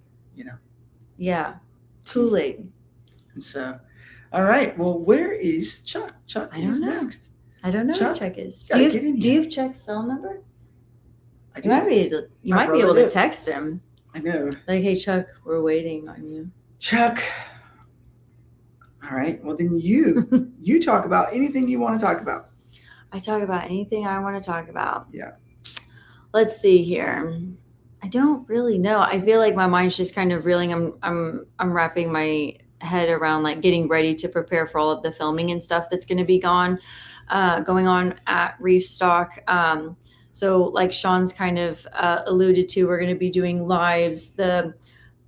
Yeah, Kool-Aid. And so, all right. Well, where is Chuck? Chuck is next. I don't know Chuck, where Chuck is. Do you have Chuck's cell number? I You might be able to text him. I know. Like, hey, Chuck, we're waiting on you. Chuck. All right. Well, then you talk about anything you want to talk about. I talk about anything I want to talk about. Yeah. Let's see here. I don't really know. I feel like my mind's just kind of reeling. I'm wrapping my head around like getting ready to prepare for all of the filming and stuff that's going to be going on at ReefStock. So like Sean's kind of alluded to, we're going to be doing lives. The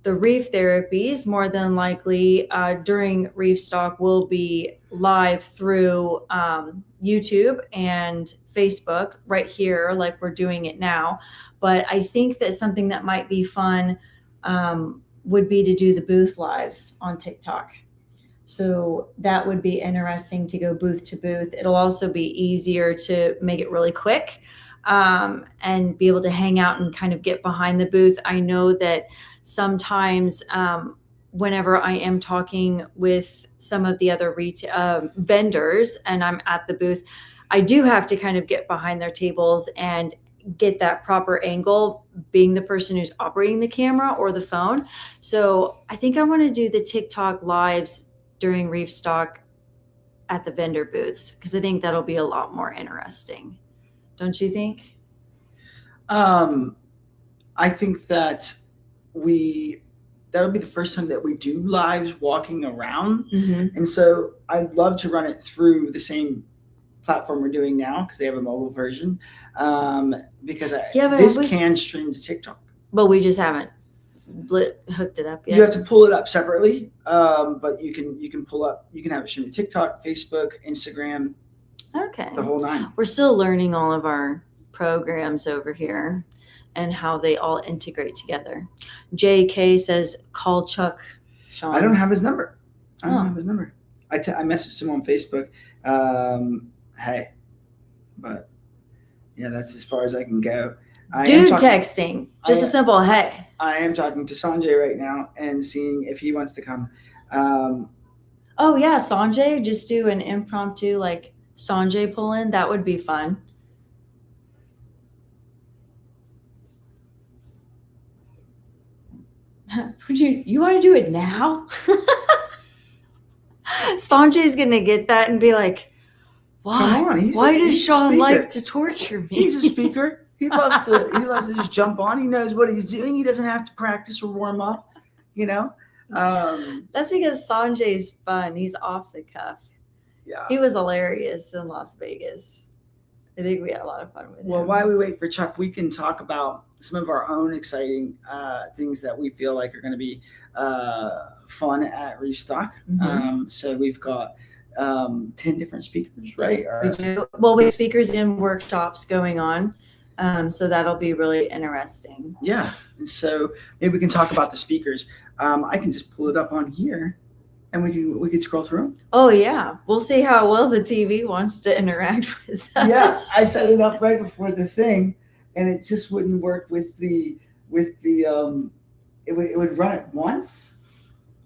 reef therapies, more than likely during ReefStock, will be live through YouTube and Facebook right here, like we're doing it now. But I think that something that might be fun would be to do the booth lives on TikTok. So that would be interesting to go booth to booth. It'll also be easier to make it really quick and be able to hang out and kind of get behind the booth. I know that sometimes whenever I am talking with some of the other vendors and I'm at the booth, I do have to kind of get behind their tables and get that proper angle, being the person who's operating the camera or the phone. So I think I want to do the TikTok lives during ReefStock at the vendor booths, because I think that'll be a lot more interesting. Don't you think? I think that that'll be the first time that we do lives walking around. Mm-hmm. And so I'd love to run it through the same platform we're doing now, because they have a mobile version. Because this can stream to TikTok. But we just haven't hooked it up yet. You have to pull it up separately, but you can pull up. You can have it stream to TikTok, Facebook, Instagram. Okay. The whole nine. We're still learning all of our programs over here and how they all integrate together. JK says, call Chuck, Sean. I don't have his number. I messaged him on Facebook. Hey, but yeah, that's as far as I can go. Texting. Just a simple hey. I am talking to Sanjay right now and seeing if he wants to come. Oh yeah, Sanjay, just do an impromptu like Sanjay pull in. That would be fun. You want to do it now? Sanjay's gonna get that and be like, "Why? Why does Sean like to torture me?" He's a speaker. He loves to just jump on. He knows what he's doing. He doesn't have to practice or warm up. You know. That's because Sanjay's fun. He's off the cuff. Yeah. He was hilarious in Las Vegas. I think we had a lot of fun with him. Well, while we wait for Chuck, we can talk about some of our own exciting things that we feel like are going to be fun at ReefStock. Mm-hmm. So we've got 10 different speakers, right? We do. Well, we have speakers and workshops going on. So that'll be really interesting. Yeah. And so maybe we can talk about the speakers. I can just pull it up on here and we can scroll through them. Oh yeah. We'll see how well the TV wants to interact with us. Yeah. I set it up right before the thing and it just wouldn't work with the it would run it once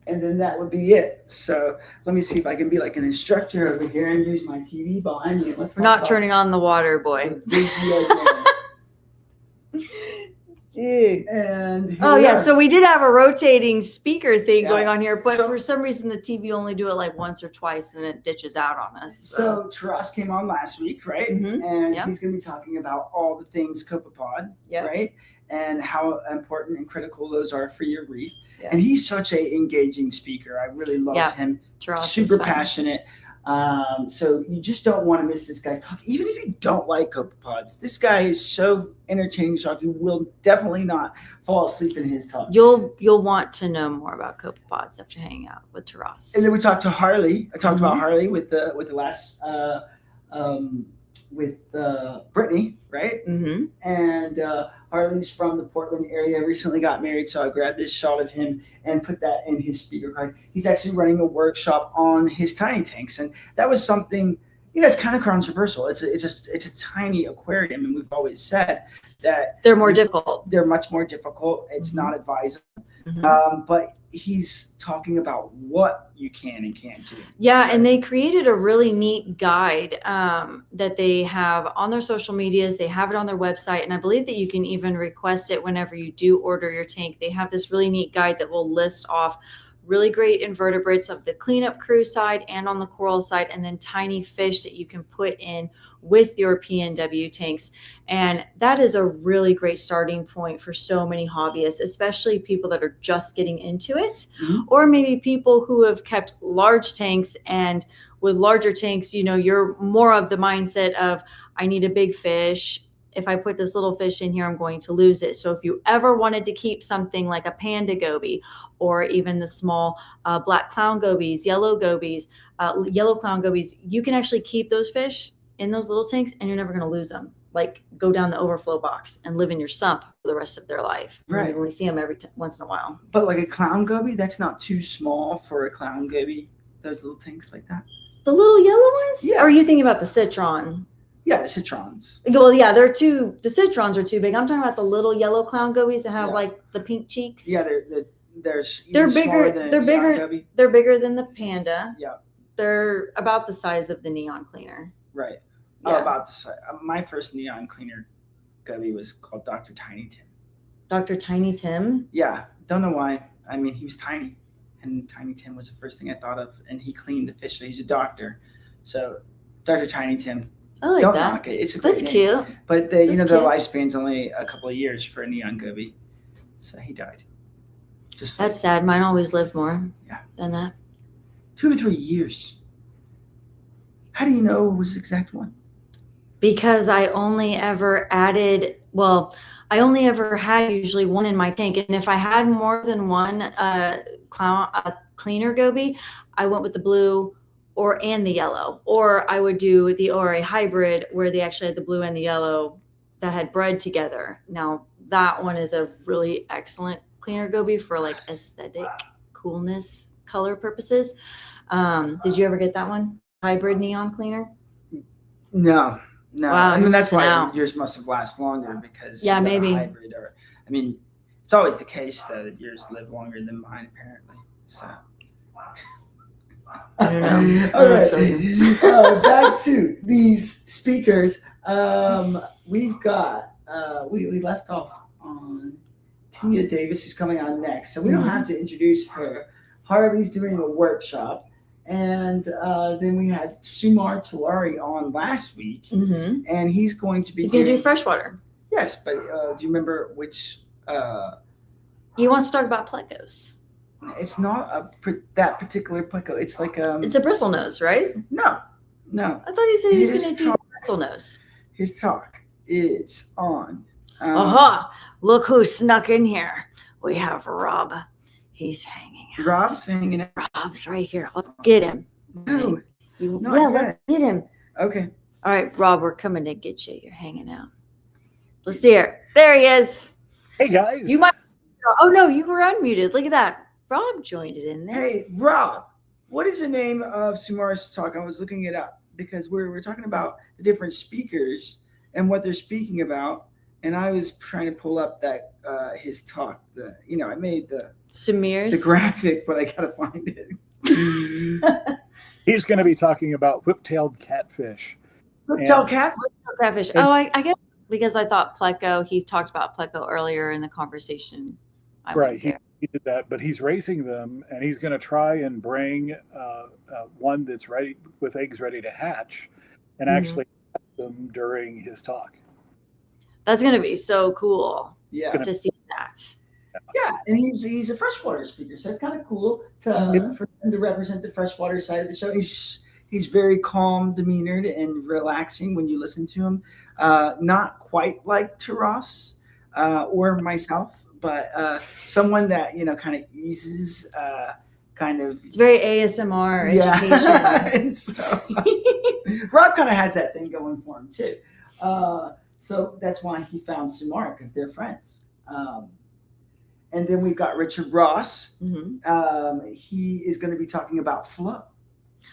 and then that would be it. So let me see if I can be like an instructor over here and use my TV behind me. We're not turning on the water, boy. Dude. And so we did have a rotating speaker thing going on here, but for some reason the TV only do it like once or twice and then it ditches out on us. So Taras came on last week, right? Mm-hmm. And he's going to be talking about all the things copepod, right? And how important and critical those are for your reef. Yeah. And he's such a engaging speaker. I really love him. Taras super passionate. So you just don't want to miss this guy's talk. Even if you don't like copepods, this guy is so entertaining. Talk, you will definitely not fall asleep in his talk. You'll want to know more about copepods after hanging out with Taras. And then we talked to Harley. I talked about Harley with the last with Brittany, right? Mm-hmm. And Harley's from the Portland area, recently got married, so I grabbed this shot of him and put that in his speaker card. He's actually running a workshop on his tiny tanks, and that was something, it's kind of controversial. It's a tiny aquarium, and we've always said that they're more difficult. They're much more difficult. It's not advisable. Mm-hmm. But he's talking about what you can and can't do. Yeah, and they created a really neat guide that they have on their social medias. They have it on their website, and I believe that you can even request it whenever you do order your tank. They have this really neat guide that will list off really great invertebrates of the cleanup crew side and on the coral side, and then tiny fish that you can put in with your PNW tanks. And that is a really great starting point for so many hobbyists, especially people that are just getting into it, or maybe people who have kept large tanks. And with larger tanks, you know, you're more of the mindset of, I need a big fish. If I put this little fish in here, I'm going to lose it. So if you ever wanted to keep something like a panda goby, or even the small black clown gobies, yellow gobies, yellow clown gobies, you can actually keep those fish in those little tanks and you're never going to lose them. Like, go down the overflow box and live in your sump for the rest of their life. Right. You only see them every once in a while. But like a clown goby, that's not too small for a clown goby. Those little tanks like that. The little yellow ones? Yeah. Or are you thinking about the citron? Yeah, the citrons. Well, yeah, the citrons are too big. I'm talking about the little yellow clown gobies that have like the pink cheeks. Yeah, they're bigger. Than They're bigger. goby. They're bigger than the panda. Yeah. They're about the size of the neon cleaner. Right. Yeah. Oh, about the size. My first neon cleaner goby was called Dr. Tiny Tim. Dr. Tiny Tim? Yeah. Don't know why. I mean, he was tiny, and Tiny Tim was the first thing I thought of, and he cleaned the fish. So he's a doctor. So Dr. Tiny Tim. I like Don't that. knock it. It's a great That's name. cute. But That's the cute. lifespan's only a couple of years for a neon goby, so he died. Just That's sad. Mine always lived more Yeah. than that. 2 to 3 years. How do you know it was the exact one? Because I only ever had usually one in my tank. And if I had more than one cleaner goby, I went with the blue and the yellow. Or I would do a hybrid where they actually had the blue and the yellow that had bred together. Now, that one is a really excellent cleaner goby for like aesthetic coolness color purposes. Did you ever get that one? Hybrid neon cleaner? No. Wow, I mean, that's why out. yours must have lasted longer because Yeah, you got a maybe. hybrid. Or I mean, it's always the case that yours live longer than mine, apparently. So. I don't know. All right. So Back to these speakers. We've got we left off on Tia Davis, who's coming on next, so we don't have to introduce her. Harley's doing a workshop, and then we had Sumar Tawari on last week, and he's going to be he's going to do freshwater. Yes, but do you remember which? He wants to talk about plecos. It's not that particular pleco. It's like It's a bristlenose, right? No. I thought he said he was His going to do talk- bristlenose. His talk is on. Aha! Look who snuck in here. We have Rob. He's hanging out. Rob's hanging out. Rob's right here. Let's get him. No, Let's get him. Okay. All right, Rob, we're coming to get you. You're hanging out. Let's see her. There he is. Hey guys. You might. Oh no, you were unmuted. Look at that. Rob joined it in there. Hey, Rob, what is the name of Sumar's talk? I was looking it up because we're talking about the different speakers and what they're speaking about, and I was trying to pull up that his talk. I made the Samir's graphic, but I gotta find it. He's going to be talking about whip-tailed catfish. Tell Cat. catfish. Oh, I guess because I thought pleco. He talked about pleco earlier in the conversation. Right, he did that, but he's raising them, and he's going to try and bring one that's ready with eggs ready to hatch, and actually hatch them during his talk. That's going to be so cool. Yeah. To see that. Yeah, and he's a freshwater speaker, so it's kind of cool for him to represent the freshwater side of the show. He's very calm, demeanored, and relaxing when you listen to him. Not quite like Taras or myself, but someone that kind of eases, It's very ASMR education. And so, Rob kind of has that thing going for him too. So that's why he found Sumar, because they're friends. And then we've got Richard Ross. He is going to be talking about flow.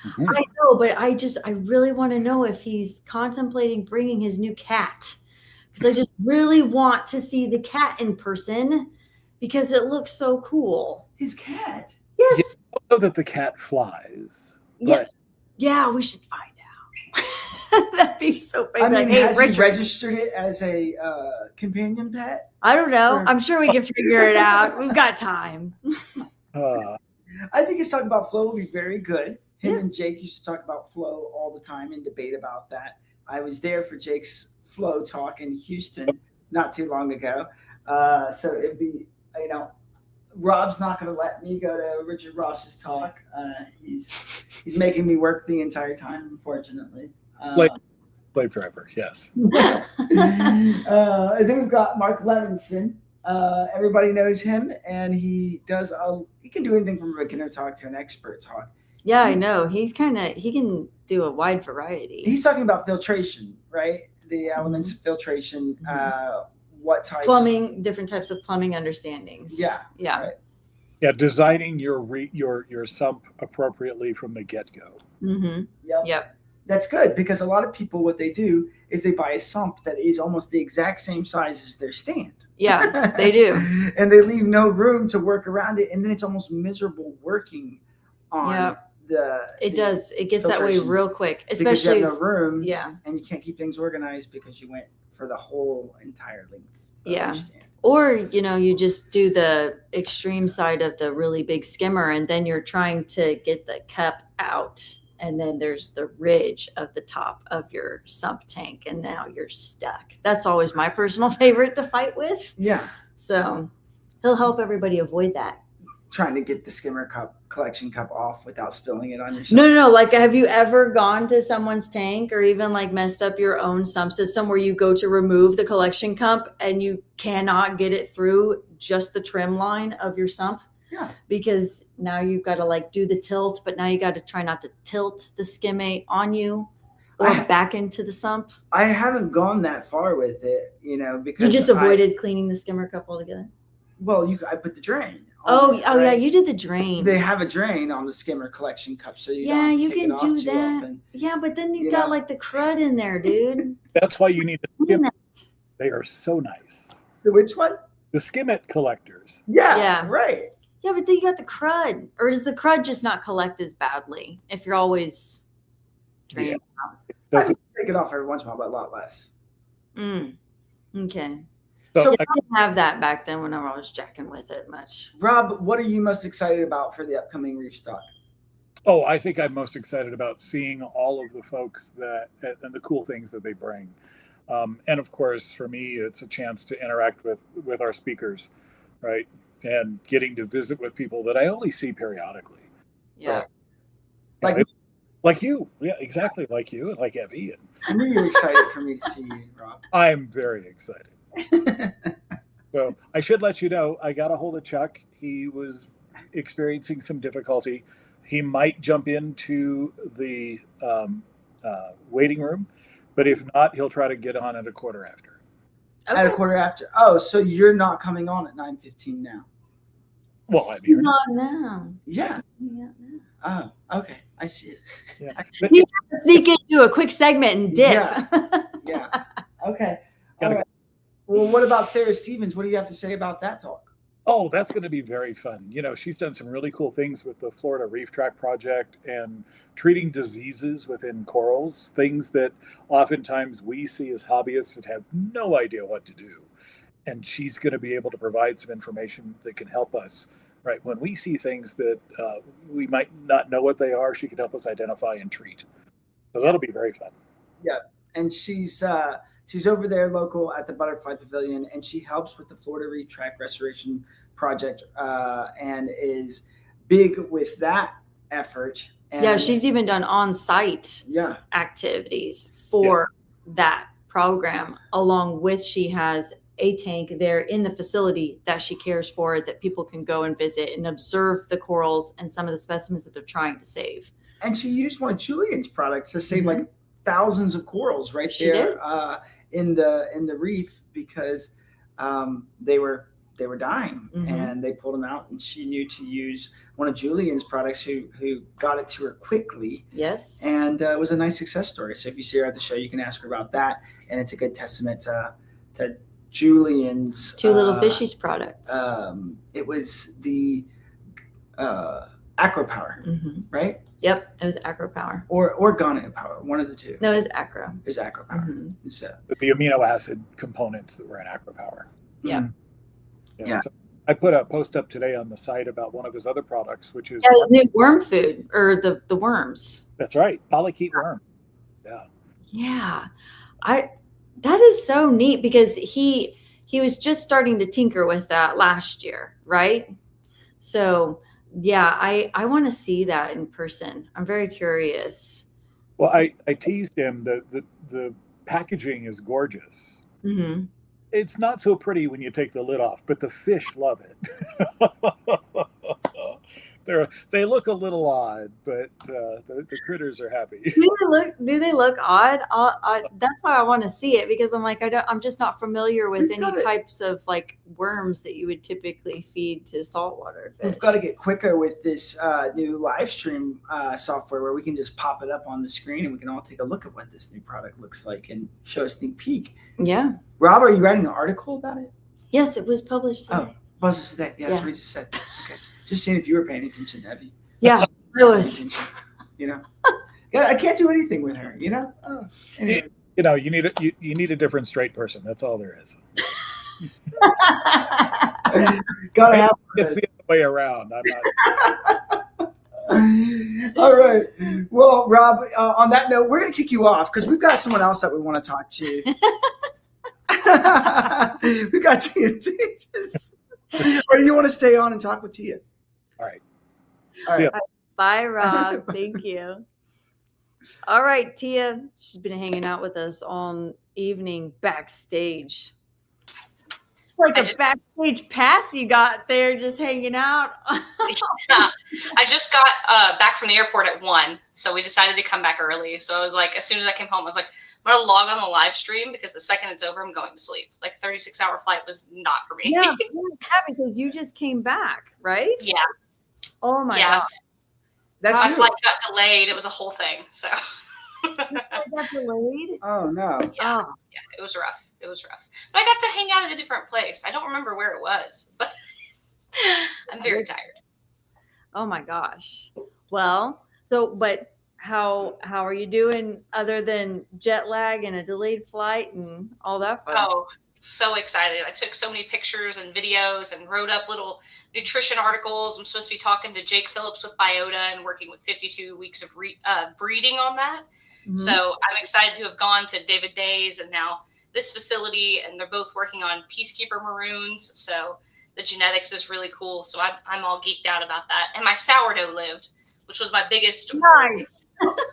I know, but I really want to know if he's contemplating bringing his new cat, because I just really want to see the cat in person because it looks so cool. His cat? Yes. You know that the cat flies. Yeah, we should find out. That'd be so funny. I mean, hey, has Richard, he registered it as a companion pet? I don't know. I'm sure we can figure it out. We've got time. I think his talk about flow will be very good. Him Yeah. and Jake used to talk about flow all the time and debate about that. I was there for Jake's flow talk in Houston not too long ago. So it'd be, you know, Rob's not going to let me go to Richard Ross's talk. He's making me work the entire time, unfortunately. Play forever, yes. And then we've got Mark Levinson. Everybody knows him, and he can do anything from a beginner talk to an expert talk. Yeah, I know. He can do a wide variety. He's talking about filtration, right? The elements of filtration, what types. Plumbing, different types of plumbing understandings. Yeah. Yeah. Right. Yeah, designing your sump appropriately from the get-go. Mm-hmm. Yep. That's good, because a lot of people, what they do is they buy a sump that is almost the exact same size as their stand. Yeah, they do. And they leave no room to work around it, and then it's almost miserable working on It does. It gets that way filtration. real quick, Because especially you have no room. Yeah. And you can't keep things organized because you went for the whole entire length of Yeah. your stand. Or, you just do the extreme side of the really big skimmer, and then you're trying to get the cup out. And then there's the ridge of the top of your sump tank, and now you're stuck. That's always my personal favorite to fight with. Yeah. So he'll help everybody avoid that. Trying to get the skimmer collection cup off without spilling it on yourself. No. Like, have you ever gone to someone's tank or even like messed up your own sump system where you go to remove the collection cup and you cannot get it through just the trim line of your sump? Yeah. Because now you've got to like do the tilt, but now you got to try not to tilt the skimmate on you or back into the sump. I haven't gone that far with it, because You just avoided cleaning the skimmer cup altogether. Well, I put the drain. Yeah, you did the drain. They have a drain on the skimmer collection cup, so you yeah, don't have to you take can it off do too that. often. Yeah, but then you've got like the crud in there, dude. That's why you need to Clean skim. that. They are so nice. Which one? The skimmet collectors. Yeah, right. Yeah, but then you got the crud. Or does the crud just not collect as badly if you're always draining out? I take it off every once in a while, but a lot less. Okay. So I didn't have that back then when I was jacking with it much. Rob, what are you most excited about for the upcoming ReefStock? Oh, I think I'm most excited about seeing all of the folks and the cool things that they bring. And of course, for me, it's a chance to interact with our speakers, right? And getting to visit with people that I only see periodically. Yeah. Like you. Yeah, exactly. Like you and like Evie. I knew you were excited for me to see you, Rob. I'm very excited. So I should let you know, I got a hold of Chuck. He was experiencing some difficulty. He might jump into the waiting room, but if not, he'll try to get on at a quarter after. Okay. At a quarter after. Oh, so you're not coming on at 9:15 now? Well, I mean, He's on now. Yeah. Yeah. Oh, okay. I see it. Yeah. You have to sneak into a quick segment and dip. Yeah. Okay. All right. Well, what about Sarah Stevens? What do you have to say about that talk? Oh, that's going to be very fun. She's done some really cool things with the Florida Reef Track Project and treating diseases within corals, things that oftentimes we see as hobbyists that have no idea what to do. And she's going to be able to provide some information that can help us, right? When we see things that we might not know what they are, she can help us identify and treat. So that'll be very fun. Yeah. And she's over there local at the Butterfly Pavilion, and she helps with the Florida Reef Track Restoration Project and is big with that effort. And Yeah, she's even done on-site activities for that program, along with she has a tank there in the facility that she cares for that people can go and visit and observe the corals and some of the specimens that they're trying to save. And she used one of Julian's products to save like thousands of corals right She there in the reef because they were dying and they pulled them out, and she knew to use one of Julian's products who got it to her quickly. Yes. And it was a nice success story. So if you see her at the show, you can ask her about that. And it's a good testament to Julian's Two Little Fishies products. It was the Acro Power, right? Yep, it was Acro Power. Or Ghana Power, one of the two. No, it was Acro. It was Acro Power. So The amino acid components that were in Acro Power. Yeah. Yeah. So I put a post up today on the site about one of his other products, which is his new worm food, or the worms. That's right, polychaete worm. Yeah. Yeah, that is so neat because he was just starting to tinker with that last year, right? So yeah, I want to see that in person. I'm very curious. Well, I teased him that the packaging is gorgeous. Mm-hmm. It's not so pretty when you take the lid off, but the fish love it. They look a little odd, but the critters are happy. Do they look odd? That's why I want to see it, because I'm like, I'm just not familiar with any types of like worms that you would typically feed to saltwater fish. We've got to get quicker with this new live stream software where we can just pop it up on the screen and we can all take a look at what this new product looks like and show a sneak peek. Yeah. Rob, are you writing an article about it? Yes, it was published today. Oh, was it today? Yeah, that's what he just said. Okay. Just seeing if you were paying attention, Evie. Yeah, I was. You know, I can't do anything with her. You know. Oh, anyway. You know, you need a different straight person. That's all there is. Gotta have. It's the other way around. I'm not. All right. Well, Rob, on that note, we're going to kick you off because we've got someone else that we want to talk to. We got Tia Davis. Or do you want to stay on and talk with Tia? All right. All right. Bye, Rob. Thank you. All right, Tia. She's been hanging out with us all evening backstage. It's like a backstage pass you got there, just hanging out. Yeah. I just got back from the airport at 1, so we decided to come back early. So I was like, as soon as I came home, I was like, I'm going to log on the live stream because the second it's over, I'm going to sleep. Like 36-hour flight was not for me. Yeah, because you just came back, right? Yeah. Oh my God. My flight got delayed. It was a whole thing. So. Your flight got delayed? Oh no. Yeah. Yeah. It was rough. It was rough. But I got to hang out at a different place. I don't remember where it was, but I'm very tired. Oh my gosh. Well, but how are you doing other than jet lag and a delayed flight and all that fun? Oh, so excited. I took so many pictures and videos and wrote up little nutrition articles. I'm supposed to be talking to Jake Phillips with Biota and working with 52 weeks of breeding on that. Mm-hmm. So I'm excited to have gone to David Day's and now this facility, and they're both working on Peacekeeper maroons. So the genetics is really cool. So I'm all geeked out about that. And my sourdough lived, which was my biggest. Nice.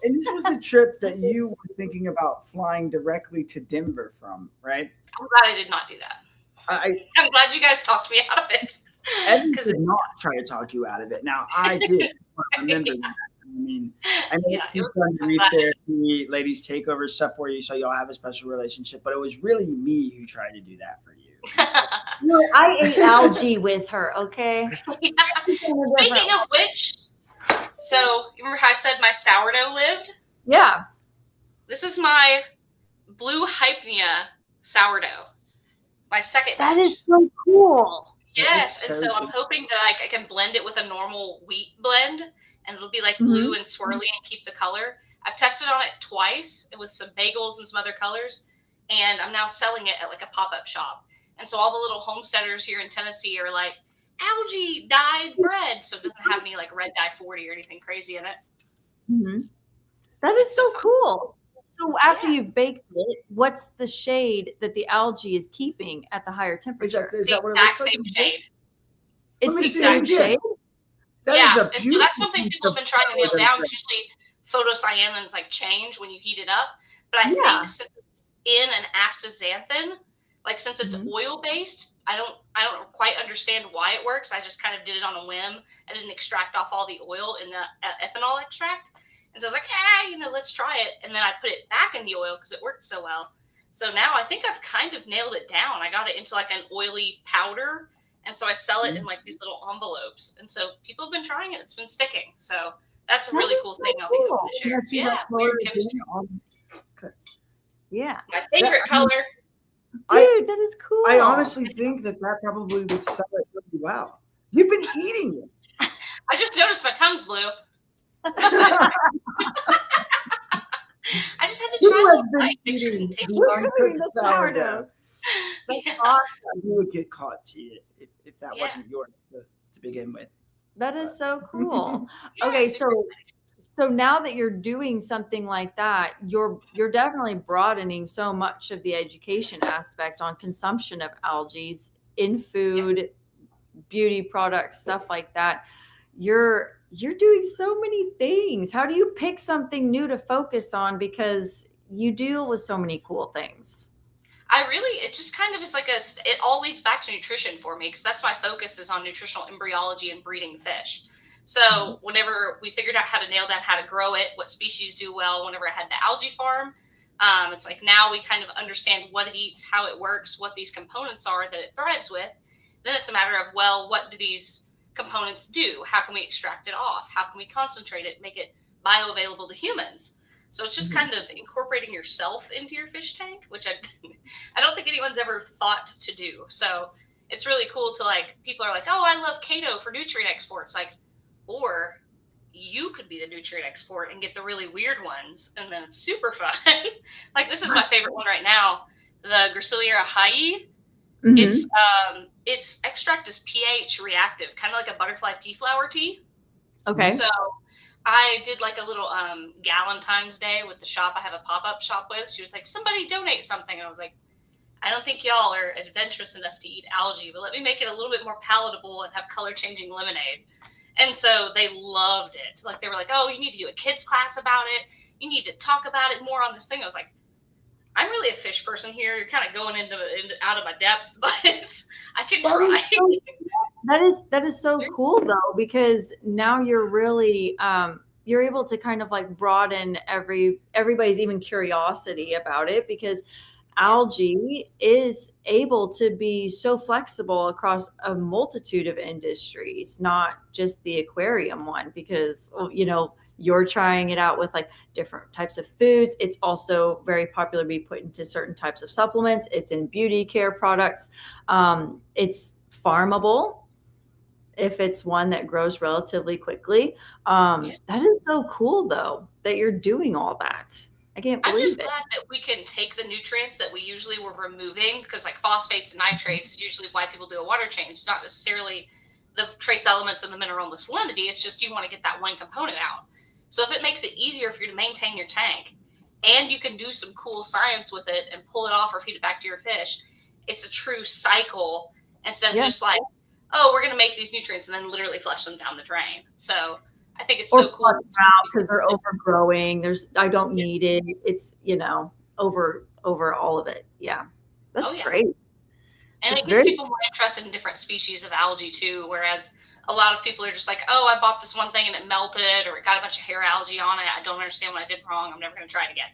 And this was the trip that you were thinking about flying directly to Denver from, right? I'm glad I did not do that. I'm glad you guys talked me out of it. Evan did not try to talk you out of it. Now, I did. I remember that. I know you've done reef therapy, ladies takeover stuff for you, so y'all have a special relationship, but it was really me who tried to do that for you. I ate algae with her, okay? Speaking of which, so you remember how I said my sourdough lived? Yeah. This is my blue hypnea sourdough. My second batch. That is so cool. Yes, and so I'm hoping that I can blend it with a normal wheat blend, and it'll be like blue and swirly and keep the color. I've tested on it twice with some bagels and some other colors, and I'm now selling it at like a pop-up shop. And so all the little homesteaders here in Tennessee are like, algae dyed bread. So it doesn't have any like red dye 40 or anything crazy in it. Mm-hmm. That is so cool. So after you've baked it, what's the shade that the algae is keeping at the higher temperature? Is that what it looks like? Same shade. It's the exact shade? So that's something people have been trying to nail down, because usually photocyanins like change when you heat it up. But I think since it's in an astaxanthin, like since it's oil based, I don't quite understand why it works. I just kind of did it on a whim. I didn't extract off all the oil in the ethanol extract. And so I was like, let's try it. And then I put it back in the oil because it worked so well. So now I think I've kind of nailed it down. I got it into like an oily powder. And so I sell it in like these little envelopes. And so people have been trying it. It's been sticking. So that's a really cool thing I'll be able to share. Yeah. Yeah. My favorite color. Dude, that is cool. I honestly think that probably would sell it really well. You've been eating it. I just noticed my tongue's blue. I just had to try it. The sourdough. That's awesome. You would get caught if that wasn't yours to begin with. That is so cool. Okay, so now that you're doing something like that, you're definitely broadening so much of the education aspect on consumption of algae in food, beauty products, stuff like that. You're doing so many things. How do you pick something new to focus on, because you deal with so many cool things? It just kind of is like it all leads back to nutrition for me, because that's my focus is on nutritional embryology and breeding fish. So whenever we figured out how to nail down how to grow it, what species do well, whenever I had the algae farm, it's like now we kind of understand what it eats, how it works, what these components are that it thrives with. Then it's a matter of, well, what do these components do? How can we extract it off? How can we concentrate it, make it bioavailable to humans? So it's just kind of incorporating yourself into your fish tank, which I don't think anyone's ever thought to do. So it's really cool to people are like, oh, I love Kato for nutrient exports. Or you could be the nutrient export and get the really weird ones. And then it's super fun. This is my favorite one right now. The Gracillera hyee. Its extract is pH reactive, kind of like a butterfly pea flower tea. Okay. So I did a little Galentine's Day with the shop I have a pop-up shop with. She was like, somebody donate something. And I was like, I don't think y'all are adventurous enough to eat algae, but let me make it a little bit more palatable and have color-changing lemonade. And so they loved it. They were like, oh, you need to do a kids class about it. You need to talk about it more on this thing. I was like, I'm really a fish person here. You're kind of going into out of my depth, but I can try. That is so cool though, because now you're really you're able to kind of broaden everybody's even curiosity about it, because algae is able to be so flexible across a multitude of industries, not just the aquarium one, because you're trying it out with different types of foods. It's also very popular to be put into certain types of supplements. It's in beauty care products. It's farmable if it's one that grows relatively quickly. That is so cool though, that you're doing all that. I can't believe it. I'm just glad that we can take the nutrients that we usually were removing, because phosphates and nitrates is usually why people do a water change. It's not necessarily the trace elements and the mineral and the salinity. It's just you want to get that one component out. So if it makes it easier for you to maintain your tank, and you can do some cool science with it and pull it off or feed it back to your fish, it's a true cycle instead of just oh, we're going to make these nutrients and then literally flush them down the drain. So I think it's so cool because they're overgrowing. I don't need it. It's over all of it. Yeah, that's great. And it gets people more interested in different species of algae too. Whereas a lot of people are just like, oh, I bought this one thing and it melted, or it got a bunch of hair algae on it. I don't understand what I did wrong. I'm never going to try it again.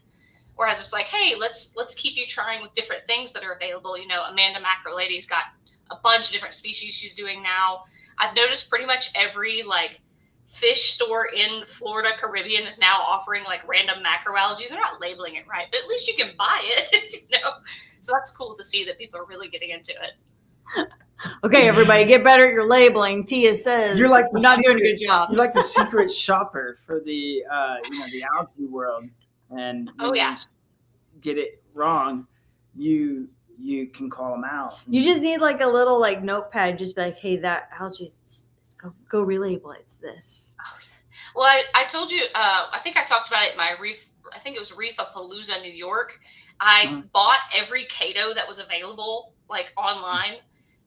Whereas it's like, hey, let's keep you trying with different things that are available. Amanda Macro Lady's got a bunch of different species she's doing now. I've noticed pretty much every fish store in Florida, Caribbean is now offering random macroalgae. They're not labeling it right, but at least you can buy it, So that's cool to see that people are really getting into it. Okay, everybody, get better at your labeling. Tia says you're not doing a good job. You're the secret shopper for the the algae world, and when you get it wrong, you can call them out. You just need a little notepad, just be like, hey, that algae, go relabel it. It's this. Well, I told you, I think I talked about it in my I think it was Reefapalooza, New York. I bought every Kato that was available online.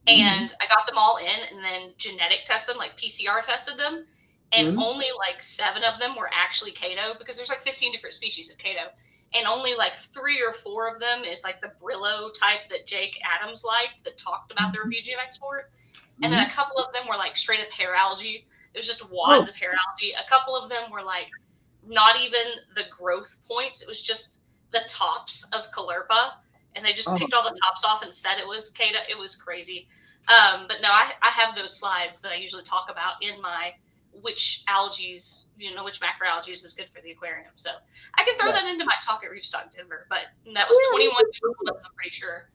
And I got them all in and then genetic tested them, PCR tested them. And only 7 of them were actually Kato, because there's 15 different species of Kato. And only 3 or 4 of them is the Brillo type that Jake Adams liked, that talked about the refugium export. And then a couple of them were straight up hair algae. It was just wads of hair algae. A couple of them were not even the growth points. It was just the tops of Caulerpa. And they just picked all the tops off and said it was Kato. It was crazy. But no, I have those slides that I usually talk about in my which algae, which macroalgae is good for the aquarium. So I can throw that into my talk at ReefStock Denver. But that was 21 months, I'm pretty sure.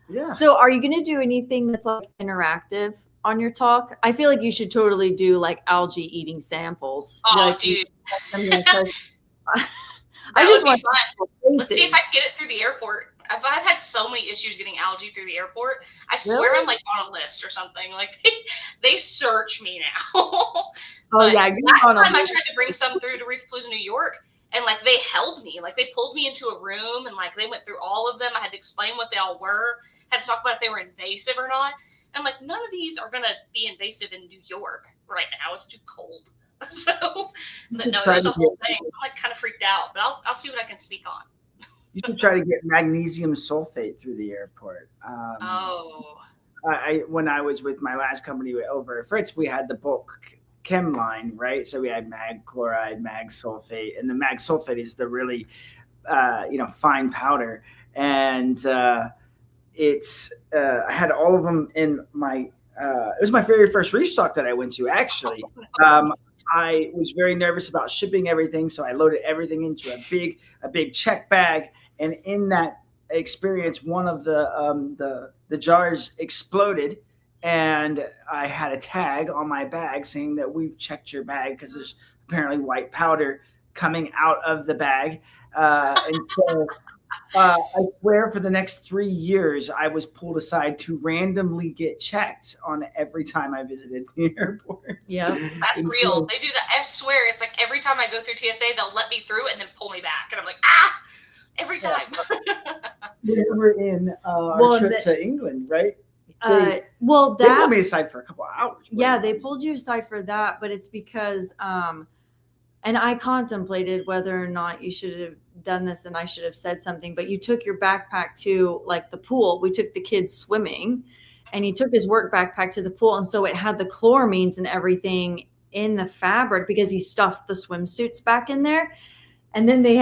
Yeah. So are you going to do anything that's interactive on your talk? I feel like you should totally do algae eating samples. Oh, dude. I just want fun. Let's see if I can get it through the airport. I've had so many issues getting algae through the airport. I swear Really? I'm like on a list or something. Like they search me now. Oh But yeah, you're last on a time I list. tried to bring some through to Reef Palooza, New York, and like they held me, like they pulled me into a room and like they went through all of them. I had to explain what they all were, had to talk about if they were invasive or not. And I'm like, none of these are gonna be invasive in New York right now. It's too cold. So, but no, Try there's to a whole get- thing. I'm like kind of freaked out, but I'll see what I can sneak on. You should try to get magnesium sulfate through the airport. Oh. When I was with my last company over at Fritz, we had the bulk chem line, right? So we had mag chloride, mag sulfate, and the mag sulfate is the really, fine powder. And I had all of them in my. It was my very first ReefStock that I went to, actually. I was very nervous about shipping everything, so I loaded everything into a big check bag. And in that experience, one of the jars exploded, and I had a tag on my bag saying that we've checked your bag because there's apparently white powder coming out of the bag. And so I swear for the next 3 years, I was pulled aside to randomly get checked on every time I visited the airport. Yeah, that's And real. so- They do that. I swear, it's like every time I go through TSA, they'll let me through and then pull me back, and I'm like, ah, every time. We were in our trip to England, right? They pulled me aside for a couple of hours. Yeah, they pulled you aside for that, but it's because and I contemplated whether or not you should have done this and I should have said something, but you took your backpack to like the pool. We took the kids swimming and he took his work backpack to the pool. And so it had the chloramines and everything in the fabric because he stuffed the swimsuits back in there. And then they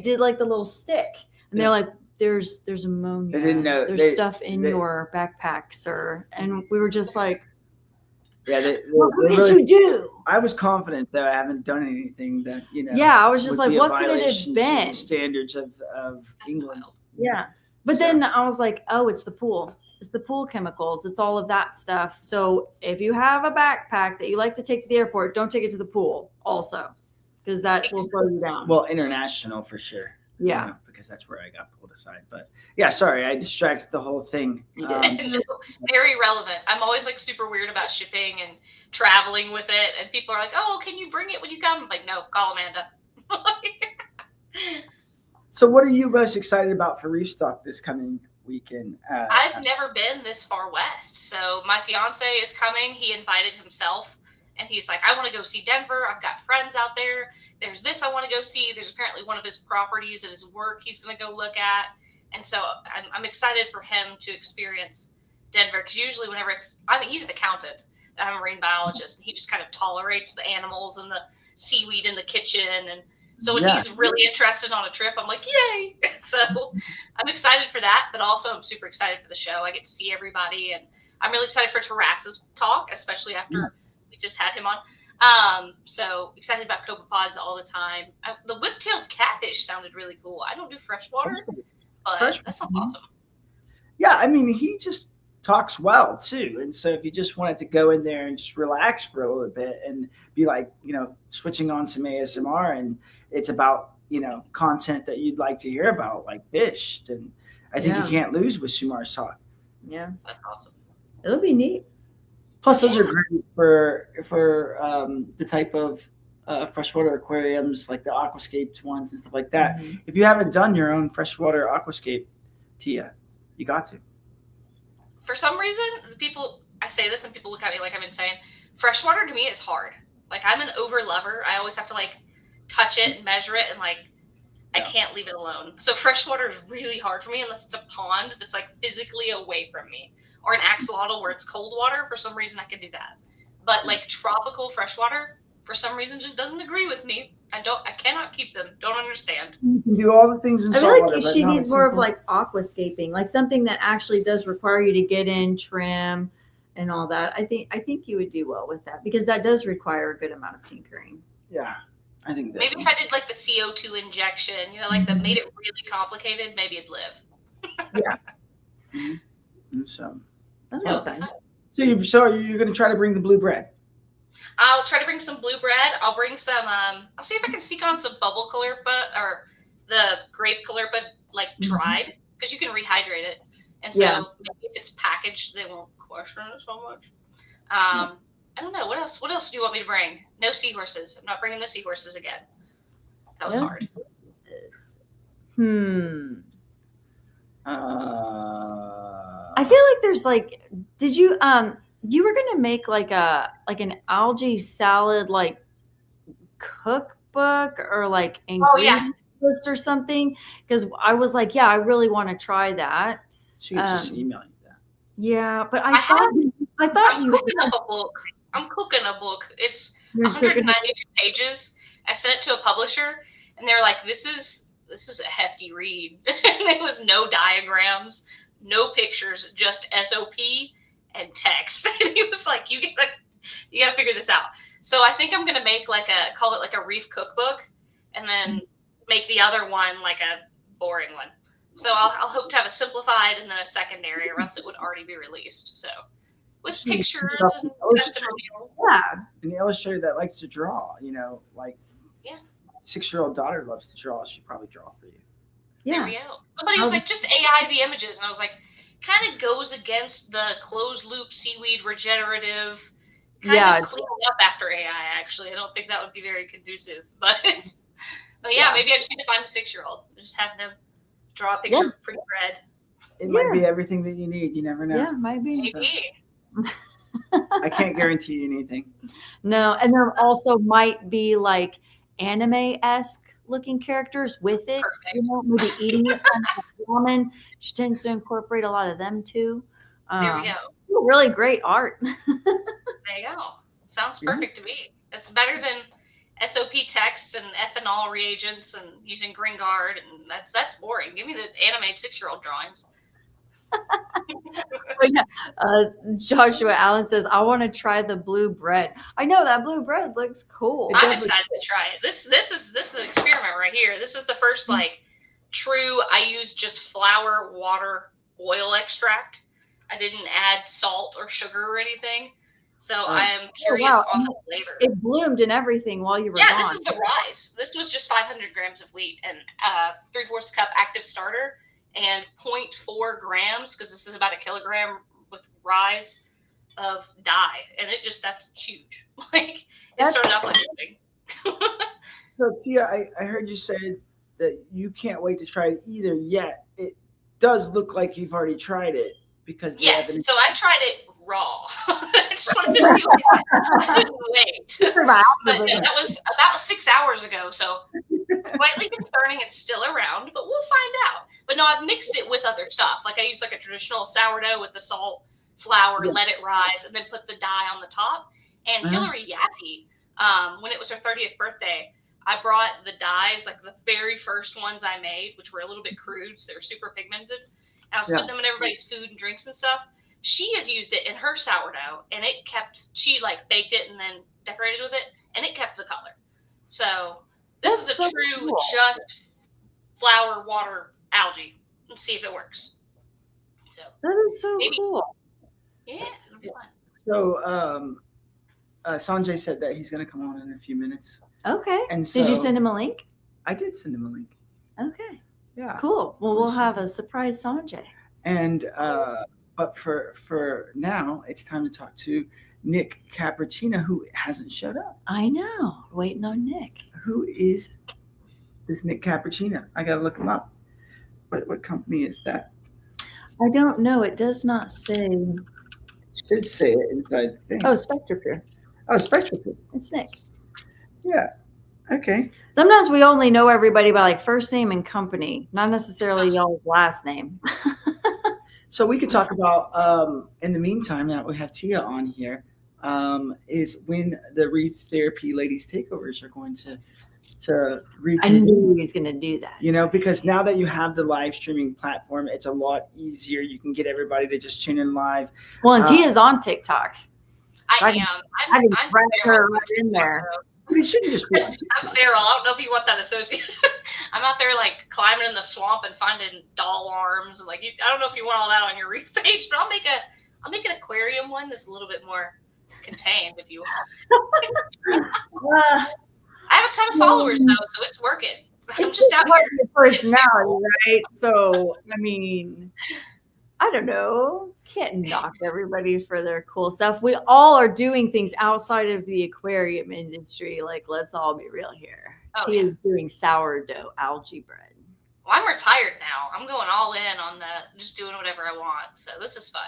did like the little stick and they're like, there's ammonia. They didn't know. There's stuff in your backpack, sir. And we were just like, yeah, what did you do? I was confident that I haven't done anything that, Yeah, I was just would like, be a what could it violation have to the been? standards of England. Yeah. But then I was like, oh, it's the pool. It's the pool chemicals. It's all of that stuff. So if you have a backpack that you like to take to the airport, don't take it to the pool also because that will slow you down. Well, international for sure. Yeah. Because that's where I got pulled aside. But yeah, sorry, I distracted the whole thing. Very relevant. I'm always like super weird about shipping and traveling with it. And people are like, oh, can you bring it when you come? I'm like, no, call Amanda. So what are you most excited about for ReefStock this coming weekend? I've never been this far west. So my fiance is coming. He invited himself. And he's like, I want to go see Denver. I've got friends out there. There's this I want to go see. There's apparently one of his properties at his work he's going to go look at. And so I'm excited for him to experience Denver. Because usually whenever he's an accountant. I'm a marine biologist. And he just kind of tolerates the animals and the seaweed in the kitchen. And so when he's really interested on a trip, I'm like, yay. So I'm excited for that. But also I'm super excited for the show. I get to see everybody. And I'm really excited for Terrace's talk, especially after we just had him on. So excited about copepods all the time. The whip-tailed catfish sounded really cool. I don't do freshwater, but that sounds awesome. Yeah, I mean, he just talks well too. And so if you just wanted to go in there and just relax for a little bit and be like, switching on some ASMR and it's about, content that you'd like to hear about, like fish. And I think you can't lose with Sumar's talk. Yeah. That's awesome. It'll be neat. Plus, those are great for the type of freshwater aquariums, like the aquascaped ones and stuff like that. Mm-hmm. If you haven't done your own freshwater aquascape, Tia, you got to. For some reason, I say this and people look at me like I've been saying, freshwater to me is hard. Like I'm an over lover. I always have to like touch it and measure it and like I can't leave it alone. So freshwater is really hard for me unless it's a pond that's like physically away from me. Or an axolotl where it's cold water. For some reason, I can do that. But like tropical freshwater, for some reason, just doesn't agree with me. I cannot keep them. Don't understand. You can do all the things in I feel saltwater. like she needs more of like aquascaping, like something that actually does require you to get in, trim, and all that. I think you would do well with that because that does require a good amount of tinkering. Yeah, I think that. Maybe if I did like the CO2 injection, like that made it really complicated, maybe it'd live. Yeah. And so. That'll be fun. So you're going to try to bring the blue bread. I'll try to bring some blue bread. I'll bring some. I'll see if I can sneak on some bubble callirpa or the grape callirpa, like dried. because you can rehydrate it. And so maybe if it's packaged, they won't question it so much. I don't know. What else? What else do you want me to bring? No seahorses. I'm not bringing the seahorses again. That was hard. I feel like there's like, did you you were gonna make like an algae salad like cookbook or like ingredient list or something? Because I was like, yeah, I really want to try that. She could just email you that. Yeah, but I thought I'm cooking up a book. I'm cooking a book. It's 192 pages. I sent it to a publisher, and they're like, "This is a hefty read." And there was no diagrams, no pictures, just SOP and text. And he was like, "You gotta figure this out." So I think I'm gonna make call it like a reef cookbook, and then make the other one like a boring one. So I'll hope to have a simplified and then a secondary, or else it would already be released. So with pictures and testimonials. Yeah, an illustrator that likes to draw, like 6-year-old daughter loves to draw. She'd probably draw for you. Yeah. There we go. Somebody was like, just AI the images, and I was like, kind of goes against the closed loop seaweed regenerative. Kind of cleaning up after AI. Actually, I don't think that would be very conducive. But yeah, maybe I just need to find a 6-year-old. Just have them draw a picture of pretty red. It might be everything that you need. You never know. Yeah, might be. Maybe. I can't guarantee you anything. No, and there also might be like anime-esque looking characters with it. Maybe eating it from a woman. She tends to incorporate a lot of them too. There we go. Really great art. There you go. Sounds perfect to me. It's better than SOP text and ethanol reagents and using Gringard, and that's boring. Give me the animated 6-year-old drawings. Joshua Allen says, I want to try the blue bread. I know that blue bread looks cool. I'm excited to try it. This is an experiment right here. This is the first true. I use just flour, water, oil extract. I didn't add salt or sugar or anything. So I am curious on the flavor. It bloomed and everything while you were gone. This is the rise. This was just 500 grams of wheat and 3/4 cup active starter and 0.4 grams, because this is about 1 kilogram with rise of dye. And that's huge. It started off like nothing. So Tia, I heard you say that you can't wait to try it either yet. It does look like you've already tried it. Because so I tried it raw. I just wanted to see what I couldn't wait. But that was about 6 hours ago, so slightly concerning. It's still around, but we'll find out. But no, I've mixed it with other stuff. Like I used a traditional sourdough with the salt, flour, let it rise, and then put the dye on the top. And Hillary Yaffe, when it was her 30th birthday, I brought the dyes, like the very first ones I made, which were a little bit crude, so they were super pigmented. I was putting them in everybody's food and drinks and stuff. She has used it in her sourdough, and she baked it and then decorated with it, and it kept the color. So this is a true just flour, water, algae. Let's see if it works. So that is so cool. Yeah, it'll be fun. So Sanjay said that he's going to come on in a few minutes. Okay. And so, did you send him a link? I did send him a link. Okay. Yeah. Cool. Well, we'll have a surprise Sanjay. And but for now, it's time to talk to Nick Capricina, who hasn't showed up. I know. Waiting on Nick. Who is this Nick Capricina? I gotta look him up. What company is that? I don't know. It does not say. It should say it inside the thing. Oh, SpectraPure. Oh, SpectraPure. It's Nick. Yeah. Okay. Sometimes we only know everybody by first name and company, not necessarily y'all's last name. So we could talk about, in the meantime, now we have Tia on here, is when the Reef Therapy Ladies Takeovers are going to I knew he was going to do that. Because now that you have the live streaming platform, it's a lot easier. You can get everybody to just tune in live. Well, and Tia's on TikTok. I am. I can drag her right in there. We shouldn't just be on I'm feral. I don't know if you want that associated. I'm out there climbing in the swamp and finding doll arms. And I don't know if you want all that on your reef page, but I'll make an aquarium one that's a little bit more contained, if you want. I have a ton of followers though, so it's working. I'm just out part here. of your personality, right? So, I mean, I don't know. Can't knock everybody for their cool stuff. We all are doing things outside of the aquarium industry. Like, let's all be real here. Oh, Tia's doing sourdough algae bread. Well, I'm retired now. I'm going all in on just doing whatever I want. So this is fun.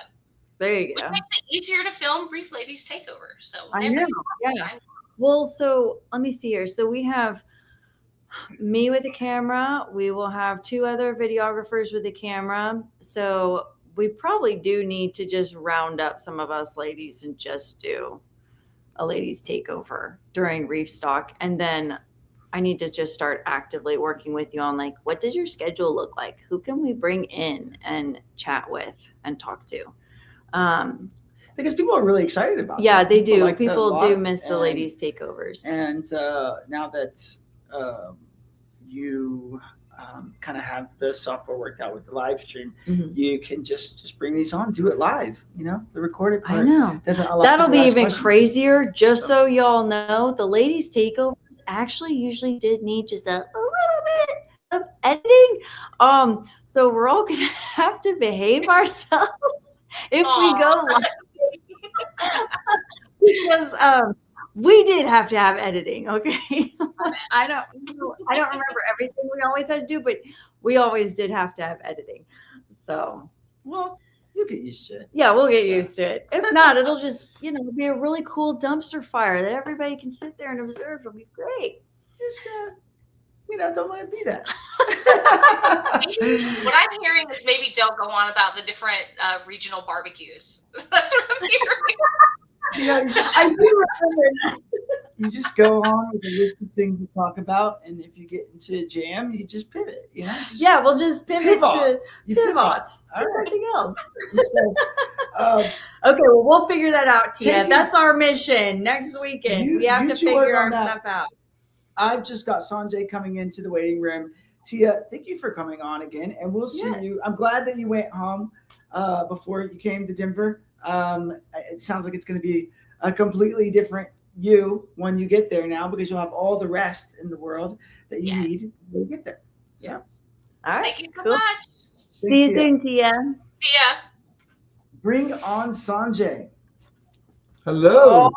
There you go. It makes it easier to film Brief Ladies Takeover. So I know. Yeah. Well, so let me see here. So we have me with a camera. We will have 2 other videographers with a camera. So we probably do need to just round up some of us ladies and just do a ladies takeover during ReefStock. And then I need to just start actively working with you on like, what does your schedule look like? Who can we bring in and chat with and talk to? Because people are really excited about Yeah, it. they do. Like People do miss the ladies takeovers. And now that you kind of have the software worked out with the live stream, you can just bring these on, do it live. You know, the recorded part. I know. That'll be even crazier. Just so y'all know, the ladies takeovers actually usually did need just a little bit of editing. So we're all gonna have to behave ourselves if we go live. Because we did have to have editing, okay? I don't remember everything we always had to do, but we always did have to have editing. So, well, you'll get used to it. Yeah, we'll get used to it. If not, it'll just, be a really cool dumpster fire that everybody can sit there and observe. It'll be great. Just, don't let it be that. What I'm hearing is maybe don't go on about the different regional barbecues. That's what I'm hearing. I do remember that. You just go on with a list of things to talk about, and if you get into a jam, you just pivot. We'll just pivot to something else. Okay, well, we'll figure that out, Tia. That's our mission next weekend. We have to figure our stuff out. I've just got Sanjay coming into the waiting room. Tia, thank you for coming on again, and we'll see you. I'm glad that you went home before you came to Denver. It sounds like it's going to be a completely different you when you get there now, because you'll have all the rest in the world that you need when you get there. So. All right. Thank you so much. See you soon, Tia. See ya. Bring on Sanjay. Hello.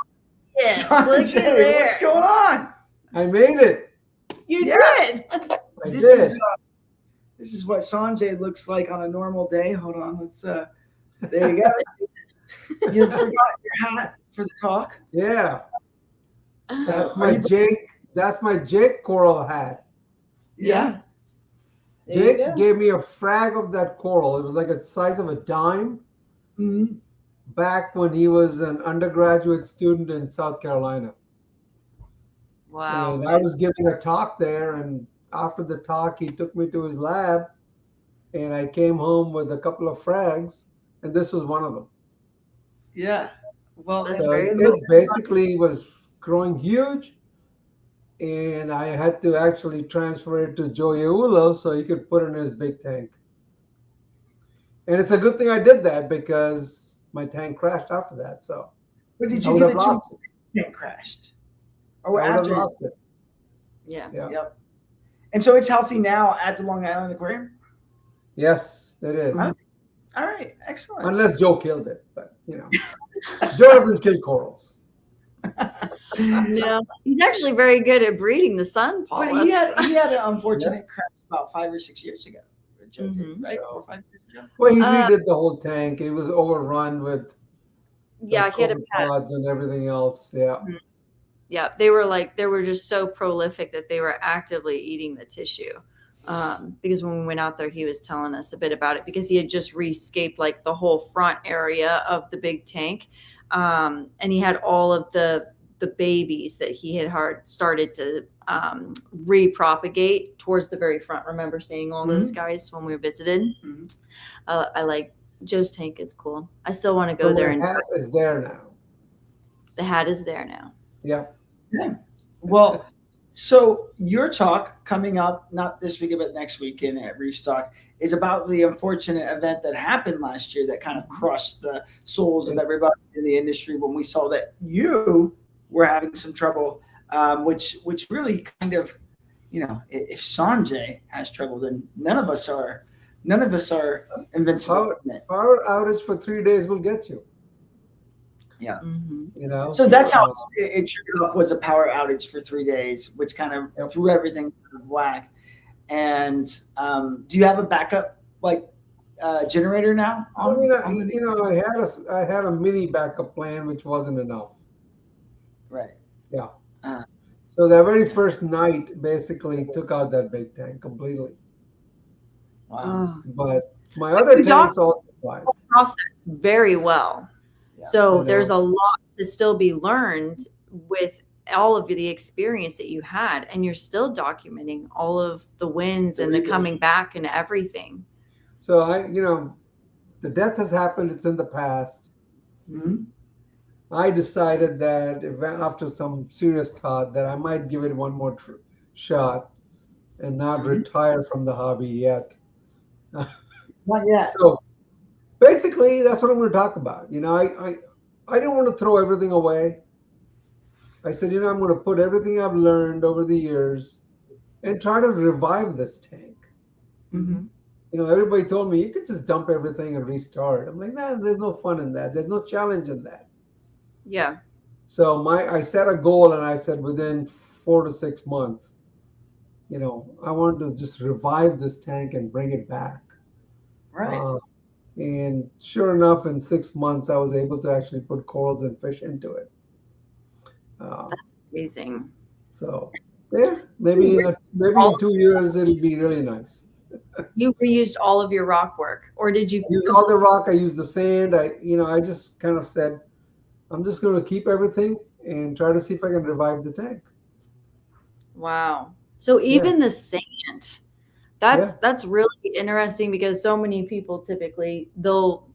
Sanjay, what's going on? I made it. You did. This is what Sanjay looks like on a normal day. Hold on. Let's there you go. You forgot your hat for the talk. Yeah. That's my Jake coral hat. Yeah. Jake gave me a frag of that coral. It was like the size of a dime. Mm-hmm. Back when he was an undergraduate student in South Carolina. Wow. And I was giving a talk there, and after the talk, he took me to his lab, and I came home with a couple of frags, and this was one of them. Yeah. Well, that's it basically was growing huge, and I had to actually transfer it to Joe Yaulo so he could put it in his big tank. And it's a good thing I did that, because my tank crashed after that. So, but did you get it to tank crashed? Or I would have after lost it. Yeah. Yep. And so it's healthy now at the Long Island Aquarium? Yes, it is. All right. Excellent. Unless Joe killed it, but Joe doesn't kill corals. No, he's actually very good at breeding the sun polyps. But he had an unfortunate crash about 5 or 6 years ago. Joe did, right? 4 or 5 years ago. Well, he redid the whole tank. It was overrun with he had a pods and everything else. Yeah. Mm-hmm. Yeah, they were just so prolific that they were actively eating the tissue. Because when we went out there, he was telling us a bit about it, because he had just rescaped like the whole front area of the big tank. And he had all of the babies that he had started to repropagate towards the very front. Remember seeing all those guys when we visited? Mm-hmm. I like Joe's tank is cool. I still want to go there. The hat is there now. The hat is there now. Yeah. Well, so your talk coming up, not this weekend, but next weekend at ReefStock, is about the unfortunate event that happened last year that kind of crushed the souls of everybody in the industry when we saw that you were having some trouble, which really kind of, if Sanjay has trouble, then none of us are invincible. Power outage for 3 days will get you. Yeah. Mm-hmm. So that's how it triggered off, was a power outage for 3 days, which kind of threw everything out of whack. And do you have a backup generator now? I had a mini backup plan, which wasn't enough. Right. Yeah. So that very first night basically took out that big tank completely. Wow. But my other tanks also survived. Process very well. Yeah. So there's a lot to still be learned with all of the experience that you had, and you're still documenting all of the wins and the coming back and everything. So the death has happened. It's in the past. Mm-hmm. I decided that after some serious thought that I might give it one more shot and not retire from the hobby yet. Not yet. So basically, that's what I'm going to talk about. I didn't want to throw everything away. I said, I'm going to put everything I've learned over the years and try to revive this tank. Mm-hmm. Everybody told me you could just dump everything and restart. I'm like, nah, there's no fun in that. There's no challenge in that. Yeah. So I set a goal, and I said within 4 to 6 months, I wanted to just revive this tank and bring it back. Right. And sure enough, in 6 months, I was able to actually put corals and fish into it. That's amazing. So yeah, maybe in 2 years it'll be really nice. You reused all of your rock work, or did you use all the rock? I used the sand. I just kind of said, I'm just going to keep everything and try to see if I can revive the tank. Wow. So even the sand, that's really interesting, because so many people typically they'll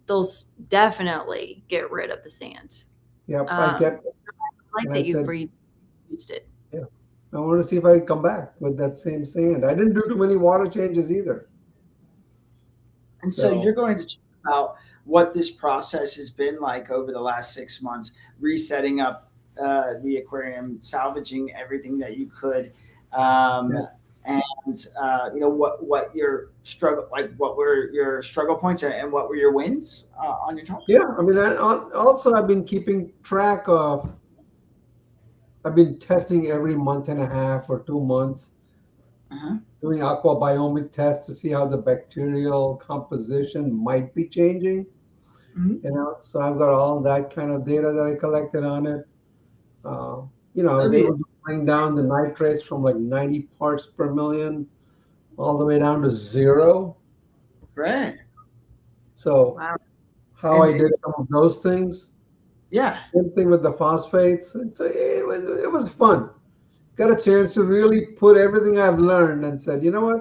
definitely get rid of the sand. Yeah, I like that you've reused it. Yeah, I want to see if I can come back with that same sand. I didn't do too many water changes either. And so you're going to talk about what this process has been like over the last 6 months, resetting up the aquarium, salvaging everything that you could, and what your struggle, what were your struggle points and what were your wins on your talk? Yeah, I mean, also I've been keeping track of. I've been testing every month and a half or 2 months, doing aquabiomic tests to see how the bacterial composition might be changing. So I've got all that kind of data that I collected on it. I was able to bring down the nitrates from like 90 parts per million all the way down to 0. Right. So how I did some of those things. Yeah. Same thing with the phosphates. So it was fun. Got a chance to really put everything I've learned and said, you know what?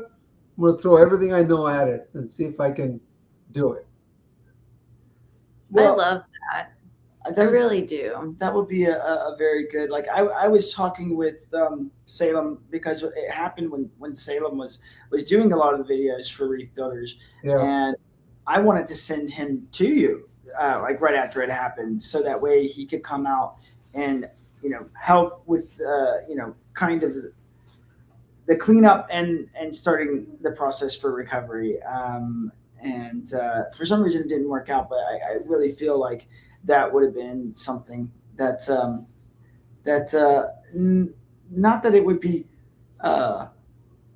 I'm going to throw everything I know at it and see if I can do it. Well, I love that. I really do. That would be a very good, I was talking with Salem, because it happened when Salem was doing a lot of the videos for Reef Builders. Yeah. And I wanted to send him to you, right after it happened, so that way he could come out and, help with, kind of the cleanup and starting the process for recovery. And for some reason it didn't work out, but I really feel like that would have been something that not that it would be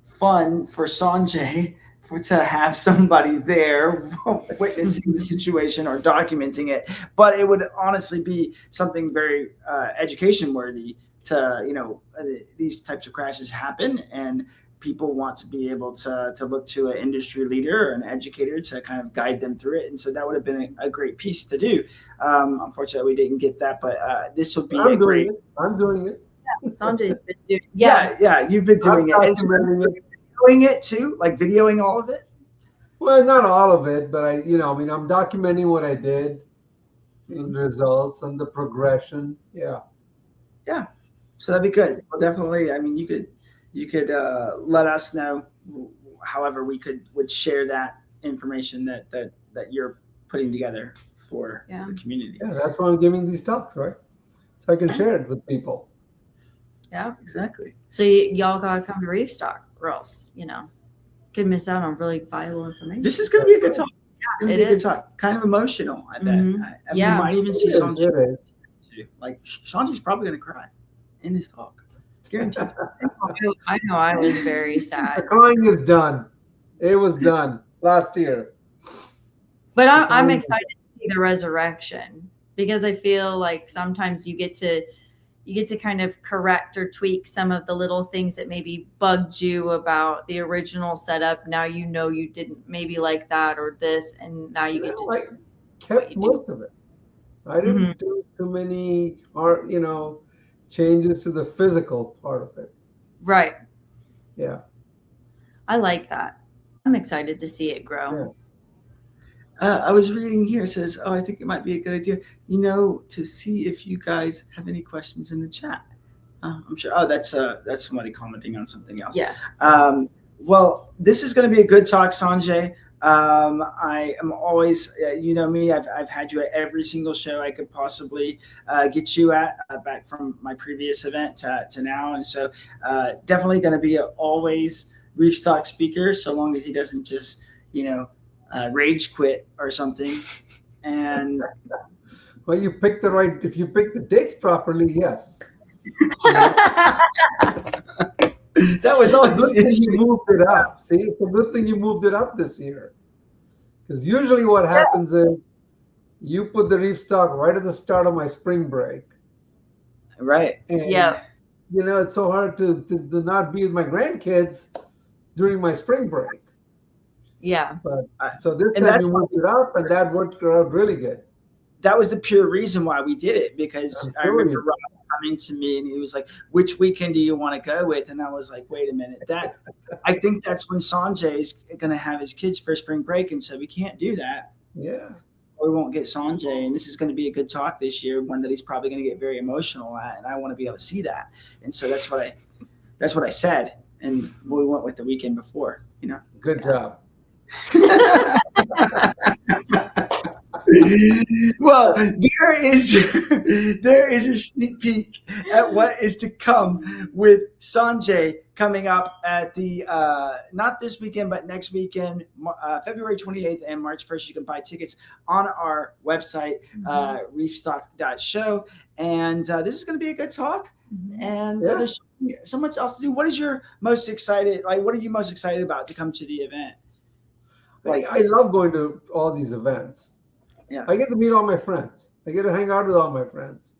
fun for Sanjay to have somebody there witnessing the situation or documenting it, but it would honestly be something very education worthy to, these types of crashes happen, and people want to be able to look to an industry leader or an educator to kind of guide them through it. And so that would have been a great piece to do. Unfortunately, we didn't get that, but this would be I'm doing it. Yeah, Sanjay's been doing it. Yeah, you've been doing it. Doing it too, like videoing all of it? Well, not all of it, but I'm documenting what I did, and the results and the progression. Yeah. Yeah. So that'd be good. Well, definitely. I mean, you could let us know however would share that information that you're putting together for the community. Yeah, that's why I'm giving these talks, right? So I can share it with people. Yeah, exactly. So y'all gotta come to ReefStock, or else could miss out on really valuable information. This is going to be a good talk. It's going to be a good is. talk. Kind of emotional, I bet. Yeah. We might even see It Sanjay. is. Like Sanjay's probably going to cry in this talk. Guaranteed. I know I was very The sad. crying is done. It was done last year. But I'm excited to see the resurrection, because I feel like sometimes you get to kind of correct or tweak some of the little things that maybe bugged you about the original setup. Now you didn't maybe like that or this, and now you get to I kept most of it. I didn't do too many changes to the physical part of it. Right. Yeah. I like that. I'm excited to see it grow. Yeah. I was reading here. It says, "Oh, I think it might be a good idea, to see if you guys have any questions in the chat." I'm sure. Oh, that's somebody commenting on something else. Yeah. Well, this is going to be a good talk, Sanjay. I am always, me. I've had you at every single show I could possibly get you at, back from my previous event to now, and so definitely going to be always ReefStock speaker, so long as he doesn't just rage quit or something. And well, if you pick the dates properly, yes. That was always good thing you moved it up. See, it's a good thing you moved it up this year, because usually what happens is you put the ReefStock right at the start of my spring break. Right. And, yeah. It's so hard to not be with my grandkids during my spring break. Yeah. But so this time you moved it up, and that worked out really good. That was the pure reason why we did it, because I remember Rob coming to me and he was like, "Which weekend do you want to go with?" And I was like, "Wait a minute, I think that's when Sanjay is going to have his kids for spring break, and so we can't do that. Yeah, we won't get Sanjay, and this is going to be a good talk this year, one that he's probably going to get very emotional at, and I want to be able to see that." And so that's what I said, and we went with the weekend before. Good job. Well, there is your sneak peek at what is to come with Sanjay coming up at the not this weekend but next weekend, February 28th and March 1st. You can buy tickets on our website, reefstock.show, and this is going to be a good talk. And there's so much else to do. What are you most excited about to come to the event? I love going to all these events. Yeah, I get to meet all my friends. I get to hang out with all my friends.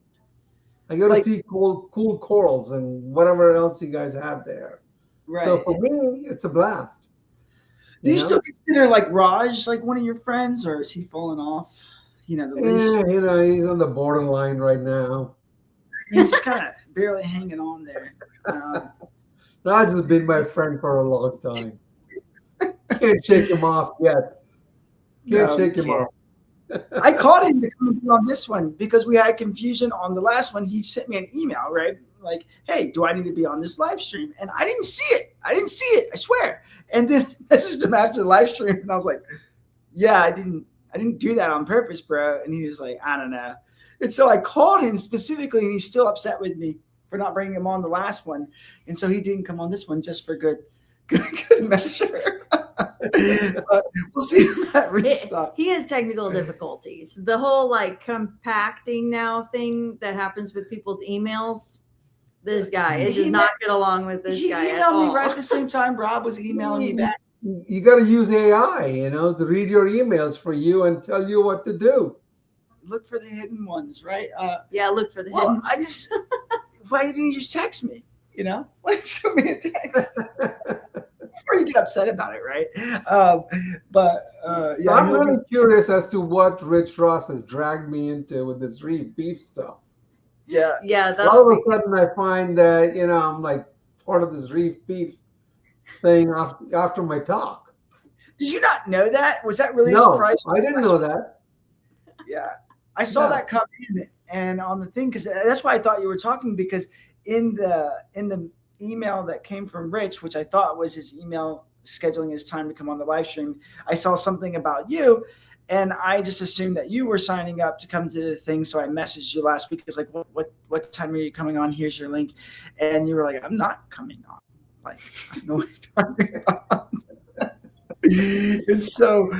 I get to see cool corals and whatever else you guys have there. Right. So for me, it's a blast. Do you still consider Raj one of your friends, or is he falling off? The list? He's on the borderline right now. He's just kind of barely hanging on there. Raj has been my friend for a long time. Can't shake him off yet. Can't shake him off. I called him to come and be on this one because we had confusion on the last one. He sent me an email, right? Like, "Hey, do I need to be on this live stream?" And I didn't see it. I swear. And then I messaged him after the live stream, and I was like, "Yeah, I didn't do that on purpose, bro." And he was like, "I don't know." And so I called him specifically, and he's still upset with me for not bringing him on the last one. And so he didn't come on this one just for good measure. But we'll see that ReefStock. He has technical difficulties. The whole compacting now thing that happens with people's emails. This guy, it does not get along with this guy. He emailed me right at the same time Rob was emailing me back. You got to use AI, to read your emails for you and tell you what to do. Look for the hidden ones, right? Yeah, look for the hidden ones. Why didn't you just text me? Show me a text. Before you get upset about it, right? I'm really curious as to what Rich Ross has dragged me into with this beef stuff. Yeah. All of a sudden, I find that I'm part of this reef beef thing after my talk. Did you not know that? Was that really surprising? I didn't know that. Yeah, I saw that come in and on the thing, because that's why I thought you were talking, because in the email that came from Rich, which I thought was his email scheduling his time to come on the live stream, I saw something about you, And I just assumed that you were signing up to come to the thing. So I messaged you last week. It was like, what time are you coming on? Here's your link. And you were like, I'm not coming on. Like, no, what are you talking about? And so,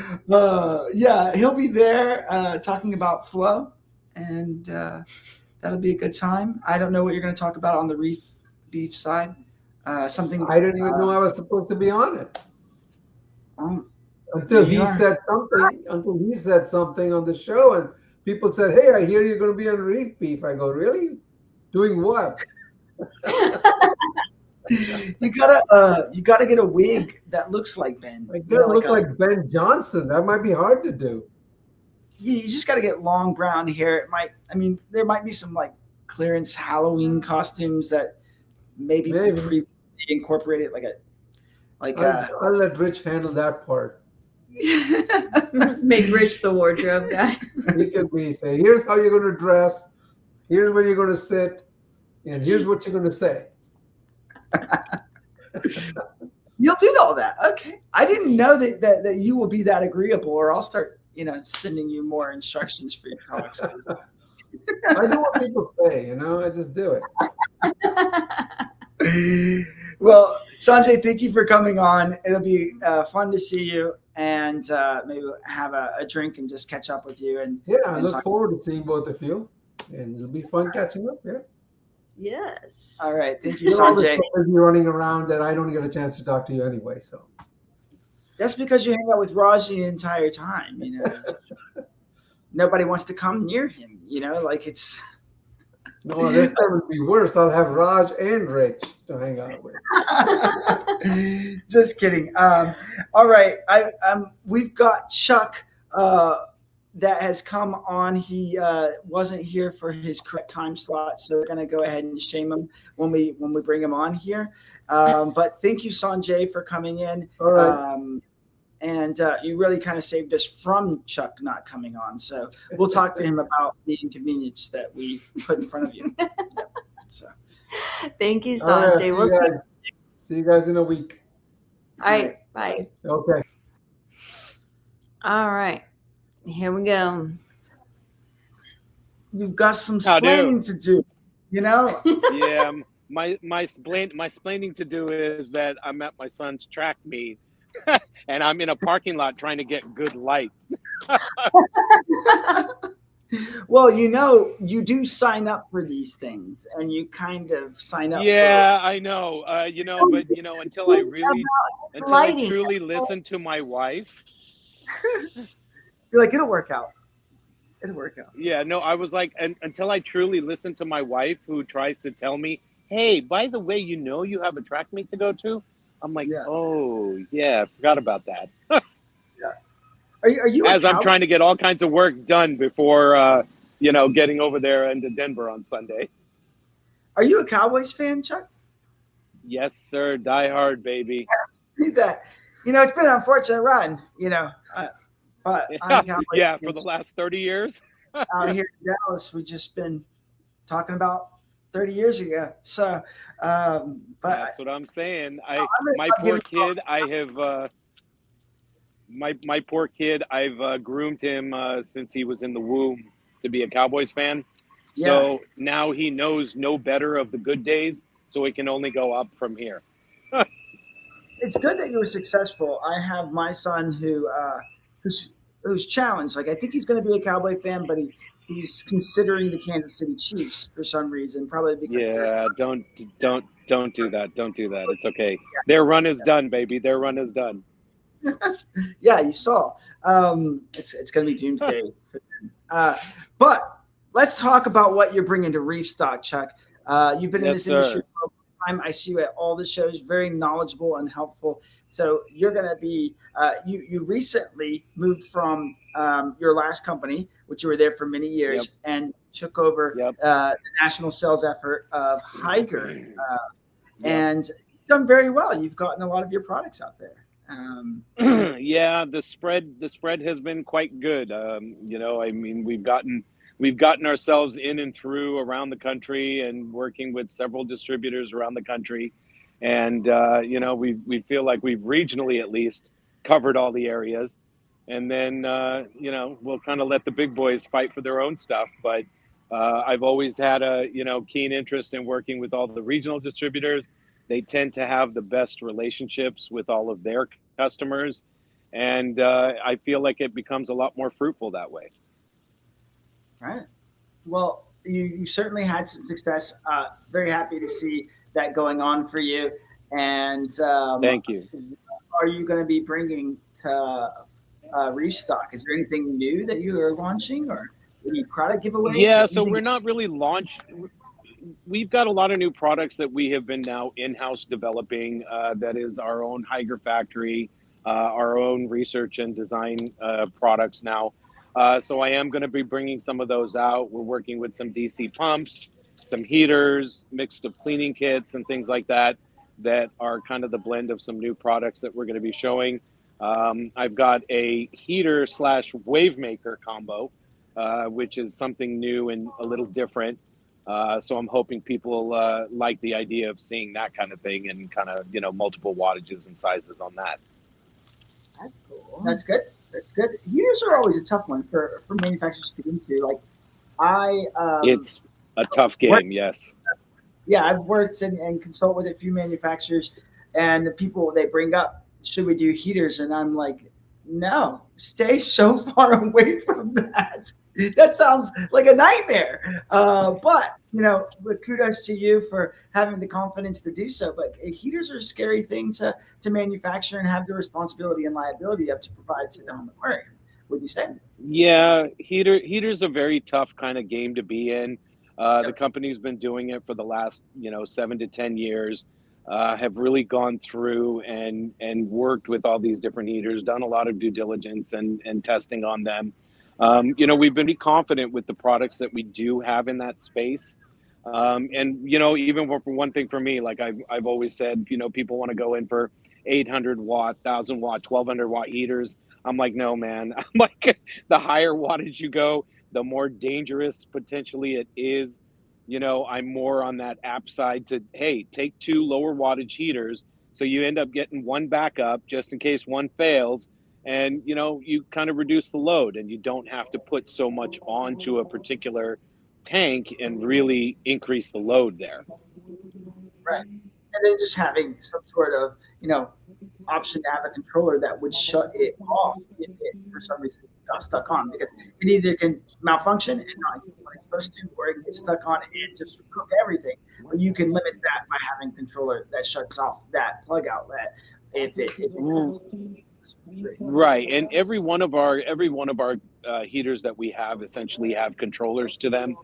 yeah, he'll be there talking about flow, and that'll be a good time. I don't know what you're going to talk about on the reef beef side. Something I didn't even know I was supposed to be on it until there you he are. said something. Until he said something on the show, and people said, "Hey, I hear you're going to be on reef beef." I go, "Really? Doing what?" You gotta get a wig that looks like Ben. I gotta look like Ben Johnson. That might be hard to do. You just gotta get long brown hair. There might be some like clearance Halloween costumes that maybe. Incorporated I'll let Rich handle that part. Make Rich the wardrobe guy. He can be say, here's how you're going to dress, here's where you're going to sit, and here's what you're going to say. You'll do all that. Okay. I didn't know that you will be that agreeable, or I'll start, sending you more instructions for your talks. I do what people say, I just do it. Well, Sanjay, thank you for coming on. It'll be fun to see you, and maybe have a drink and just catch up with you. And I look forward to seeing both of you, and it'll be fun catching up. Yeah. Yes. All right. Thank you, Sanjay. You're running around that I don't get a chance to talk to you anyway. So that's because you hang out with Raji the entire time. Nobody wants to come near him. Like it's. No, this time would be worse. I'll have Raj and Rich to hang out with. Just kidding. All right. We've got Chuck that has come on. He wasn't here for his correct time slot, so we're gonna go ahead and shame him when we bring him on here. But thank you, Sanjay, for coming in. All right. And you really kind of saved us from Chuck not coming on. So we'll talk to him about the inconvenience that we put in front of you. So, thank you, Sanjay. Right, see you guys in a week. All right. Bye. Okay. All right. Here we go. You've got some splaining to do, Yeah. My splaining to do is that I'm at my son's track meet. And I'm in a parking lot trying to get good light. Well, you do sign up for these things, and you kind of sign up. Yeah, I know. But until I truly listen to my wife, you're like, it'll work out. It'll work out. Yeah, no, I was like, until I truly listen to my wife, who tries to tell me, "Hey, by the way, you have a track meet to go to." I'm like, oh, yeah, I forgot about that. Yeah. Are you as I'm trying to get all kinds of work done before, getting over there into Denver on Sunday. Are you a Cowboys fan, Chuck? Yes, sir. Die hard, baby. See that. It's been an unfortunate run, but I'm a yeah, for the last 30 years. Out here in Dallas, we've just been talking about 30 years ago. So, but that's what I'm saying. My poor kid, I've groomed him since he was in the womb to be a Cowboys fan. So now he knows no better of the good days, so he can only go up from here. It's good that you were successful. I have my son who's challenged. Like, I think he's going to be a Cowboy fan, but he's considering the Kansas City Chiefs for some reason, probably because don't do that. Don't do that. It's okay. Their run is done, baby. Their run is done. Yeah, you saw. It's going to be doomsday. But let's talk about what you're bringing to ReefStock, Chuck. You've been in this industry for a long time. I see you at all the shows, very knowledgeable and helpful. So you're going to be you recently moved from your last company, which you were there for many years, and took over the national sales effort of Higer. And you've done very well. You've gotten a lot of your products out there. Yeah, the spread has been quite good. We've gotten ourselves in and through around the country, and working with several distributors around the country. And we feel like we've regionally at least covered all the areas. and then we'll kind of let the big boys fight for their own stuff. But I've always had a keen interest in working with all the regional distributors. They tend to have the best relationships with all of their customers, and I feel like it becomes a lot more fruitful that way. Right. Well, you certainly had some success. Very happy to see that going on for you. And thank you. Are you going to be bringing to ReefStock? Is there anything new that you are launching, or any product giveaways? Yeah, so we're not really launched. We've got a lot of new products that we have been now in-house developing. That is our own Higer factory, our own research and design products now. So I am going to be bringing some of those out. We're working with some DC pumps, some heaters, mixed of cleaning kits and things like that, that are kind of the blend of some new products that we're going to be showing. I've got a heater / wave maker combo, which is something new and a little different. So I'm hoping people like the idea of seeing that kind of thing and kind of, multiple wattages and sizes on that. That's cool. That's good. That's good. Heaters are always a tough one for manufacturers to get into. Like it's a tough game, yes. Yeah, I've worked and consult with a few manufacturers, and the people they bring up, should we do heaters? And I'm like, no, stay so far away from that. That sounds like a nightmare. But kudos to you for having the confidence to do so. But heaters are a scary thing to manufacture and have the responsibility and liability of to provide to the home aquarium. Would you say? Yeah, heaters a very tough kind of game to be in. The company's been doing it for the last 7 to 10 years. Have really gone through and worked with all these different heaters, done a lot of due diligence and testing on them. We've been confident with the products that we do have in that space. And even for one thing for me, like I've always said, people want to go in for 800 watt, 1000 watt, 1200 watt heaters. I'm like, no, man. I'm like, the higher wattage you go, the more dangerous potentially it is. I'm more on that app side to, hey, take 2 lower wattage heaters. So you end up getting one backup just in case one fails. And, you kind of reduce the load and you don't have to put so much onto a particular tank and really increase the load there. Right. And then just having some sort of, option to have a controller that would shut it off if it for some reason got stuck on, because it either can malfunction and not what it's supposed to, or it can get stuck on and just cook everything. But you can limit that by having a controller that shuts off that plug outlet if it right. And every one of our heaters that we have essentially have controllers to them.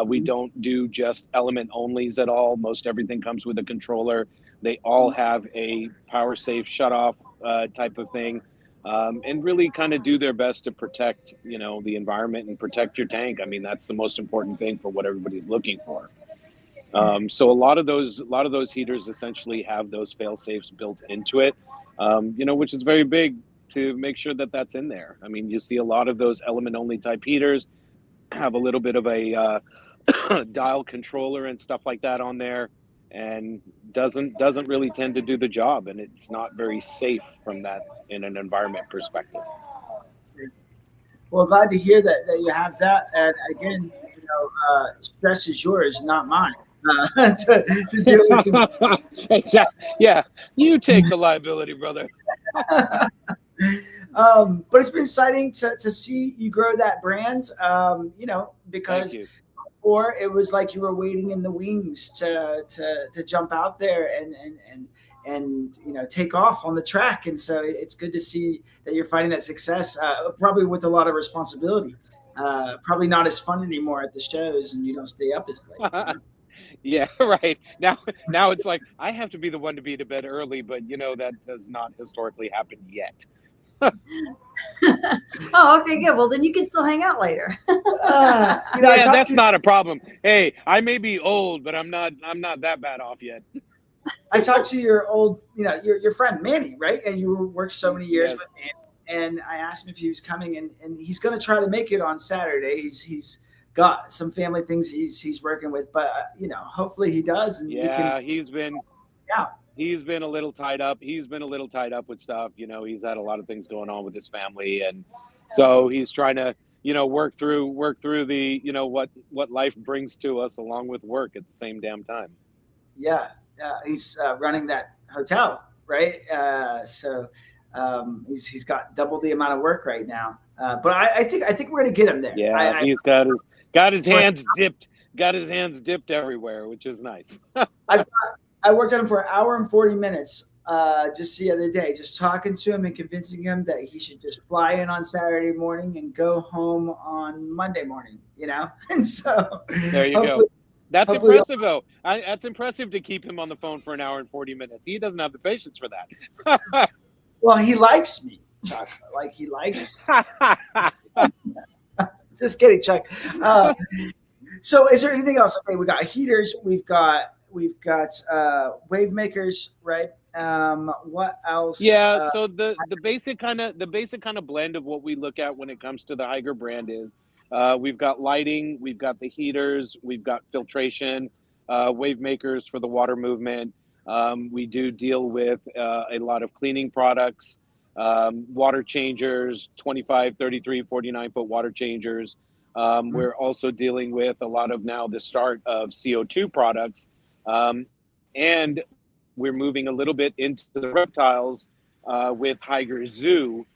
We don't do just element onlys at all. Most everything comes with a controller. They all have a power safe shut off type of thing, and really kind of do their best to protect, the environment and protect your tank. I mean, that's the most important thing for what everybody's looking for. So a lot of those heaters essentially have those fail safes built into it, which is very big to make sure that that's in there. I mean, you see a lot of those element only type heaters have a little bit of a dial controller and stuff like that on there, and doesn't really tend to do the job, and it's not very safe from that in an environment perspective. Well, glad to hear that you have that. And again, stress is yours, not mine. To deal with Exactly. Yeah, you take the liability, brother. But it's been exciting to see you grow that brand. Because before it was like you were waiting in the wings to jump out there and take off on the track. And so it's good to see that you're finding that success, probably with a lot of responsibility. Probably not as fun anymore at the shows, and you don't stay up as late. Yeah, right. Now it's like I have to be the one to be to bed early, but that has not historically happened yet. Oh, okay, good. Well, then you can still hang out later. Yeah, that's not a problem. Hey, I may be old, but I'm not that bad off yet. I talked to your old, your friend Manny, right? And you worked so many years with Manny. And I asked him if he was coming, and he's going to try to make it on Saturday. He's got some family things he's working with, but hopefully he does. And yeah, he's been. Yeah, he's been a little tied up. He's been a little tied up with stuff. You know, he's had a lot of things going on with his family, and so he's trying to, you know, work through the, you know, what life brings to us along with work at the same damn time. Yeah, he's running that hotel, right? So he's got double the amount of work right now. But I think we're gonna get him there. Yeah, he's got his hands dipped. Got his hands dipped everywhere, which is nice. I worked on him for an hour and 40 minutes just the other day, just talking to him and convincing him that he should just fly in on Saturday morning and go home on Monday morning, you know? And so there you go. That's impressive, though. That's impressive to keep him on the phone for an hour and 40 minutes. He doesn't have the patience for that. Well, he likes me, Chuck. Like, he likes. Just kidding, Chuck. So is there anything else? Okay, we got heaters. We've got wave makers, right? What else? Yeah. So the basic kind of blend of what we look at when it comes to the Higer brand is we've got lighting, we've got the heaters, we've got filtration, wave makers for the water movement. We do deal with a lot of cleaning products, water changers, 25, 33, 49-foot water changers. We're also dealing with a lot of now the start of CO2 products. And we're moving a little bit into the reptiles with Higer Zoo.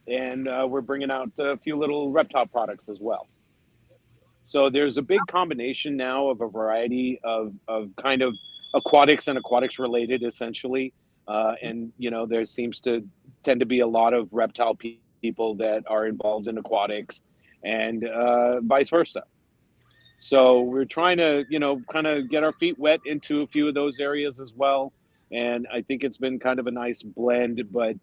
And we're bringing out a few little reptile products as well. So there's a big combination now of a variety of kind of aquatics and aquatics related, essentially. And, you know, there seems to tend to be a lot of reptile people that are involved in aquatics and vice versa. So we're trying to, you know, kind of get our feet wet into a few of those areas as well. And I think it's been kind of a nice blend, but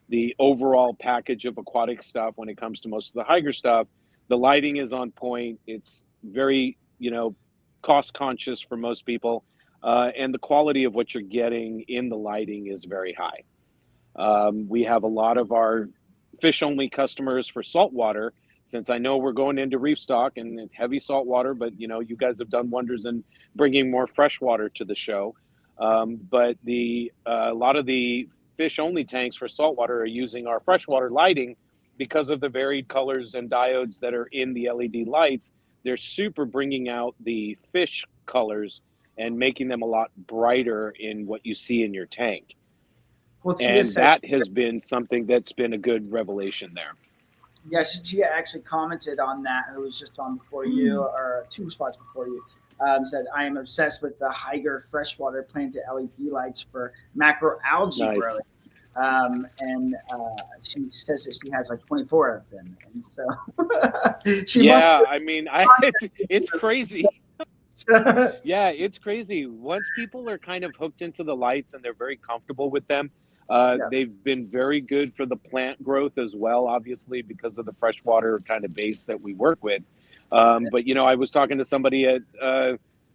the overall package of aquatic stuff when it comes to most of the Higer stuff, the lighting is on point. It's very, you know, cost conscious for most people. And the quality of what you're getting in the lighting is very high. We have a lot of our fish only customers for saltwater, since I know we're going into ReefStock and it's heavy saltwater, but you know, you guys have done wonders in bringing more freshwater to the show. But a lot of the fish only tanks for saltwater are using our freshwater lighting because of the varied colors and diodes that are in the LED lights. They're super bringing out the fish colors and making them a lot brighter in what you see in your tank. Well, and that has been something that's been a good revelation there. Yes, Tia actually commented on that. Who was just on before you, or two spots before you. Said, I am obsessed with the Higer freshwater planted LED lights for macroalgae growing. And she says that she has like 24 of them. And so I mean, it's crazy. Yeah, it's crazy. Once people are kind of hooked into the lights and they're very comfortable with them, they've been very good for the plant growth as well, obviously, because of the freshwater kind of base that we work with. But, you know, I was talking to somebody at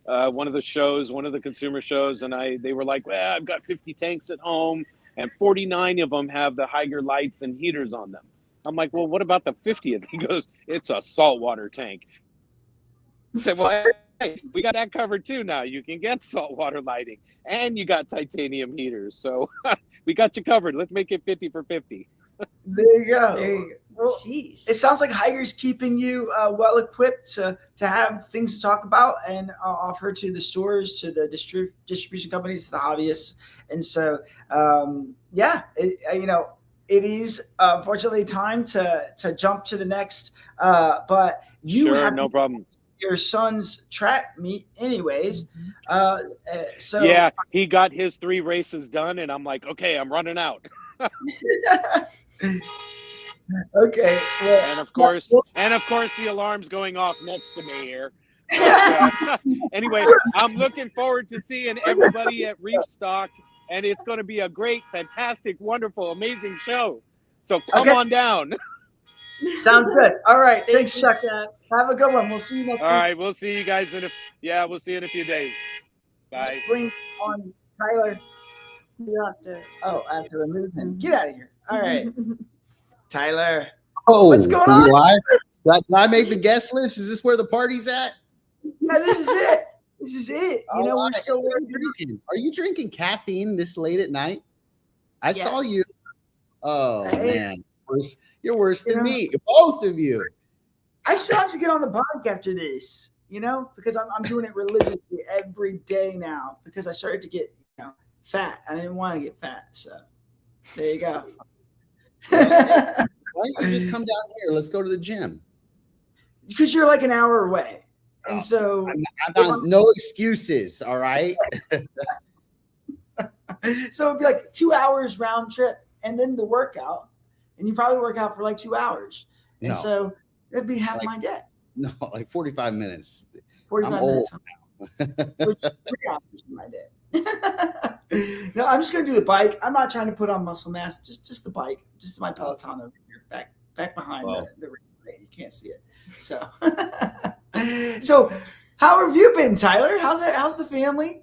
one of the shows, one of the consumer shows, and they were like, well, I've got 50 tanks at home and 49 of them have the Higer lights and heaters on them. I'm like, well, what about the 50th? He goes, it's a saltwater tank. I said, well, hey, we got that covered too now. You can get saltwater lighting and you got titanium heaters. So we got you covered. Let's make it 50 for 50. There you go. Well, it sounds like Higer's keeping you well equipped to have things to talk about and offer to the stores, to the distribution companies, to the hobbyists. And so, it is unfortunately time to jump to the next. But you have no problem. Your son's track meet anyways. So yeah, he got his 3 races done and I'm like, okay, I'm running out. Okay. Well, and of course the alarm's going off next to me here. Anyway, I'm looking forward to seeing everybody at ReefStock, and it's going to be a great, fantastic, wonderful, amazing show. So come on down. Sounds good. All right. Thanks, Chuck. Have a good one. We'll see you next week. All right. We'll see you guys we'll see you in a few days. Bye. Let's bring on Tyler. I have to remove him. Get out of here. All right. Tyler. Oh, what's going on? Did I make the guest list? Is this where the party's at? Yeah, this is it. This is it. You know, we're so drinking. Are you drinking caffeine this late at night? I saw you. Oh man, you're worse than me. Both of you. I still have to get on the bike after this, you know, because I'm doing it religiously every day now because I started to get, you know, fat. I didn't want to get fat, so there you go. Why don't you just come down here? Let's go to the gym. Because you're like an hour away. And so no excuses, all right? So it'd be like 2 hours round trip and then the workout. And you probably work out for like 2 hours. And so that'd be half my day. No, like 45 minutes. 45 minutes. So it's 3 hours of my day. No, I'm just gonna do the bike. I'm not trying to put on muscle mass, just the bike, just my Peloton over here, back behind the ring. You can't see it. So so how have you been, Tyler? How's the family?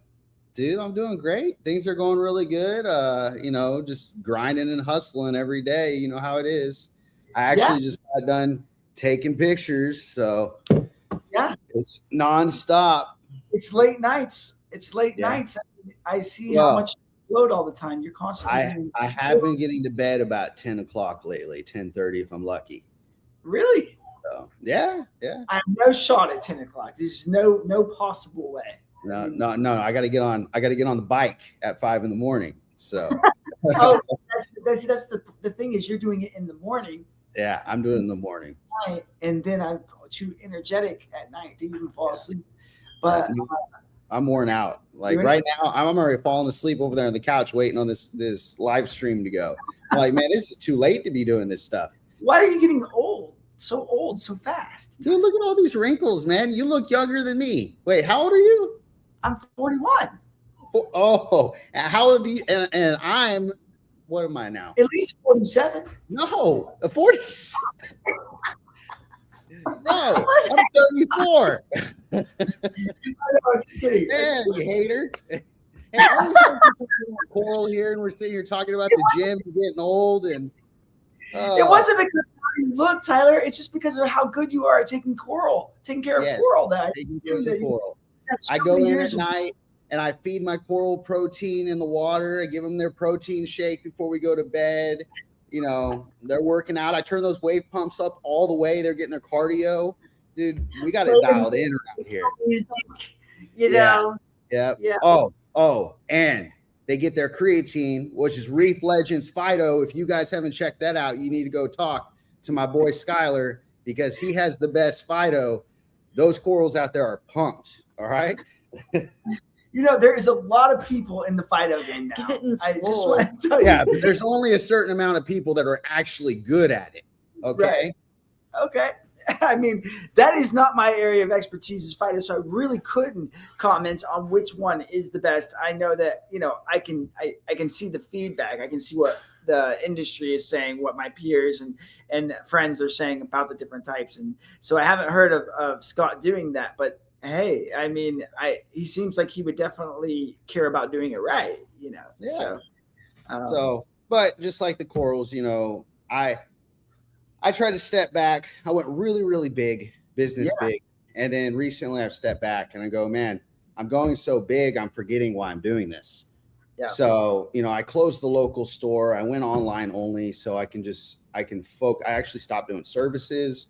Dude, I'm doing great. Things are going really good. You know, just grinding and hustling every day. You know how it is. I actually just got done taking pictures, so it's nonstop. It's late nights. Nights. I see how much you load all the time. You're constantly. I have been getting to bed about 10 o'clock lately, 10:30 if I'm lucky. Really? So yeah. I have no shot at 10 o'clock. There's no possible way. No. I got to get on the bike at 5 a.m. So. That's the thing is you're doing it in the morning. Yeah, I'm doing it in the morning. And then I'm too energetic at night to even fall asleep. But I'm worn out. Like right now, I'm already falling asleep over there on the couch waiting on this live stream to go. I'm like, man, this is too late to be doing this stuff. Why are you getting old so fast? Dude, look at all these wrinkles, man. You look younger than me. Wait, how old are you? I'm 41. Oh, how old are you? And I'm, what am I now? At least 47. No, 47. No, I'm 34. I know, I'm kidding. Man, you hater. And all we're supposed to be talking about Coral here, and we're sitting here talking about the gym and getting old. And it wasn't because of how you look, Tyler. It's just because of how good you are at taking care of coral. Taking care of the coral. I go in at night and I feed my coral protein in the water. I give them their protein shake before we go to bed. You know, they're working out. I turn those wave pumps up all the way. They're getting their cardio. Dude, we got it dialed in around here. Music, you know. Yeah. Oh, and they get their creatine, which is Reef Legends Phyto. If you guys haven't checked that out, you need to go talk to my boy Skyler because he has the best Phyto. Those corals out there are pumped. All right. You know, there is a lot of people in the Phyto game now. I just want to tell you. Yeah, but there's only a certain amount of people that are actually good at it. Okay. Right. Okay. I mean, that is not my area of expertise as Phyto, so I really couldn't comment on which one is the best. I know that, you know, I can see the feedback. I can see what the industry is saying, what my peers and friends are saying about the different types. And so I haven't heard of Scott doing that, but hey, I mean, he seems like he would definitely care about doing it right, you know. Yeah. So, but just like the corals, you know, I tried to step back. I went really, really big, big. And then recently I've stepped back and I go, man, I'm going so big, I'm forgetting why I'm doing this. Yeah. So, you know, I closed the local store. I went online only so I can focus. I actually stopped doing services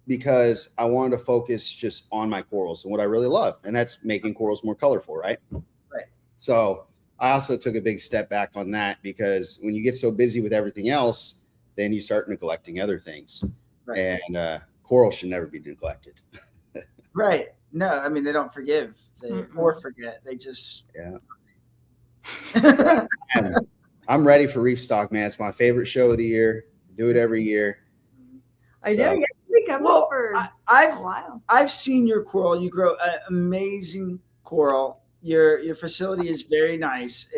because I wanted to focus just on my corals and what I really love. And that's making corals more colorful, right? Right. So I also took a big step back on that because when you get so busy with everything else, then you start neglecting other things. Right. And coral should never be neglected. Right. No, I mean, they don't forgive or forget. They just. Yeah. I'm ready for ReefStock, man. It's my favorite show of the year. I do it every year. I know. You think I'm for a while. I've seen your coral. You grow an amazing coral. Your facility is very nice.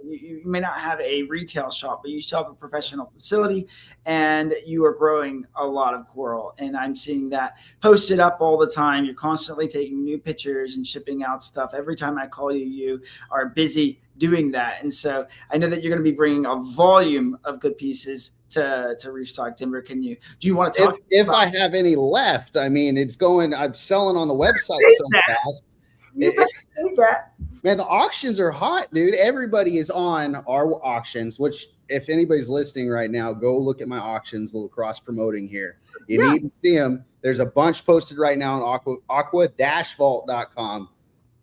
You may not have a retail shop, but you still have a professional facility and you are growing a lot of coral. And I'm seeing that posted up all the time. You're constantly taking new pictures and shipping out stuff. Every time I call you, you are busy doing that. And so I know that you're going to be bringing a volume of good pieces to ReefStock Timber. Do you want to talk? If I have any left, I mean, I'm selling on the website so fast. Man, the auctions are hot, dude. Everybody is on our auctions, which if anybody's listening right now, go look at my auctions, a little cross promoting here. You need to see them. There's a bunch posted right now on aqua-vault.com.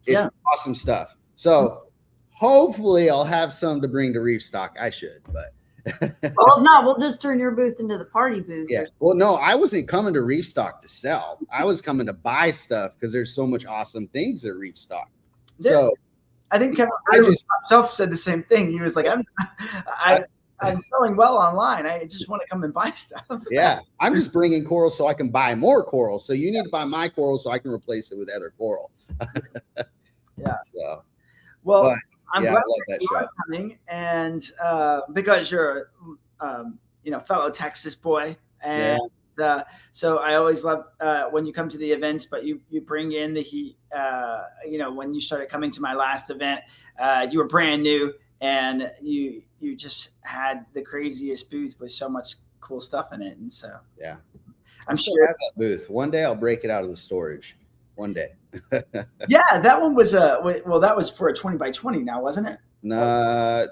It's awesome stuff. So hopefully I'll have some to bring to ReefStock. I should, but well, if not, we'll just turn your booth into the party booth. Yeah. Well, no, I wasn't coming to ReefStock to sell. I was coming to buy stuff because there's so much awesome things at ReefStock. So I think Kevin himself said the same thing. He was like, I'm selling well online. I just want to come and buy stuff. Yeah. I'm just bringing coral so I can buy more coral. So you need to buy my coral so I can replace it with other coral. Yeah. So, well, but, I'm yeah, glad I love that you show. are coming, and because you're fellow Texas boy, and so I always love when you come to the events, but you bring in the heat. When you started coming to my last event, you were brand new, and you just had the craziest booth with so much cool stuff in it, and so yeah, I'm still sure have that booth. One day I'll break it out of the storage. One day. Yeah, that one was that was for a 20 by 20 now, wasn't it? No,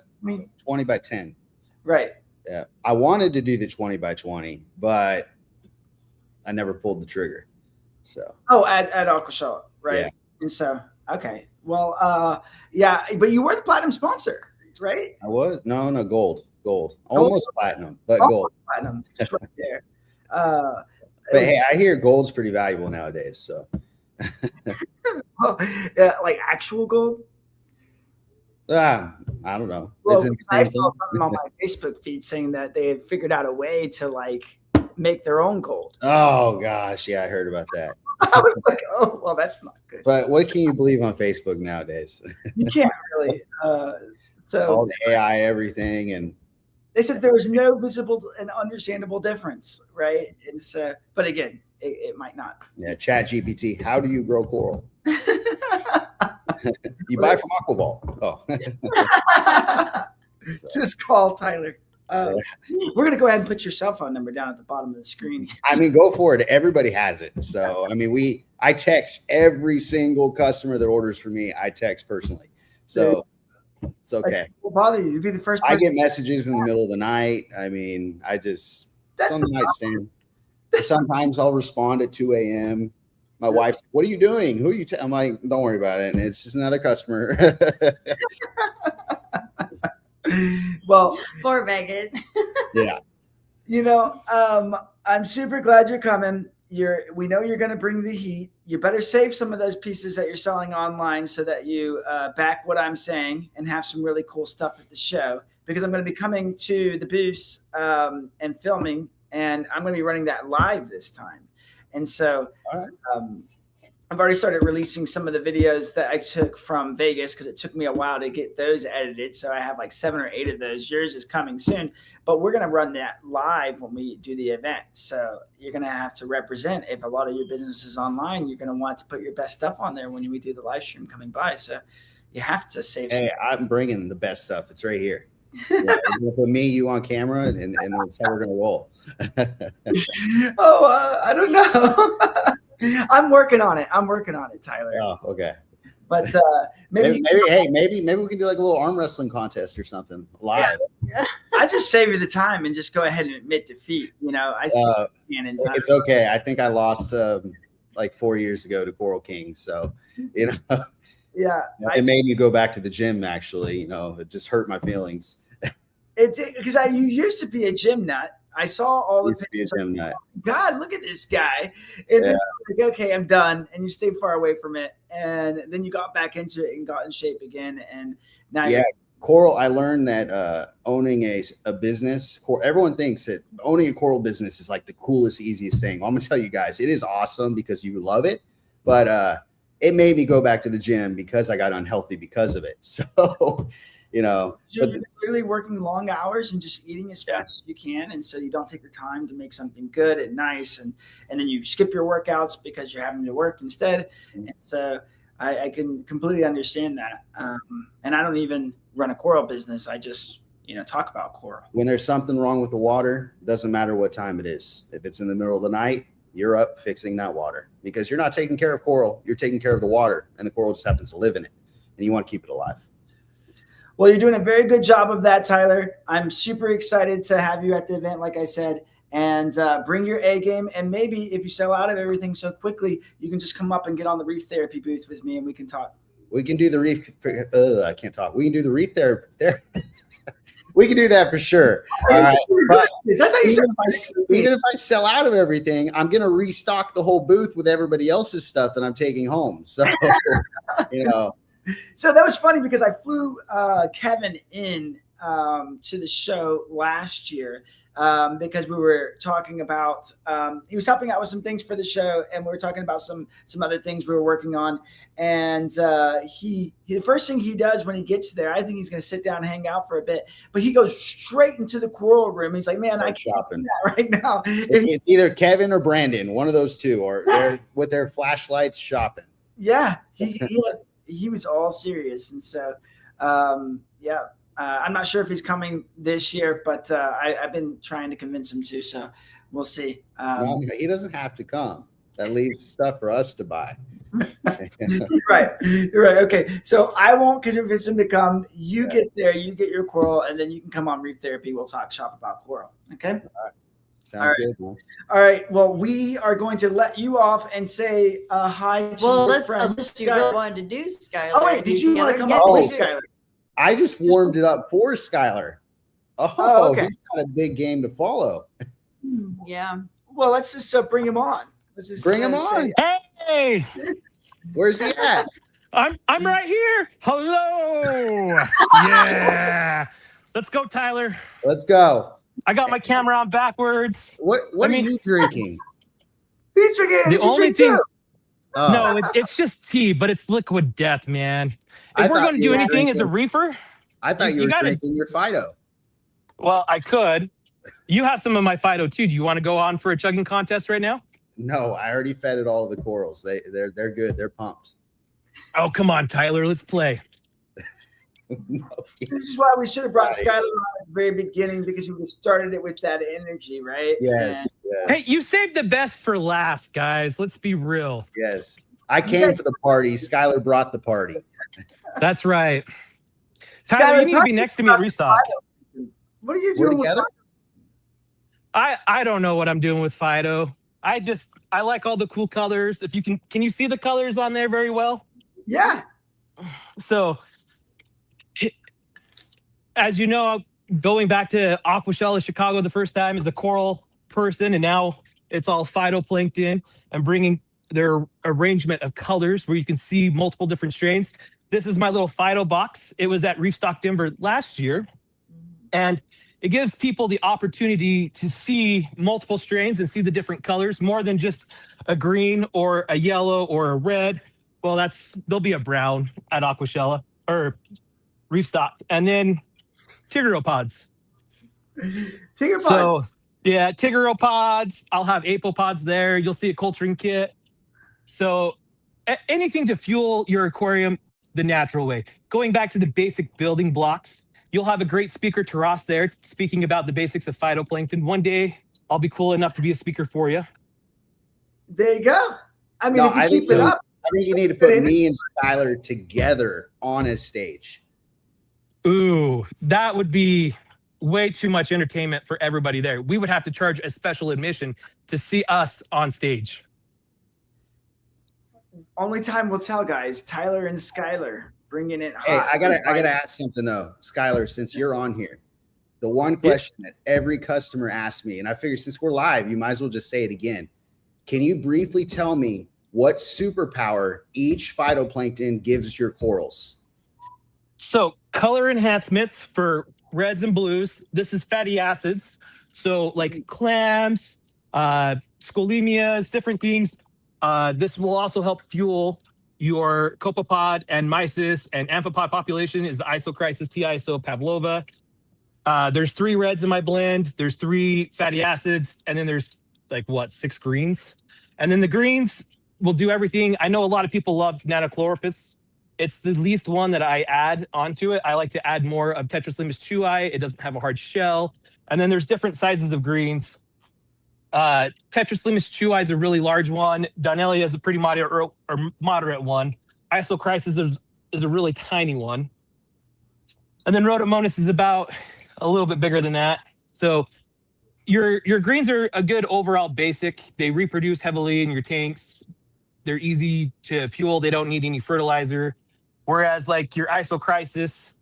20 by 10. Right. Yeah. I wanted to do the 20 by 20, but I never pulled the trigger. So at Aquashell, right? Yeah. And so okay. Well, yeah, but you were the platinum sponsor, right? I was gold. Almost platinum, but gold. Platinum, just right there. But hey, I hear gold's pretty valuable nowadays. So like actual gold? I don't know. Well, I saw something on my Facebook feed saying that they had figured out a way to like make their own gold. Oh gosh, yeah, I heard about that. I was like, oh well, that's not good. But what can you believe on Facebook nowadays? You can't really. So all the AI, everything, and they said there was no visible and understandable difference, right? And so, but again, it might not. Yeah, Chat GPT. How do you grow coral? You buy from AquaVault. Oh, just call Tyler. We're gonna go ahead and put your cell phone number down at the bottom of the screen. I mean, go for it. Everybody has it. So I mean, I text every single customer that orders from me. I text personally. So it's okay. We'll bother you. You'd be the first I person. get messages in the middle of the night. I mean, it's on the nightstand. Sometimes I'll respond at 2 a.m. My wife's like, what are you doing? Who are you? I'm like, don't worry about it. And it's just another customer. Well, poor Megan. Yeah. I'm super glad you're coming. We know you're going to bring the heat. You better save some of those pieces that you're selling online so that you back what I'm saying and have some really cool stuff at the show, because I'm going to be coming to the booths and filming, and I'm going to be running that live this time. And so I've already started releasing some of the videos that I took from Vegas, because it took me a while to get those edited. So I have like 7 or 8 of those. Yours is coming soon, but we're going to run that live when we do the event. So you're going to have to represent. If a lot of your business is online, you're going to want to put your best stuff on there when we do the live stream coming by. So you have to save. Hey, I'm bringing the best stuff. It's right here. Put me, you on camera, and that's how we're going to roll. I don't know. I'm working on it, Tyler. Oh, okay. But maybe we can do like a little arm wrestling contest or something live. Yeah. I just save you the time and just go ahead and admit defeat. I see it's okay. I think I lost like 4 years ago to Coral King, so yeah, it made me go back to the gym. Actually, it just hurt my feelings. It's because you used to be a gym nut. I saw all the pictures. Like, God, look at this guy. And then you're like, okay, I'm done. And you stayed far away from it. And then you got back into it and got in shape again. And now coral, I learned that owning a business, everyone thinks that owning a coral business is like the coolest, easiest thing. Well, I'm going to tell you guys, it is awesome because you love it. But it made me go back to the gym because I got unhealthy because of it. So, you're really working long hours and just eating as fast as you can, and so you don't take the time to make something good and nice, and then you skip your workouts because you're having to work instead. And so I can completely understand that. And I don't even run a coral business. I just talk about coral. When there's something wrong with the water, doesn't matter what time it is. If it's in the middle of the night, you're up fixing that water, because you're not taking care of coral, you're taking care of the water, and the coral just happens to live in it, and you want to keep it alive. Well, you're doing a very good job of that, Tyler. I'm super excited to have you at the event, like I said, and bring your A game. And maybe if you sell out of everything so quickly, you can just come up and get on the reef therapy booth with me and we can talk. We can do the reef. I can't talk. We can do the reef therapy. We can do that for sure. But even if I sell out of everything, I'm going to restock the whole booth with everybody else's stuff that I'm taking home. So, you know. So that was funny because I flew Kevin in to the show last year because we were talking about he was helping out with some things for the show, and we were talking about some other things we were working on. And he the first thing he does when he gets there, I think he's going to sit down and hang out for a bit, but he goes straight into the coral room. He's like, "Man, I can't shopping do that right now." It's either Kevin or Brandon, one of those two, or they're with their flashlights shopping. Yeah, he was all serious, and so yeah. I'm not sure if he's coming this year, but I've been trying to convince him to, so we'll see. No, he doesn't have to come. That leaves stuff for us to buy. You're right. Okay, so I won't convince him to come. You get there, you get your coral, and then you can come on Reef Therapy. We'll talk shop about coral. Okay? All right. Sounds good, man. All right. Well, we are going to let you off and say hi to your friend. Unless you really wanted to do Skylar. Oh, wait. Did you want to come up with Skylar? I just warmed it up for Skylar. Oh, okay. He's got a big game to follow. Yeah. Well, let's just bring him on. Let's just bring him on. Hey, where's he at? I'm right here. Hello. Yeah. Let's go, Tyler. Let's go. I got my camera on backwards. What are you drinking? He's drinking. The only thing. Oh. No, it's just tea, but it's liquid death, man. If we're going to do anything as a reefer, I thought you were drinking your Fido. Well, I could. You have some of my Fido too. Do you want to go on for a chugging contest right now? No, I already fed it all of the corals. They're good. They're pumped. Oh, come on, Tyler. Let's play. No. This is why we should have brought Skylar on at the very beginning, because he started it with that energy, right? Yes. Hey, you saved the best for last, guys. Let's be real. Yes. I came for the party. Skylar brought the party. That's right. Tyler, you need to be next to me at ReefStock. What are you doing together? I don't know what I'm doing with Fido. I like all the cool colors. If you can you see the colors on there very well? Yeah. So, as you know, going back to Aquashella Chicago the first time as a coral person, and now it's all phytoplankton, and bringing their arrangement of colors where you can see multiple different strains. This is my little Fido box. It was at ReefStock Denver last year, and it gives people the opportunity to see multiple strains and see the different colors, more than just a green or a yellow or a red. Well, there'll be a brown at Aquashella or ReefStock, and then Tiggeropods. Tiggeropods. So yeah, Tiggeropods. I'll have apopods there. You'll see a culturing kit. So anything to fuel your aquarium the natural way. Going back to the basic building blocks, you'll have a great speaker, Taras, there speaking about the basics of phytoplankton. One day, I'll be cool enough to be a speaker for you. There you go. I mean, if you keep it up. I think you need to put me and Skylar together on a stage. Ooh, that would be way too much entertainment for everybody there. We would have to charge a special admission to see us on stage. Only time will tell, guys. Tyler and Skylar bringing it hot. Hey, I gotta ask something though, Skylar. Since you're on here, the one question that every customer asks me, and I figure since we're live, you might as well just say it again. Can you briefly tell me what superpower each phytoplankton gives your corals? So color enhancements for reds and blues. This is fatty acids. So like clams, scholemias, different things. This will also help fuel your copepod and mysis and amphipod population is the isochrysis T. iso pavlova. There's 3 reds in my blend. There's 3 fatty acids. And then there's 6 greens. And then the greens will do everything. I know a lot of people love Nanochloropus. It's the least one that I add onto it. I like to add more of Tetraslimus chui. It doesn't have a hard shell. And then there's different sizes of greens. Tetraslimus chuai is a really large one. Donelia is a pretty moderate one. Isochrysis is a really tiny one. And then Rhodomonas is about a little bit bigger than that. So your greens are a good overall basic. They reproduce heavily in your tanks. They're easy to fuel. They don't need any fertilizer. Whereas like your Isochrysis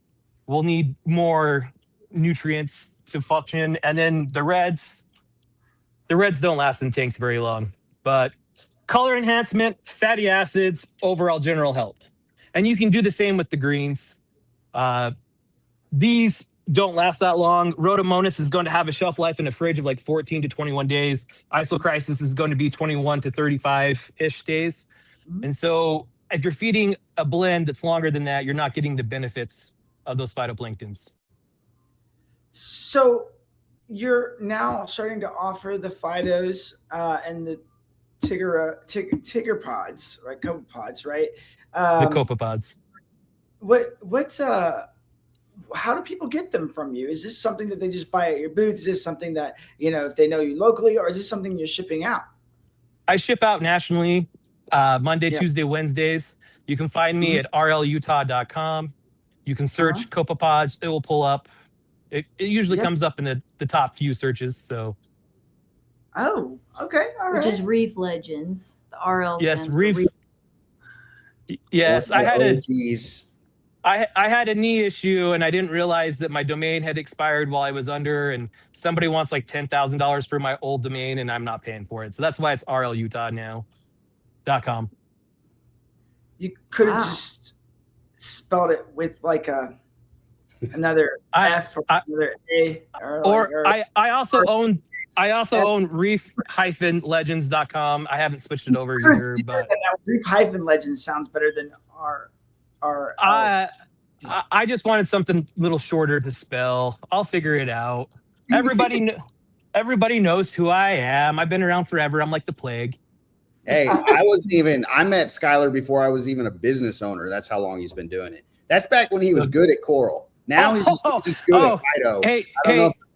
will need more nutrients to function. And then the reds don't last in tanks very long. But color enhancement, fatty acids, overall general health. And you can do the same with the greens. These don't last that long. Rhodomonas is going to have a shelf life in a fridge of like 14 to 21 days. Isochrysis is going to be 21 to 35-ish days. And so if you're feeding a blend that's longer than that, you're not getting the benefits of those phytoplanktons. So you're now starting to offer the phytos and the tiger pods, right? Copepods, right? The copepods. How do people get them from you? Is this something that they just buy at your booth? Is this something that, if they know you locally, or is this something you're shipping out? I ship out nationally, Monday, Tuesday, Wednesdays. You can find me at rlutah.com. You can search copepods. It will pull up. It usually comes up in the top few searches. So. Oh, okay. All right. Which is Reef Legends. The RL yes, stands for Reef. Yes, I had a knee issue and I didn't realize that my domain had expired while I was under, and somebody wants like $10,000 for my old domain and I'm not paying for it. So that's why it's rlutah now.com. You could have just spelled it with like another F or another A. I also own reef-legends.com. I haven't switched it over either, but Reef-legends sounds better than I just wanted something a little shorter to spell. I'll figure it out. Everybody knows who I am. I've been around forever. I'm like the plague. Hey, I met Skylar before I was even a business owner. That's how long he's been doing it. That's back when he was good at coral. Now he's just good at phyto. Hey,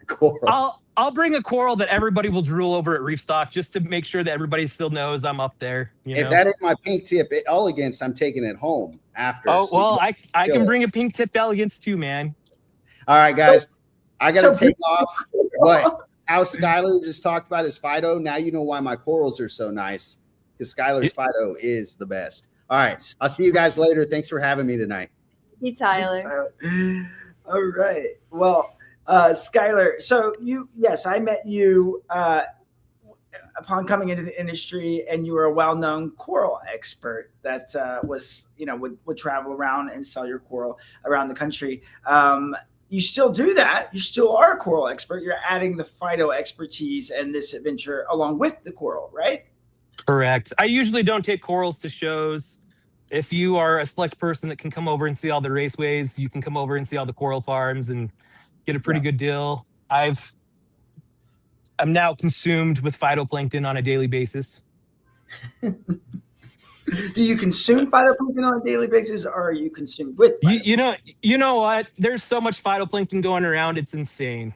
coral. I'll bring a coral that everybody will drool over at ReefStock just to make sure that everybody still knows I'm up there. If that's my pink tip elegance, I'm taking it home after. Oh, well, I can bring a pink tip elegance too, man. All right, guys. I got to take off. But how Skylar just talked about his phyto, now you know why my corals are so nice, because Skylar's phyto is the best. All right. I'll see you guys later. Thanks for having me tonight. Hey, Tyler. All right. Well, Skylar, so I met you upon coming into the industry, and you were a well-known coral expert that would travel around and sell your coral around the country. You still do that. You still are a coral expert. You're adding the phyto expertise and this adventure along with the coral, right? Correct. I usually don't take corals to shows. If you are a select person that can come over and see all the raceways, you can come over and see all the coral farms and get a pretty good deal. I'm now consumed with phytoplankton on a daily basis. Do you consume phytoplankton on a daily basis, or are you consumed with phytoplankton? You know what? There's so much phytoplankton going around, it's insane.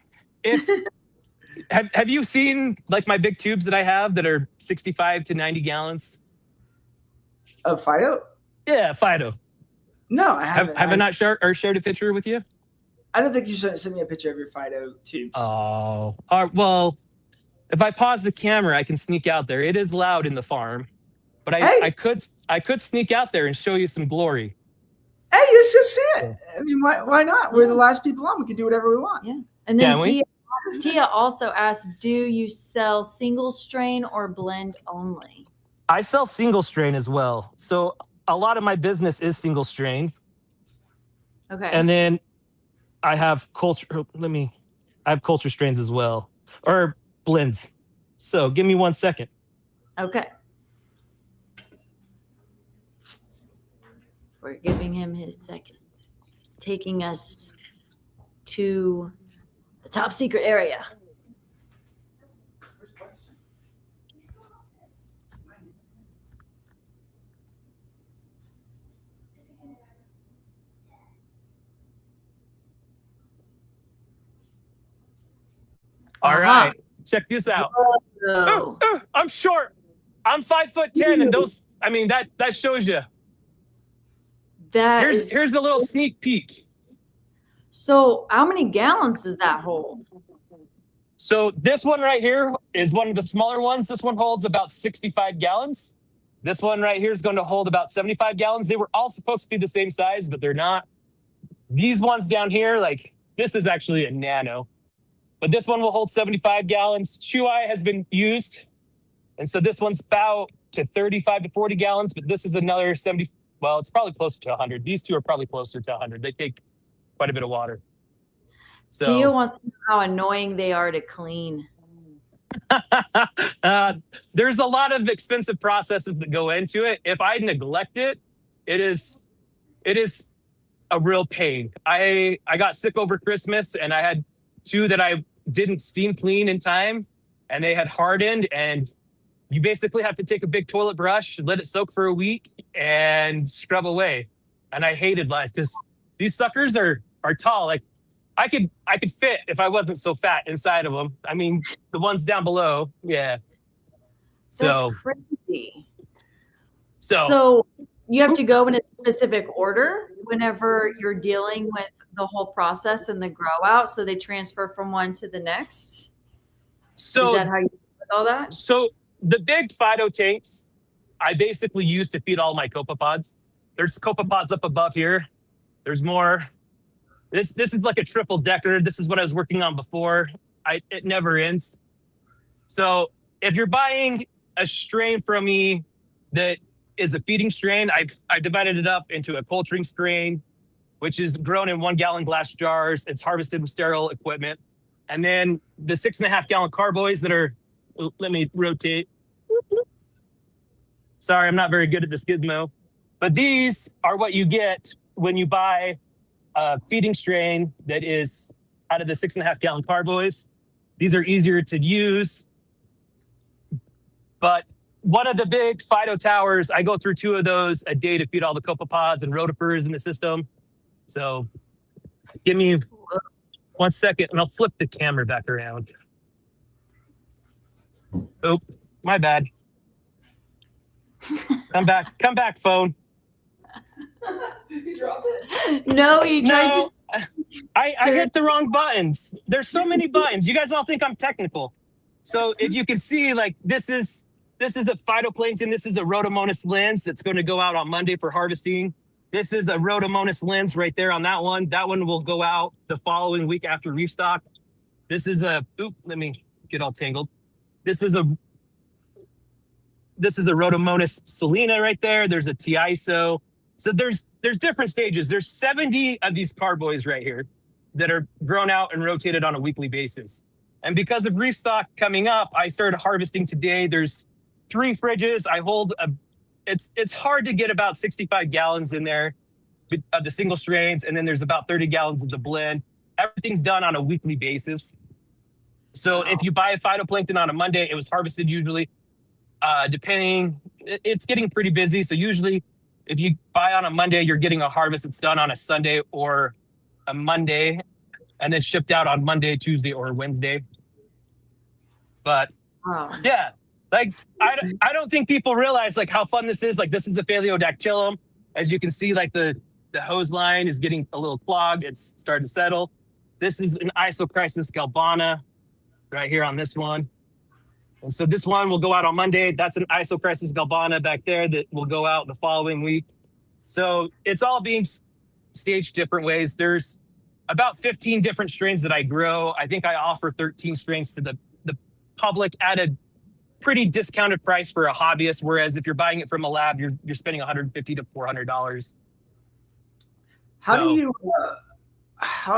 Have you seen like my big tubes that I have that are 65 to 90 gallons? Of phyto? Yeah, phyto. No, I haven't. Have I not shared a picture with you? I don't think you should send me a picture of your phyto tubes. Oh, well, if I pause the camera, I can sneak out there. It is loud in the farm, but I could sneak out there and show you some glory. Hey, let's just see it. I mean, why not? We're the last people on. We can do whatever we want. Yeah. And then Tia also asked, do you sell single strain or blend only? I sell single strain as well. So a lot of my business is single strain. Okay. And then I have culture strains as well, or blends. So give me 1 second. Okay. We're giving him his second. It's taking us to the top secret area. All right. Check this out. Whoa. I'm short. I'm 5'10", and those. I mean, that shows you. Here's a little sneak peek. So how many gallons does that hold? So this one right here is one of the smaller ones. This one holds about 65 gallons. This one right here is going to hold about 75 gallons. They were all supposed to be the same size, but they're not. These ones down here, like this is actually a nano, but this one will hold 75 gallons. Chewy has been used. And so this one's about to 35 to 40 gallons, but this is another 70. Well, it's probably closer to 100. These two are probably closer to 100. They take quite a bit of water. So Tia wants to know how annoying they are to clean. There's a lot of expensive processes that go into it. If I neglect it, it is a real pain. I got sick over Christmas, and I had two that I didn't steam clean in time, and they had hardened, and you basically have to take a big toilet brush, let it soak for a week, and scrub away. And I hated life because these suckers are tall. Like I could fit if I wasn't so fat inside of them. I mean, the ones down below, yeah. That's crazy. So you have to go in a specific order whenever you're dealing with the whole process and the grow out. So they transfer from one to the next. So is that how you do with all that? So the big Fido tanks, I basically use to feed all my copepods. There's copepods up above here. There's more. This is like a triple decker. This is what I was working on before. It never ends. So if you're buying a strain from me that is a feeding strain, I divided it up into a poultry strain, which is grown in 1 gallon glass jars. It's harvested with sterile equipment. And then the 6.5 gallon carboys that are, let me rotate. Sorry, I'm not very good at this gizmo. But these are what you get when you buy a feeding strain that is out of the 6.5 gallon carboys. These are easier to use. But one of the big Fido towers, I go through 2 of those a day to feed all the copepods and rotifers in the system. So give me 1 second and I'll flip the camera back around. Oh, my bad. Come back, phone. You dropped it. No, he tried to. I hit the wrong buttons. There's so many buttons. You guys all think I'm technical. So if you can see, like this is a phytoplankton. This is a Rhodomonas lens that's going to go out on Monday for harvesting. This is a Rhodomonas lens right there on that one. That one will go out the following week after ReefStock. This is a, let me get all tangled. This is a Rhodomonas salina right there. There's a Tiiso. So there's different stages. There's 70 of these carboys right here that are grown out and rotated on a weekly basis. And because of ReefStock coming up, I started harvesting today. There's 3 fridges. I hold it's hard to get about 65 gallons in there of the single strains. And then there's about 30 gallons of the blend. Everything's done on a weekly basis. So if you buy a phytoplankton on a Monday, it was harvested usually. Depending, it's getting pretty busy. So usually if you buy on a Monday, you're getting a harvest that's done on a Sunday or a Monday and then shipped out on Monday, Tuesday, or Wednesday. But yeah, like I don't think people realize like how fun this is. Like this is a Phaleodactylum. As you can see, like the hose line is getting a little clogged. It's starting to settle. This is an Isochrysis galbana right here on this one. And so this one will go out on Monday. That's an Isochrysis galbana back there that will go out the following week. So it's all being staged different ways. There's about 15 different strains that I grow. I think I offer 13 strains to the public at a pretty discounted price for a hobbyist. Whereas if you're buying it from a lab, you're spending $150 to $400. How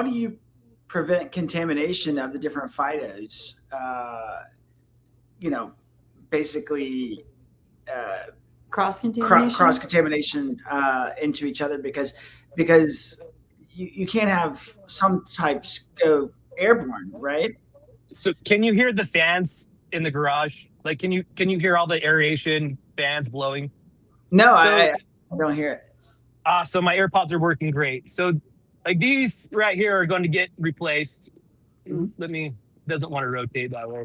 do you prevent contamination of the different phytos? Basically cross-contamination into each other because you can't have some types go airborne, right? So can you hear the fans in the garage? Like, can you hear all the aeration fans blowing? No, I don't hear it. So my AirPods are working great. So like these right here are going to get replaced. Doesn't want to rotate that way.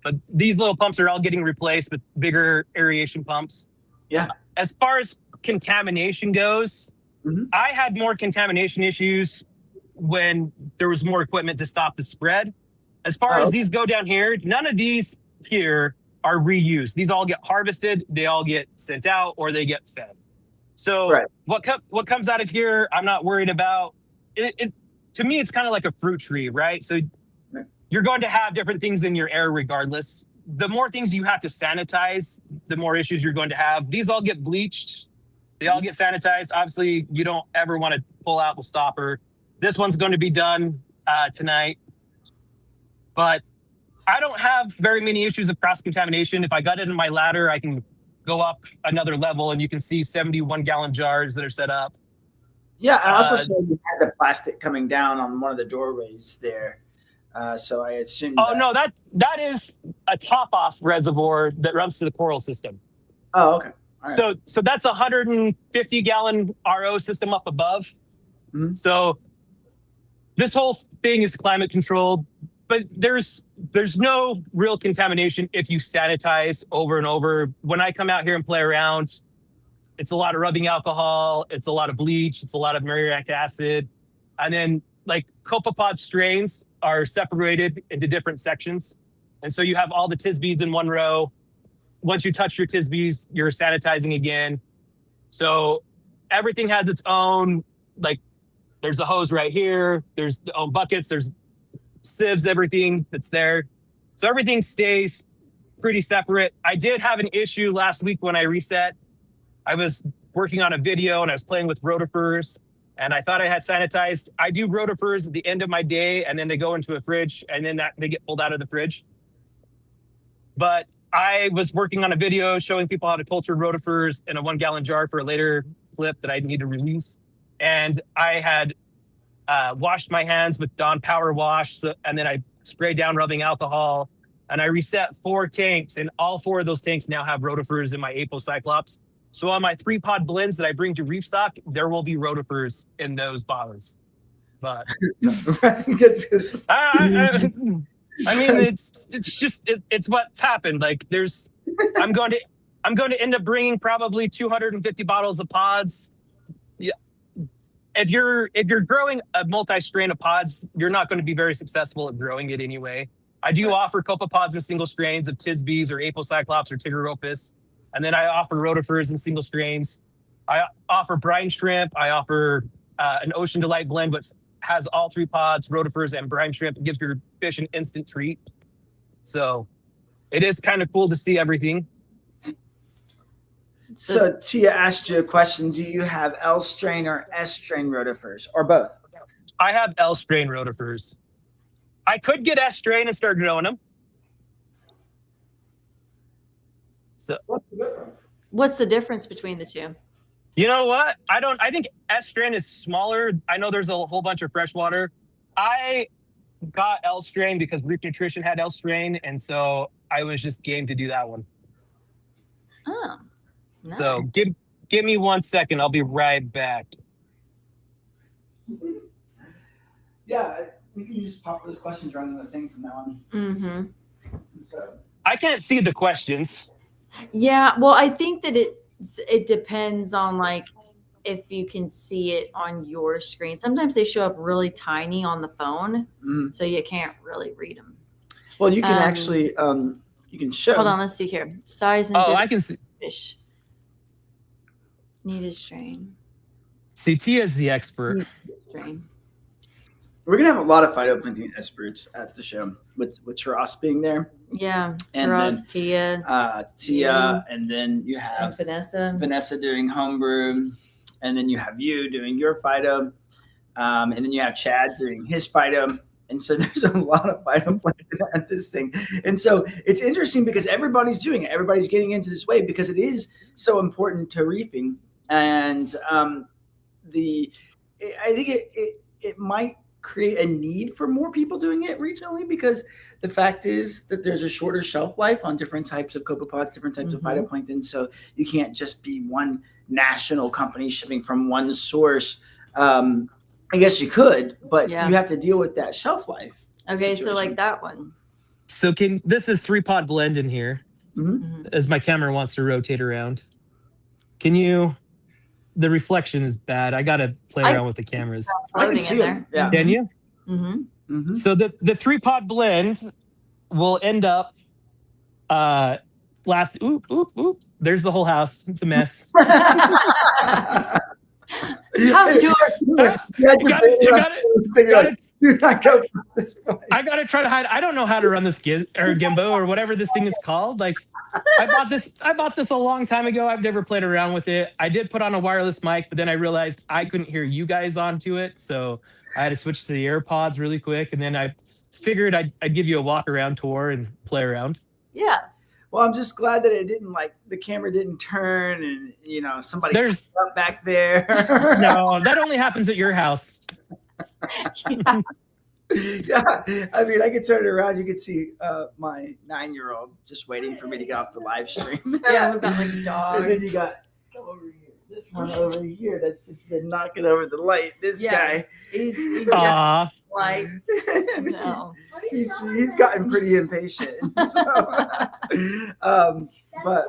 But these little pumps are all getting replaced with bigger aeration pumps. Yeah. As far as contamination goes, I had more contamination issues when there was more equipment to stop the spread. As far as these go down here, none of these here are reused. These all get harvested, they all get sent out, or they get fed. So what comes out of here, I'm not worried about. To me, it's kind of like a fruit tree, right? So you're going to have different things in your air regardless. The more things you have to sanitize, the more issues you're going to have. These all get bleached. They all get sanitized. Obviously, you don't ever want to pull out the stopper. This one's going to be done tonight. But I don't have very many issues of cross-contamination. If I got it in my ladder, I can go up another level, and you can see 71-gallon jars that are set up. Yeah, I also saw you had the plastic coming down on one of the doorways there. So I assume. Oh, no, that is a top-off reservoir that runs to the coral system. Oh, okay. All right. So that's a 150-gallon RO system up above. So this whole thing is climate controlled, but there's no real contamination if you sanitize over and over. When I come out here and play around, it's a lot of rubbing alcohol, it's a lot of bleach, it's a lot of muriatic acid, and then like copepod strains are separated into different sections, and so you have all the Tisbees in one row. Once you touch your Tisbees, you're sanitizing again. So everything has its own, like there's a hose right here, there's the own buckets, there's sieves, everything that's there. So everything stays pretty separate. I did have an issue last week when I reset. I was working on a video and I was playing with rotifers, and I thought I had sanitized. I do rotifers at the end of my day, and then they go into a fridge, and then they get pulled out of the fridge. But I was working on a video showing people how to culture rotifers in a 1-gallon jar for a later clip that I need to release. And I had washed my hands with Dawn Power Wash, and then I sprayed down rubbing alcohol, and I reset 4 tanks, and all 4 of those tanks now have rotifers in my Apocyclops. So on my 3-pod blends that I bring to ReefStock, there will be rotifers in those bottles. But I mean, it's what's happened. Like I'm going to end up bringing probably 250 bottles of pods. Yeah. If you're growing a multi-strain of pods, you're not going to be very successful at growing it anyway. I do offer copepods in single strains of Tisbees or Apocyclops or Tigeropus. And then I offer rotifers in single strains. I offer brine shrimp. I offer an Ocean Delight blend, which has all 3 pods, rotifers and brine shrimp. It gives your fish an instant treat. So it is kind of cool to see everything. So Tia asked you a question. Do you have L strain or S strain rotifers, or both? I have L strain rotifers. I could get S strain and start growing them. So what's the difference between the two? You know what? I think S strain is smaller. I know there's a whole bunch of freshwater. I got L strain because Reef Nutrition had L strain, and so I was just game to do that one. Oh. Nice. So give me 1 second. I'll be right back. Yeah, we can just pop those questions right on the thing from now on. So I can't see the questions. Yeah, well, I think that it depends on like if you can see it on your screen. Sometimes they show up really tiny on the phone, so you can't really read them. Well, you can actually you can show. Hold on, let's see here. Size and I can see. Fish. Needed strain. See, Tia's the expert. Strain. We're gonna have a lot of phytoplankton experts at the show with Ross being there. Yeah, and Ross, then, Tia, and then you have Vanessa doing homebrew, and then you have you doing your phyto, and then you have Chad doing his phyto. And so there's a lot of phytoplankton at this thing. And so it's interesting because everybody's doing it. Everybody's getting into this wave because it is so important to reefing. And I think it might create a need for more people doing it regionally, because the fact is that there's a shorter shelf life on different types of copepods, different types of phytoplankton. So you can't just be one national company shipping from one source. I guess you could, but you have to deal with that shelf life. Okay, situation. so like that one. So this is 3-pot blend in here, as my camera wants to rotate around. Can you? The reflection is bad. I gotta play around with the cameras. I can see them. Yeah. Can you? Mm-hmm. So the 3-pot blend will end up oop. There's the whole house. It's a mess. House tour. I gotta try to hide. I don't know how to run this Gimbo or whatever this thing is called. Like, I bought this a long time ago. I've never played around with it. I did put on a wireless mic, but then I realized I couldn't hear you guys onto it, so I had to switch to the AirPods really quick. And then I figured I'd give you a walk around tour and play around. Yeah. Well, I'm just glad that it didn't the camera didn't turn and somebody's up back there. No, that only happens at your house. Yeah, I mean, I could turn it around. You could see my 9-year-old just waiting for me to get off the live stream. Yeah, we've got like a dog. And then you got come over here. This one over here that's just been knocking over the light. This guy, he's Aww. Like no. He's gotten pretty impatient. So, but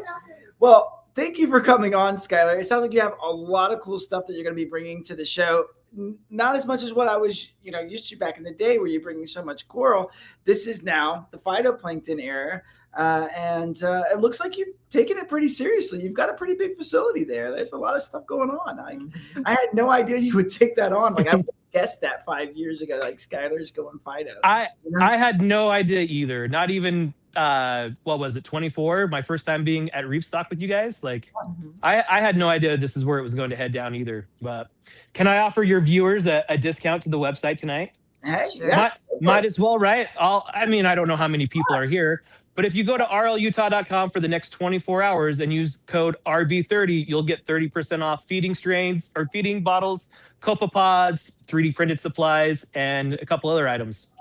well, thank you for coming on, Skylar. It sounds like you have a lot of cool stuff that you're going to be bringing to the show. Not as much as what I was, used to back in the day, where you're bringing so much coral. This is now the phytoplankton era, and it looks like you've taken it pretty seriously. You've got a pretty big facility there. There's a lot of stuff going on. I had no idea you would take that on. Like I would guessed that 5 years ago. Like Skylar's going phyto. I had no idea either. Not even what was it, 24? My first time being at ReefStock with you guys. Like I had no idea this is where it was going to head down either. But can I offer your viewers a discount to the website tonight? Hey, sure. Might as well, right? I don't know how many people are here, but if you go to rlutah.com for the next 24 hours and use code RB30, you'll get 30% off feeding strains or feeding bottles, copepods, 3D printed supplies, and a couple other items.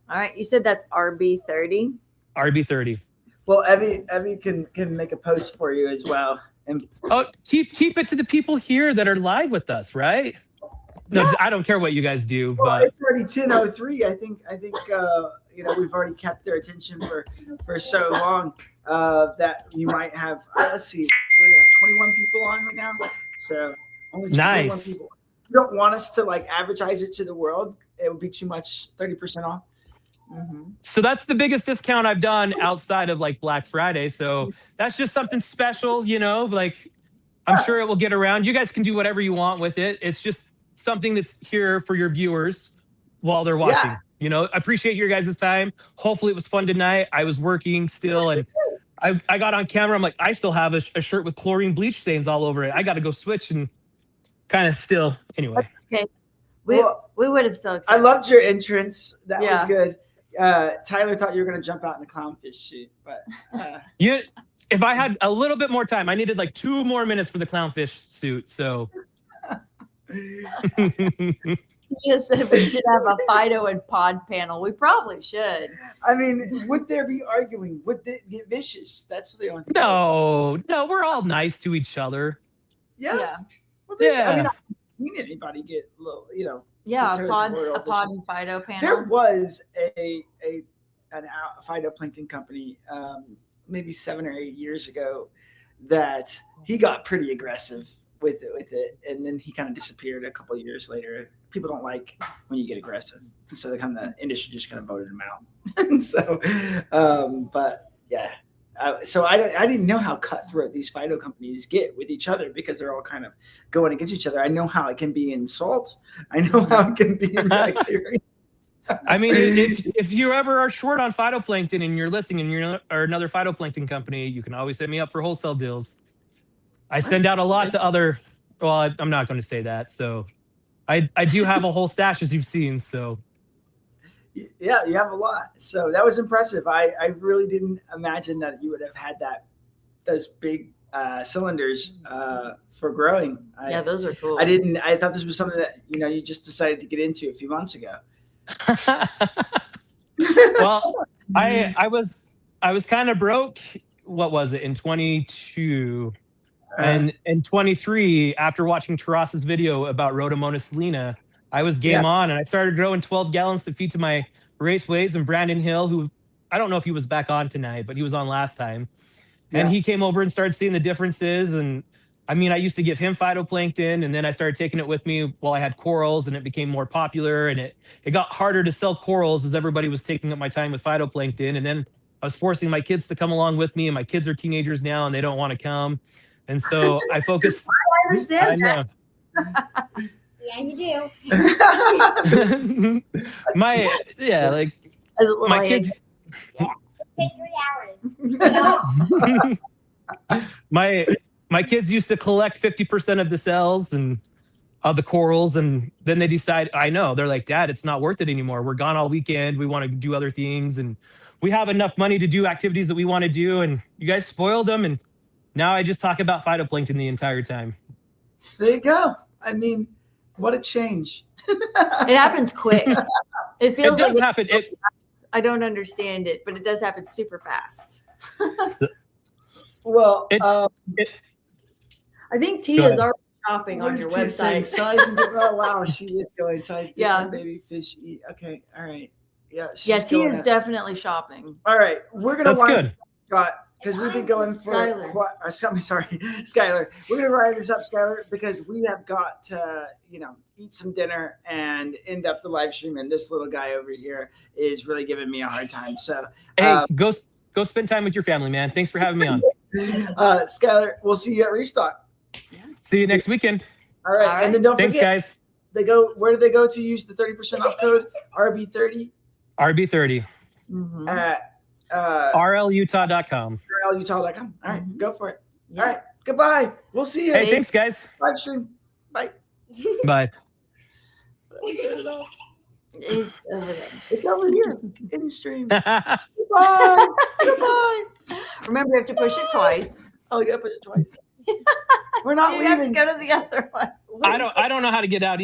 All right. You said that's RB30? RB30. Well, Evie can make a post for you as well. And keep it to the people here that are live with us, right? No, yeah. I don't care what you guys do. Well, but it's already 10:03. I think we've already kept their attention for so long that you might have. Let's see, we have 21 people on right now. So only 21 people. You don't want us to advertise it to the world. It would be too much. 30% off. So that's the biggest discount I've done outside of Black Friday. So that's just something special, I'm sure it will get around. You guys can do whatever you want with it. It's just something that's here for your viewers while they're watching. I appreciate your guys' time. Hopefully it was fun tonight. I was working still, and I got on camera. I'm like, I still have a shirt with chlorine bleach stains all over it. I got to go switch and kind of still. Anyway. Okay. We would have still accepted. I loved your entrance. That was good. Tyler thought you were going to jump out in a clownfish shoot, but if I had a little bit more time, I needed 2 more minutes for the clownfish suit. So you said we should have a phyto and pod panel. We probably should. I mean, would there be arguing? Would it get vicious? That's the only thing. No, we're all nice to each other. Yeah. Well, yeah. I mean, I've seen anybody get a little, Yeah, a pod and phyto panel. There was an phytoplankton company maybe 7 or 8 years ago that he got pretty aggressive with it, and then he kind of disappeared a couple of years later. People don't like when you get aggressive, so the industry just kind of voted him out. And so, but yeah. So I didn't know how cutthroat these phyto companies get with each other, because they're all kind of going against each other. I know how it can be in salt. I know how it can be in bacteria. I mean, if you ever are short on phytoplankton and you're listening and you're another phytoplankton company, you can always hit me up for wholesale deals. I send out a lot to other. Well, I'm not going to say that. So I do have a whole stash, as you've seen. So. Yeah, you have a lot. So that was impressive. I really didn't imagine that you would have had those big cylinders for growing. Yeah, those are cool. I thought this was something that you just decided to get into a few months ago. Well, I was kind of broke. What was it in 22? And in 23, after watching Terras's video about Rhodomonas selena, I was game on, and I started growing 12 gallons to feed to my raceways and Brandon Hill, who I don't know if he was back on tonight, but he was on last time. And Yeah. he came over and started seeing the differences. And I mean, I used to give him phytoplankton, and then I started taking it with me while I had corals, and it became more popular. And it got harder to sell corals as everybody was taking up my time with phytoplankton. And then I was forcing my kids to come along with me, and my kids are teenagers now, and they don't want to come. And so I focus. I understand I know. Yeah, you do. Like my kids. Take 3 hours. My kids used to collect 50% of the cells and of the corals, and then they decide, I know, they're like, Dad, it's not worth it anymore. We're gone all weekend. We want to do other things, and we have enough money to do activities that we want to do, and you guys spoiled them, and now I just talk about phytoplankton the entire time. There you go. I mean, what a change. It happens quick. It feels It does like happen. I don't understand it, but it does happen super fast. Well, I think Tia's already shopping on your website. Size and oh wow, she is going size different baby fish eat. Okay, all right. Yeah, Tia's definitely shopping. All right, we're gonna good. Scott, because we've been going for Skylar. Sorry, Skylar. We're gonna ride this up, Skylar, because we have got to, eat some dinner and end up the live stream. And this little guy over here is really giving me a hard time. So, hey, go spend time with your family, man. Thanks for having me on. Skylar, we'll see you at ReefStock. See you next weekend. All right, and then don't Thanks, forget, guys. Where do they go to use the 30% off code RB30? RB30 at rlutah.com. rlutah.com. All right, go for it. All right, goodbye. We'll see you. Hey, thanks, guys. Live stream. Bye. Bye. It's over there. It's over here in the stream. Goodbye. Goodbye. Remember, you have to push it twice. Oh, you gotta push it twice. We're not You have to leaving. go to the other one. I don't know how to get out either.